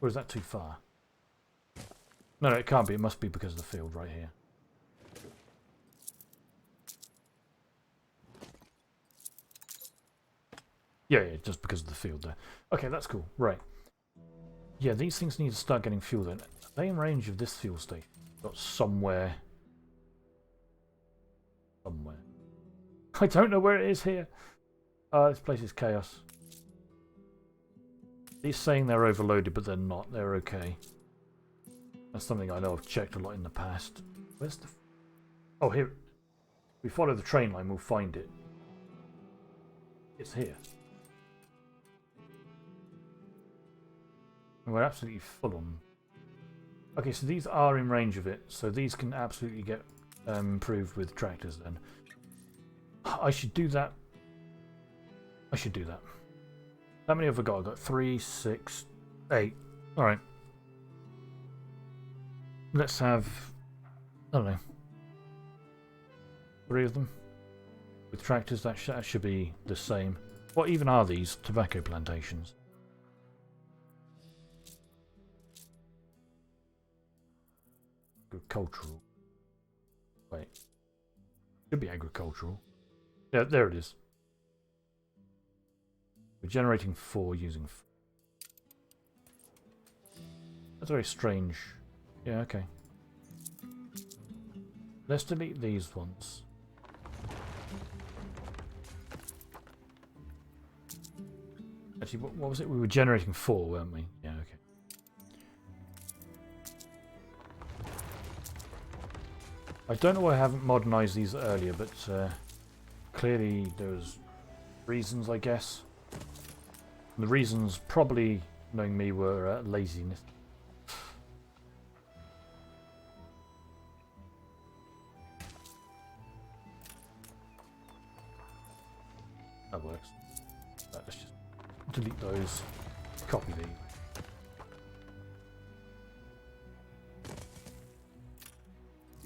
Or is that too far? No, it can't be. It must be because of the field right here. Yeah, just because of the field there. Okay, that's cool. Right. Yeah, these things need to start getting fuel then. Are they in range of this fuel station? Got somewhere. Somewhere. I don't know where it is here. This place is chaos. He's saying they're overloaded, but they're not. They're okay. That's something I know I've checked a lot in the past. Where's the... Oh, here. If we follow the train line, we'll find it. It's here. And we're absolutely full on. Okay, so these are in range of it. So these can absolutely get improved with tractors then. I should do that. I should do that. How many have I got? I've got 3, 6, 8. Alright. Let's have, I don't know, 3 of them. With tractors, that should be the same. What even are these? Tobacco plantations. Agricultural. Wait. Should be agricultural. Yeah, there it is. We're generating 4 using 4. That's very strange. Yeah, okay. Let's delete these ones. Actually, what was it? We were generating 4, weren't we? Yeah, okay. I don't know why I haven't modernized these earlier, but clearly there's reasons, I guess. And the reasons, probably, knowing me, were laziness. That works. Right, let's just delete those. Copy these.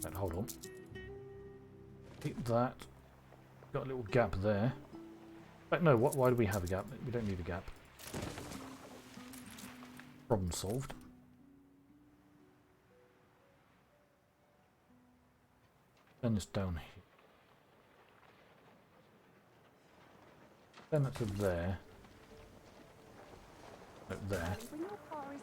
And hold on. Delete that. Got a little gap there. No, why do we have a gap? We don't need a gap. Problem solved. Send this down here. Send that to there. No, there. When your car is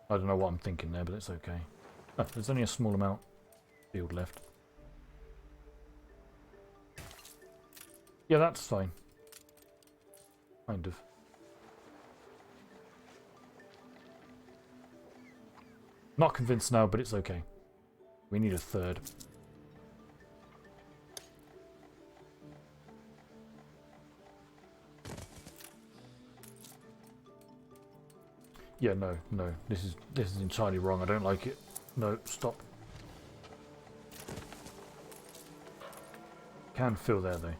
out. I don't know what I'm thinking there, but it's okay. Oh, there's only a small amount field left. Yeah, that's fine. Kind of. Not convinced now, but it's okay. We need a third. Yeah, no. This is entirely wrong. I don't like it. No, stop. Can fill there though.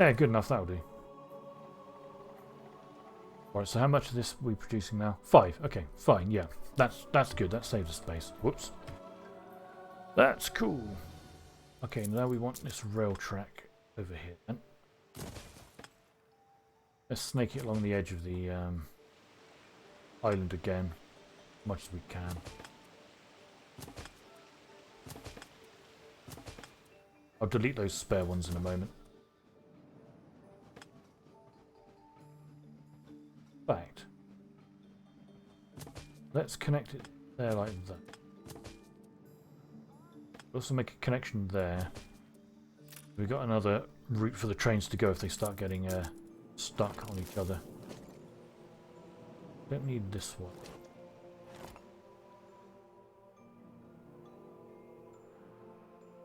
Yeah, good enough, that'll do. Alright, so how much of this are we producing now? 5. Okay, fine, yeah. That's good, that saves us space. Whoops. That's cool. Okay, now we want this rail track over here then. Let's snake it along the edge of the island again, as much as we can. I'll delete those spare ones in a moment. Fact. Let's connect it there like that. Also make a connection there. We've got another route for the trains to go if they start getting stuck on each other. Don't need this one.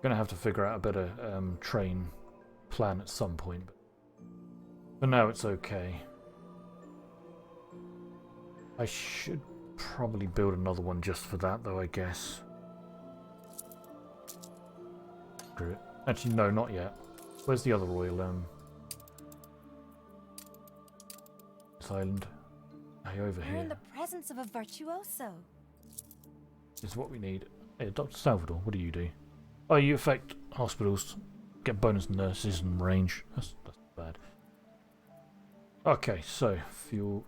Gonna have to figure out a better train plan at some point. But for now it's okay. I should probably build another one just for that though, I guess. Screw it. Actually, no, not yet. Where's the other oil? This island. Hey, over We're here. in the presence of a virtuoso. Is what we need. Hey, Dr. Salvador, what do you do? Oh, you affect hospitals. Get bonus nurses and range. That's bad. Okay, so fuel.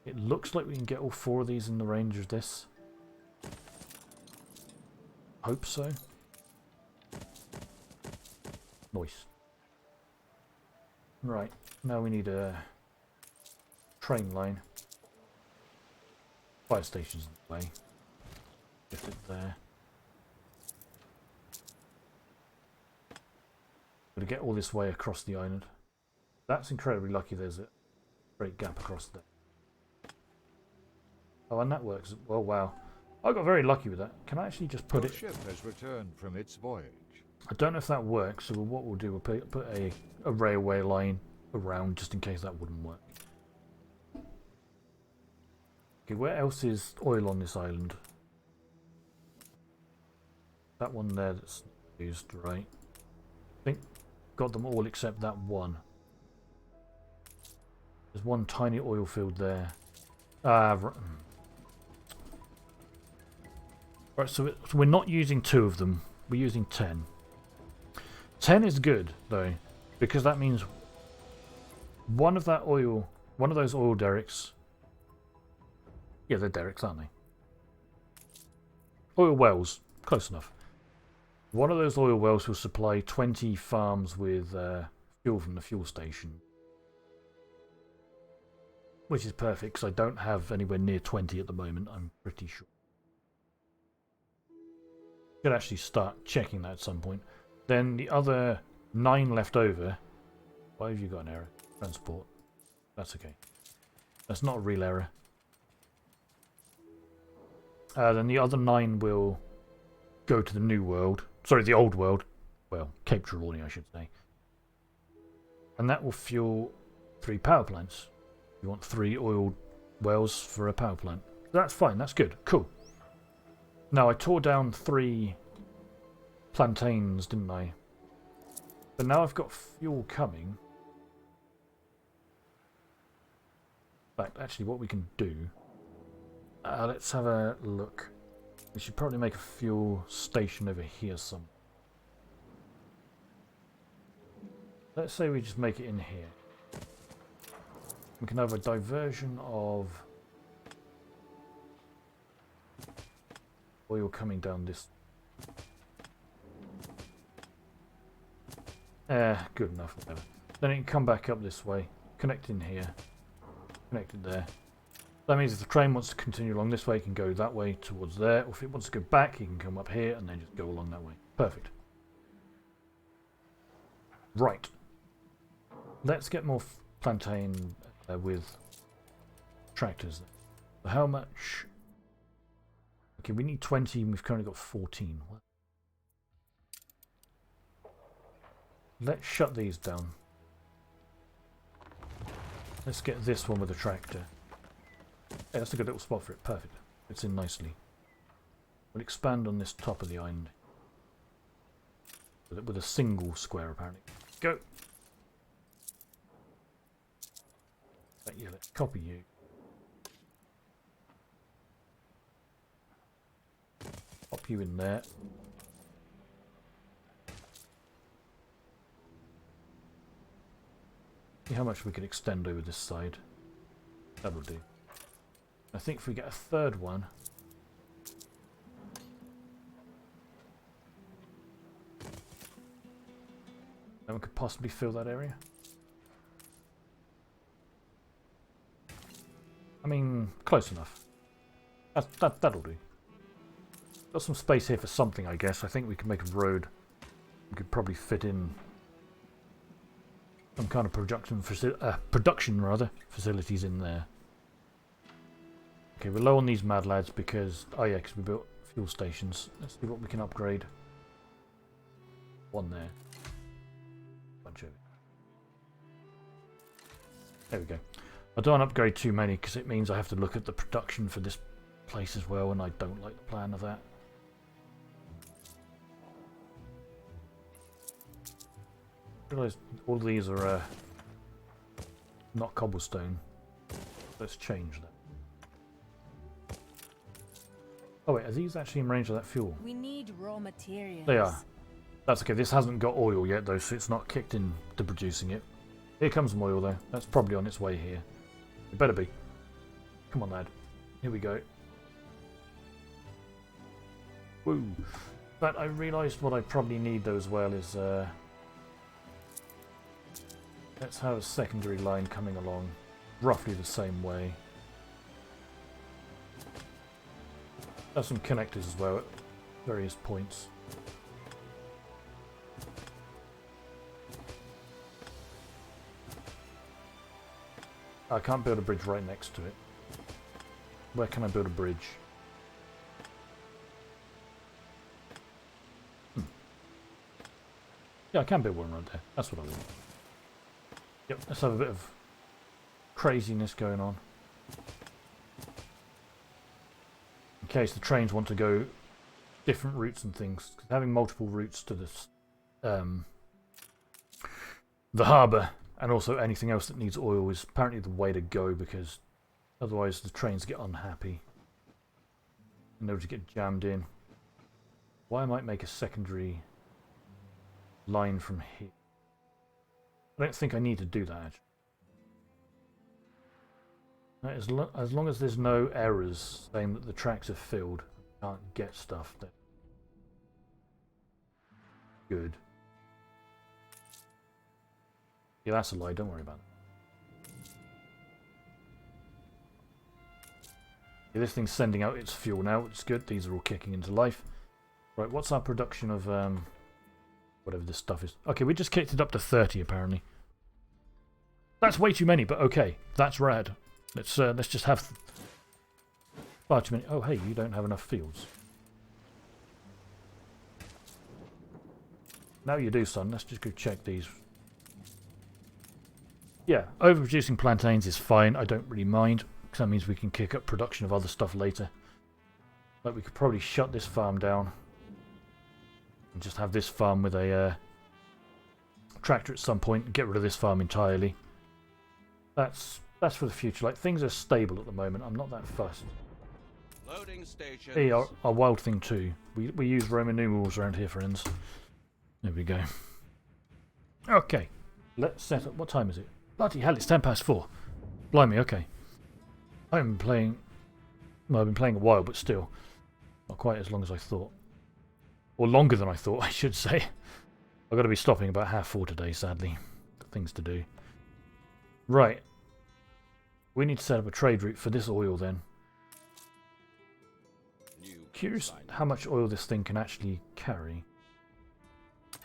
It looks like we can get all 4 of these in the range of this. Hope so. Nice. Right, now we need a train line. Fire station's in the way. Get it there. Gotta get all this way across the island. That's incredibly lucky there's a great gap across there. Oh, and that works. Well, wow. I got very lucky with that. Can I actually just put Your it... ship has returned from its voyage. I don't know if that works, so what we'll do, we'll put a railway line around just in case that wouldn't work. Okay, where else is oil on this island? That one there that's used, right? I think got them all except that one. There's one tiny oil field there. Right, so we're not using 2 of them. We're using 10. 10 is good though, because that means one of those oil derricks. Yeah, they're derricks, aren't they? Oil wells, close enough. One of those oil wells will supply 20 farms with fuel from the fuel station, which is perfect because I don't have anywhere near 20 at the moment. I'm pretty sure. Could actually start checking that at some point. Then the other 9 left over. Why have you got an error? Transport. That's okay. That's not a real error. Then the other 9 will go to the new world. Sorry, the old world. Well, Cape Trelawney, I should say. And that will fuel 3 power plants. You want 3 oil wells for a power plant. That's fine. That's good. Cool. Now, I tore down 3 plantains, didn't I? But now I've got fuel coming. In fact, actually what we can do... let's have a look. We should probably make a fuel station over here somewhere. Let's say we just make it in here. We can have a diversion of oil coming down this. Good enough, whatever. Then it can come back up this way, connect in here, connect it there. That means if the train wants to continue along this way, it can go that way towards there. Or if it wants to go back, it can come up here and then just go along that way. Perfect. Right. Let's get more plantain with tractors. So how much? Okay, we need 20 and we've currently got 14. Let's shut these down. Let's get this one with a tractor. Yeah, that's a good little spot for it. Perfect. It's in nicely. We'll expand on this top of the island. With a single square, apparently. Go! Yeah, let's copy you. Pop you in there. See how much we can extend over this side. That'll do. I think if we get a third one, then we could possibly fill that area. I mean, close enough. That'll do. Got some space here for something, I guess. I think we can make a road. We could probably fit in some kind of production facilities in there. Okay, we're low on these mad lads because... Oh yeah, because we built fuel stations. Let's see what we can upgrade. One there. Bunch of it. There we go. I don't want to upgrade too many because it means I have to look at the production for this place as well, and I don't like the plan of that. I realise all of these are not cobblestone. Let's change that. Oh wait, are these actually in range of that fuel? We need raw materials. They are. That's okay. This hasn't got oil yet though, so it's not kicked into producing it. Here comes some oil though. That's probably on its way here. It better be. Come on, lad. Here we go. Woo. But I realised what I probably need though as well is let's have a secondary line coming along roughly the same way. Have some connectors as well at various points. I can't build a bridge right next to it. Where can I build a bridge? Yeah, I can build one right there. That's what I want. Yep, let's have a bit of craziness going on. In case the trains want to go different routes and things. Having multiple routes to this, the harbour and also anything else that needs oil is apparently the way to go, because otherwise the trains get unhappy and they'll just get jammed in. Why I might make a secondary line from here. I don't think I need to do that. As long as there's no errors saying that the tracks are filled, I can't get stuff. That good. Yeah, that's a lie. Don't worry about it. Yeah, this thing's sending out its fuel now, which is good. These are all kicking into life. Right, what's our production of whatever this stuff is? Okay, we just kicked it up to 30 apparently. That's way too many, but okay, that's rad. Let's just have far too many. Oh hey, you don't have enough fields. Now you do, son. Let's just go check these. Yeah, overproducing plantains is fine. I don't really mind, because that means we can kick up production of other stuff later. Like we could probably shut this farm down. And just have this farm with a tractor at some point and get rid of this farm entirely. That's for the future. Like, things are stable at the moment. I'm not that fussed. Loading station. Hey, our wild thing too. We use Roman numerals around here, friends. There we go. Okay. Let's set up. What time is it? Bloody hell, it's 4:10. Blimey, okay. I've been playing a while, but still. Not quite as long as I thought. Or longer than I thought, I should say. I've got to be stopping about 4:30 today, sadly. Got things to do. Right. We need to set up a trade route for this oil then. Curious how much oil this thing can actually carry.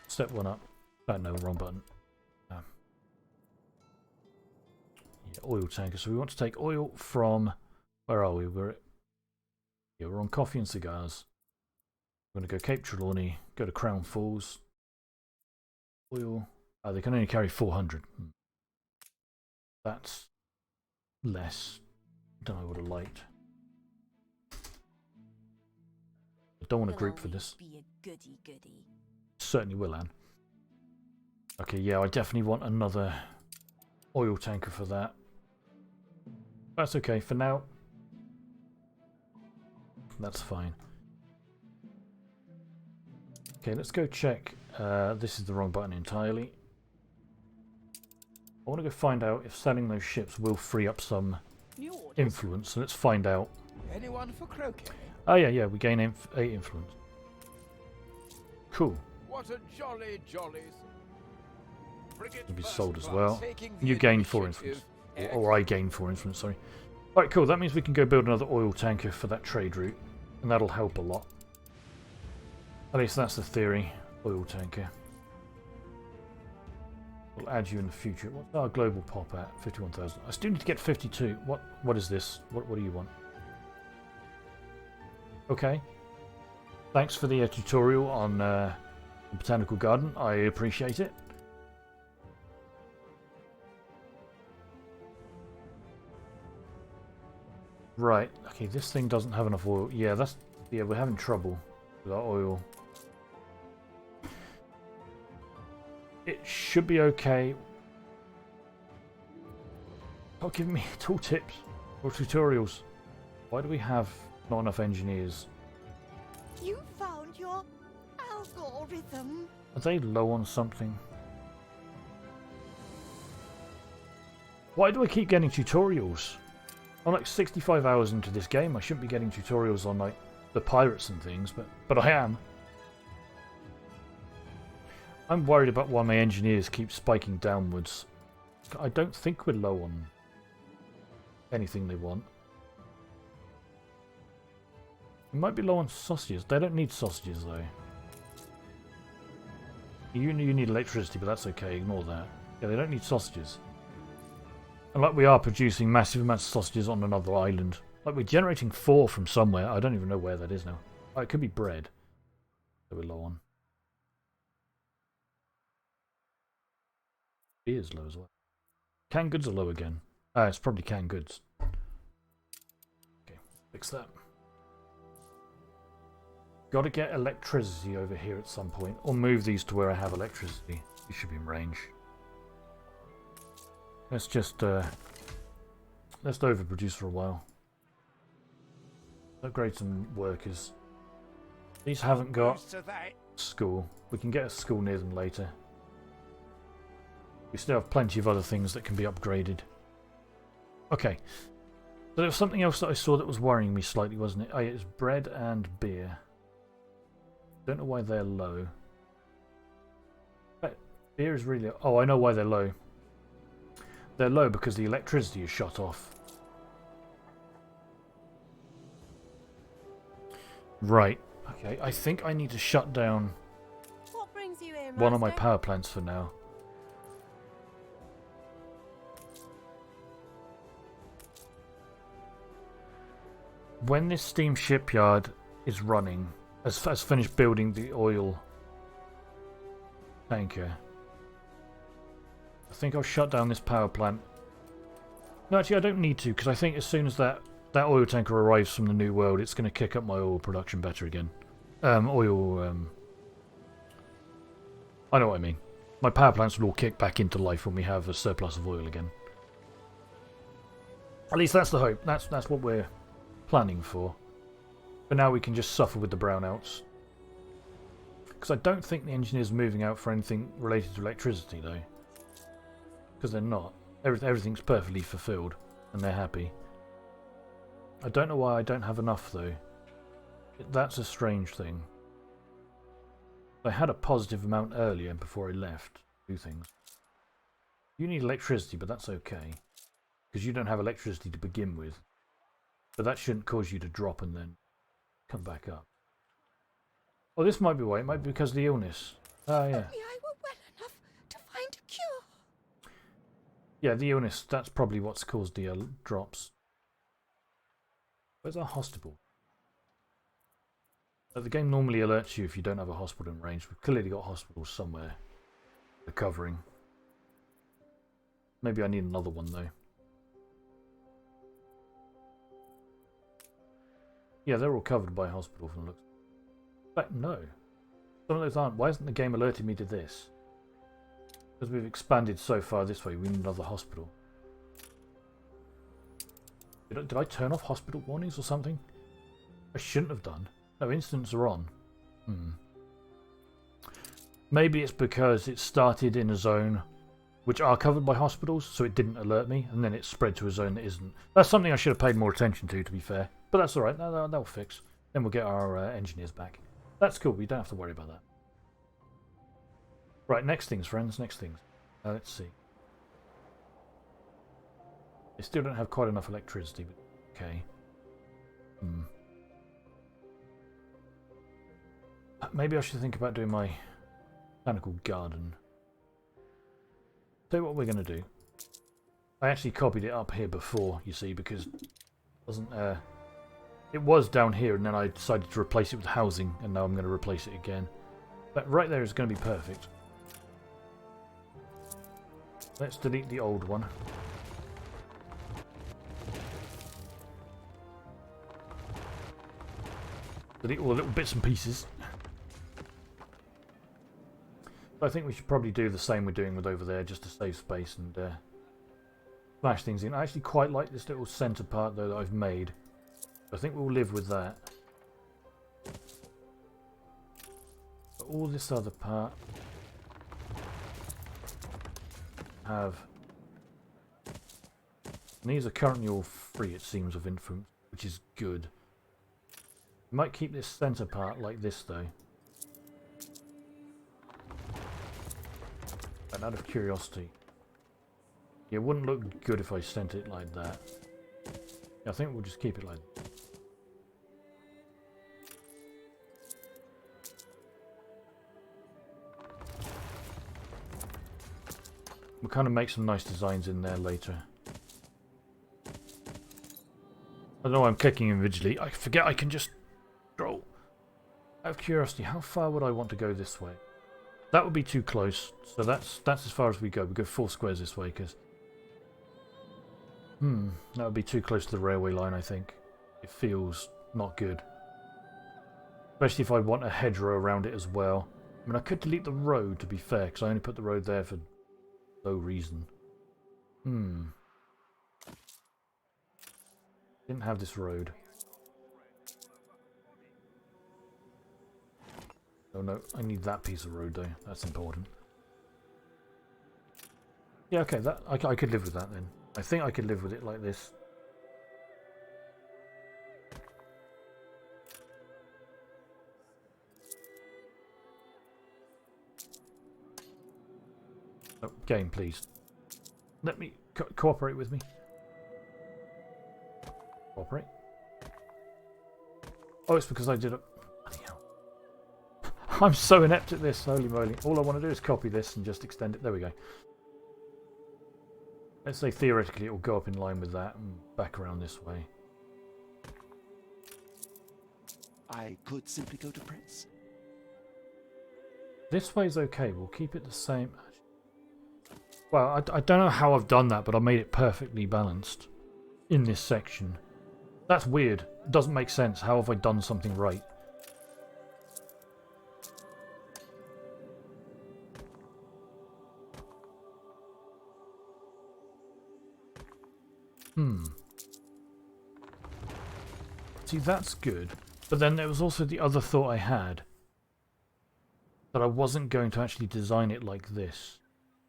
Step 1 up. Oh no, wrong button. Yeah, oil tanker. So we want to take oil from... Where are we? We're on coffee and cigars. We're going to go Cape Trelawney, go to Crown Falls. Oil. Oh, they can only carry 400. That's less than I would have liked. I don't want a group for this. Be a goody. Certainly will, Anne. Okay, yeah, I definitely want another oil tanker for that. That's okay for now. That's fine. Okay, let's go check. This is the wrong button entirely. I want to go find out if selling those ships will free up some influence. So let's find out. Anyone for croquet? Oh yeah, we gain 8 influence. Cool. What a jolly. It'll be sold as well. You gain 4 influence. Or I gain 4 influence, sorry. Alright, cool. That means we can go build another oil tanker for that trade route. And that'll help a lot. At least that's the theory. Oil tanker. We'll add you in the future. What's our global pop at? 51,000. I still need to get 52. What is this? What do you want? Okay. Thanks for the tutorial on the Botanical Garden. I appreciate it. Right. Okay, this thing doesn't have enough oil. Yeah, we're having trouble with our oil. It should be okay. Stop giving me tooltips or tutorials. Why do we have not enough engineers? You found your algorithm. Are they low on something? Why do I keep getting tutorials? I'm like 65 hours into this game. I shouldn't be getting tutorials on like the pirates and things, but I am. I'm worried about why my engineers keep spiking downwards. I don't think we're low on anything they want. We might be low on sausages. They don't need sausages though. You need electricity, but that's okay. Ignore that. Yeah, they don't need sausages. And like we are producing massive amounts of sausages on another island. Like we're generating 4 from somewhere. I don't even know where that is now. Oh, it could be bread that we're low on. Beer's low as well. Canned goods are low again. It's probably canned goods. Okay, fix that. Got to get electricity over here at some point, or move these to where I have electricity. These should be in range. Let's just let's overproduce for a while. Upgrade some workers. These haven't got school. We can get a school near them later. We still have plenty of other things that can be upgraded. Okay. So there was something else that I saw that was worrying me slightly, wasn't it? Oh, yeah, it's bread and beer. Don't know why they're low. But beer is really... Oh, I know why they're low. They're low because the electricity is shut off. Right. Okay, I think I need to shut down What brings you here, one of my Master? power plants for now. When this steam shipyard is running, has finished building the oil tanker, I think I'll shut down this power plant. No, actually, I don't need to, because I think as soon as that oil tanker arrives from the New World, it's going to kick up my oil production better again. I know what I mean. My power plants will all kick back into life when we have a surplus of oil again. At least that's the hope. That's what we're planning for. But now we can just suffer with the brownouts. Because I don't think the engineer's moving out for anything related to electricity, though. Because they're not. Everything's perfectly fulfilled, and they're happy. I don't know why I don't have enough, though. That's a strange thing. I had a positive amount earlier before I left to do things. You need electricity, but that's okay. Because you don't have electricity to begin with. But that shouldn't cause you to drop and then come back up. Oh, this might be why. It might be because of the illness. Ah, yeah. Only I were well enough to find a cure. Yeah, the illness. That's probably what's caused the drops. Where's our hospital? The game normally alerts you if you don't have a hospital in range. We've clearly got hospitals somewhere recovering. Maybe I need another one, though. Yeah, they're all covered by hospital from the looks. In fact, no. Some of those aren't. Why isn't the game alerting me to this? Because we've expanded so far this way, we need another hospital. Did I turn off hospital warnings or something? I shouldn't have done. No, incidents are on. Maybe it's because it started in a zone which are covered by hospitals, so it didn't alert me, and then it spread to a zone that isn't. That's something I should have paid more attention to be fair. But that's alright, that'll fix. Then we'll get our engineers back. That's cool, we don't have to worry about that. Right, next things, friends, next things. Let's see. They still don't have quite enough electricity, but okay. Maybe I should think about doing my Botanical Garden. Tell you what we're going to do. I actually copied it up here before, you see, because it was down here and then I decided to replace it with housing and now I'm going to replace it again. But right there is going to be perfect. Let's delete the old one. Delete all the little bits and pieces. I think we should probably do the same we're doing with over there, just to save space and smash things in. I actually quite like this little centre part though that I've made. I think we'll live with that. But all this other part have. And these are currently all free, it seems, of influence, which is good. Might keep this centre part like this though. And out of curiosity, it wouldn't look good if I sent it like that. Yeah, I think we'll just keep it like that. We'll kind of make some nice designs in there later. I don't know why I'm clicking individually. I forget I can just scroll. Out of curiosity, how far would I want to go this way? That would be too close, so that's as far as we go. We go 4 squares this way, because that would be too close to the railway line, I think. It feels not good. Especially if I want a hedgerow around it as well. I mean, I could delete the road, to be fair, because I only put the road there for no reason. Didn't have this road. Oh no, I need that piece of road though. That's important. Yeah, okay, that I could live with that then. I think I could live with it like this. Oh, game, please. Let me cooperate with me. Cooperate. Oh, it's because I did it. I'm so inept at this, holy moly. All I want to do is copy this and just extend it. There we go. Let's say theoretically it will go up in line with that and back around this way. I could simply go to Prince. This way's okay, we'll keep it the same. Well, I don't know how I've done that, but I made it perfectly balanced in this section. That's weird. It doesn't make sense. How have I done something right? See, that's good. But then there was also the other thought I had. That I wasn't going to actually design it like this.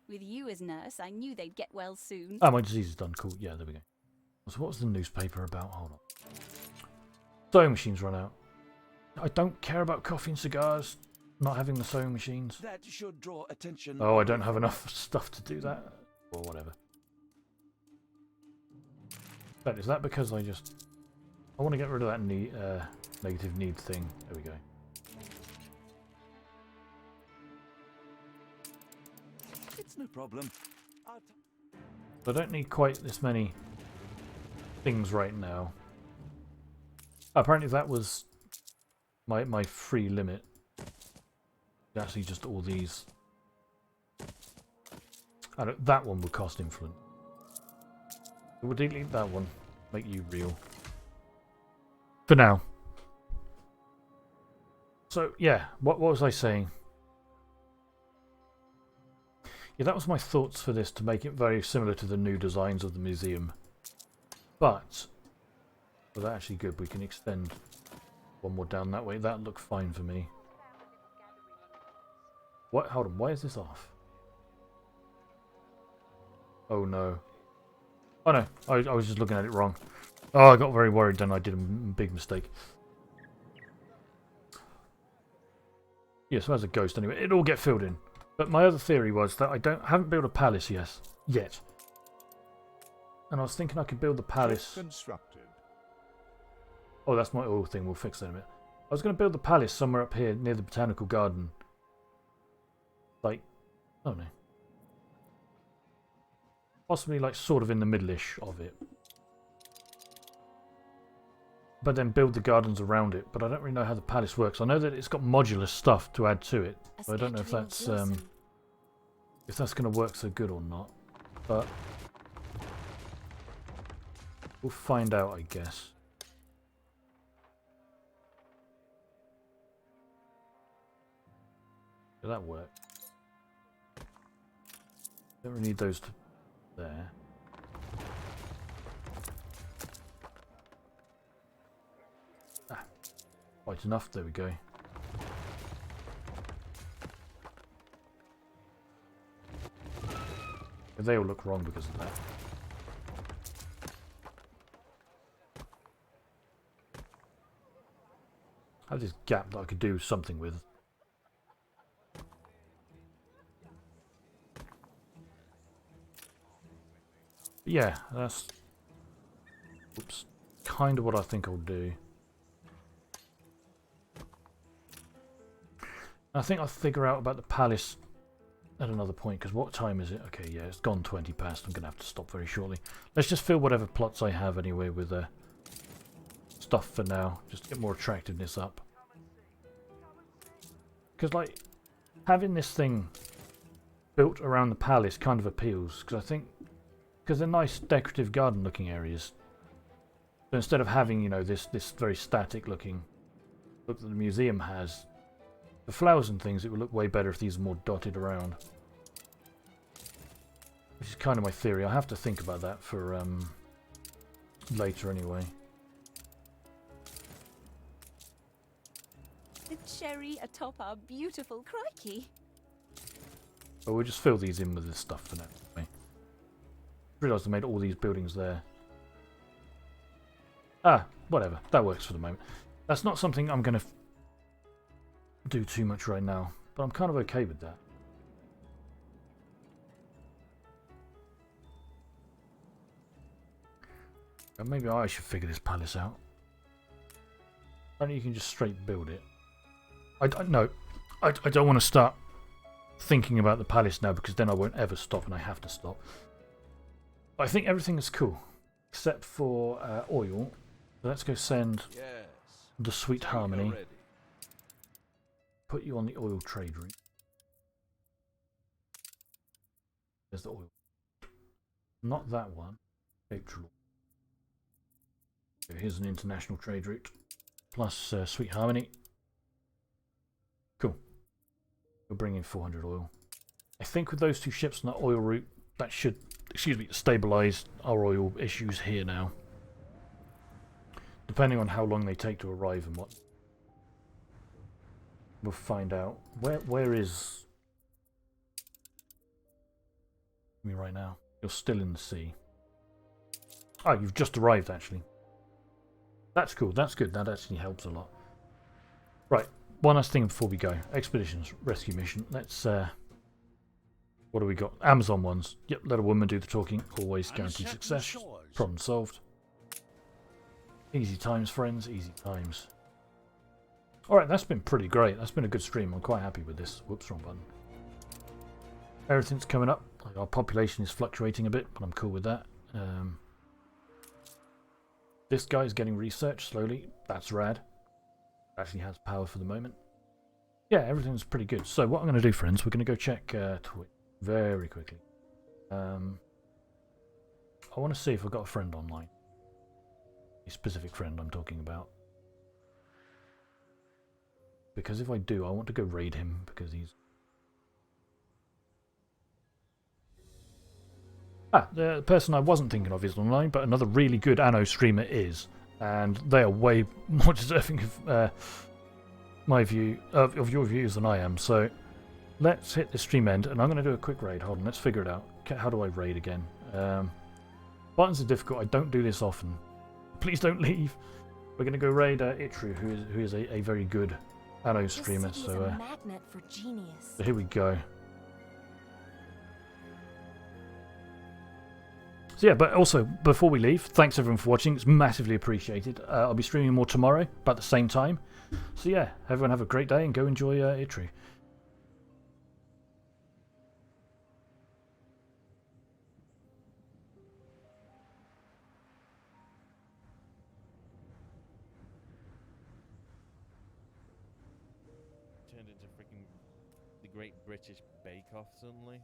With you as nurse, I knew they'd get well soon. Ah, my disease is done. Cool. Yeah, there we go. So what was the newspaper about? Hold on. Sewing machines run out. I don't care about coffee and cigars. Not having the sewing machines. That should draw attention. Oh, I don't have enough stuff to do that. Or whatever. But is that because I want to get rid of that negative need thing. There we go. It's no problem. I don't need quite this many things right now. Apparently that was my free limit. Actually just all these. That one would cost influence. We'll delete that one. Make you real. For now. So yeah, what was I saying? Yeah, that was my thoughts for this, to make it very similar to the new designs of the museum. But, well, that's actually good. We can extend one more down that way. That looked fine for me. What? Hold on. Why is this off? Oh no. Oh no. I was just looking at it wrong. Oh, I got very worried then. I did a big mistake. Yeah, so as a ghost anyway. It'll all get filled in. But my other theory was that I haven't built a palace yet. And I was thinking I could build the palace. Constructed. Oh, that's my oil thing. We'll fix that in a minute. I was going to build the palace somewhere up here near the Botanical Garden. Like, oh no. Possibly like sort of in the middle-ish of it. But then build the gardens around it. But I don't really know how the palace works. I know that it's got modular stuff to add to it. But I don't know if that's going to work so good or not. But we'll find out, I guess. Did that work? Don't really need those to there. Quite enough, there we go. They all look wrong because of that. I have this gap that I could do something with. But yeah, that's kind of what I think I'll do. I think I'll figure out about the palace at another point, because what time is it? Okay, yeah, it's gone 20 past. I'm going to have to stop very shortly. Let's just fill whatever plots I have anyway with stuff for now, just to get more attractiveness up. Because, like, having this thing built around the palace kind of appeals, because I think, because they're nice decorative garden looking areas. So instead of having, you know, this very static looking look that the museum has, the flowers and things, it would look way better if these were more dotted around. Which is kind of my theory. I'll have to think about that for later anyway. The cherry atop our beautiful crikey. But we'll just fill these in with this stuff for now. I realised I made all these buildings there. Ah, whatever. That works for the moment. That's not something I'm going to do too much right now, but I'm kind of okay with that. And maybe I should figure this palace out. Only you can just straight build it. I don't want to start thinking about the palace now, because then I won't ever stop and I have to stop. But I think everything is cool except for oil. So let's go send the Sweet Harmony. Put you on the oil trade route. There's the oil. Not that one. Neutral. So here's an international trade route. Plus Sweet Harmony. Cool. We'll bring in 400 oil. I think with those two ships on that oil route, that should excuse me, stabilise our oil issues here now. Depending on how long they take to arrive and what. We'll find out. Where is me right now? You're still in the sea. Oh, you've just arrived actually. That's cool, that's good, that actually helps a lot. Right, one last thing before we go. Expeditions, rescue mission. Let's what do we got? Amazon ones. Yep, let a woman do the talking. Always guaranteed success. Problem solved. Easy times, friends. Easy times. Alright, that's been pretty great. That's been a good stream. I'm quite happy with this. Whoops, wrong button. Everything's coming up. Our population is fluctuating a bit, but I'm cool with that. This guy's getting researched slowly. That's rad. Actually has power for the moment. Yeah, everything's pretty good. So what I'm going to do, friends, we're going to go check Twitch very quickly. I want to see if I've got a friend online. A specific friend I'm talking about. Because if I do, I want to go raid him because he's... Ah, the person I wasn't thinking of is online, but another really good Anno streamer is. And they are way more deserving of my view, of your views than I am. So let's hit the stream end, and I'm going to do a quick raid. Hold on, let's figure it out. How do I raid again? Buttons are difficult. I don't do this often. Please don't leave. We're going to go raid Itru, who is a very good Anno streamer. So, a magnet for genius. So here we go. So yeah, but also, before we leave, thanks everyone for watching. It's massively appreciated. I'll be streaming more tomorrow, about the same time. So yeah, everyone have a great day and go enjoy Itru. Turned into freaking the Great British Bake Off suddenly.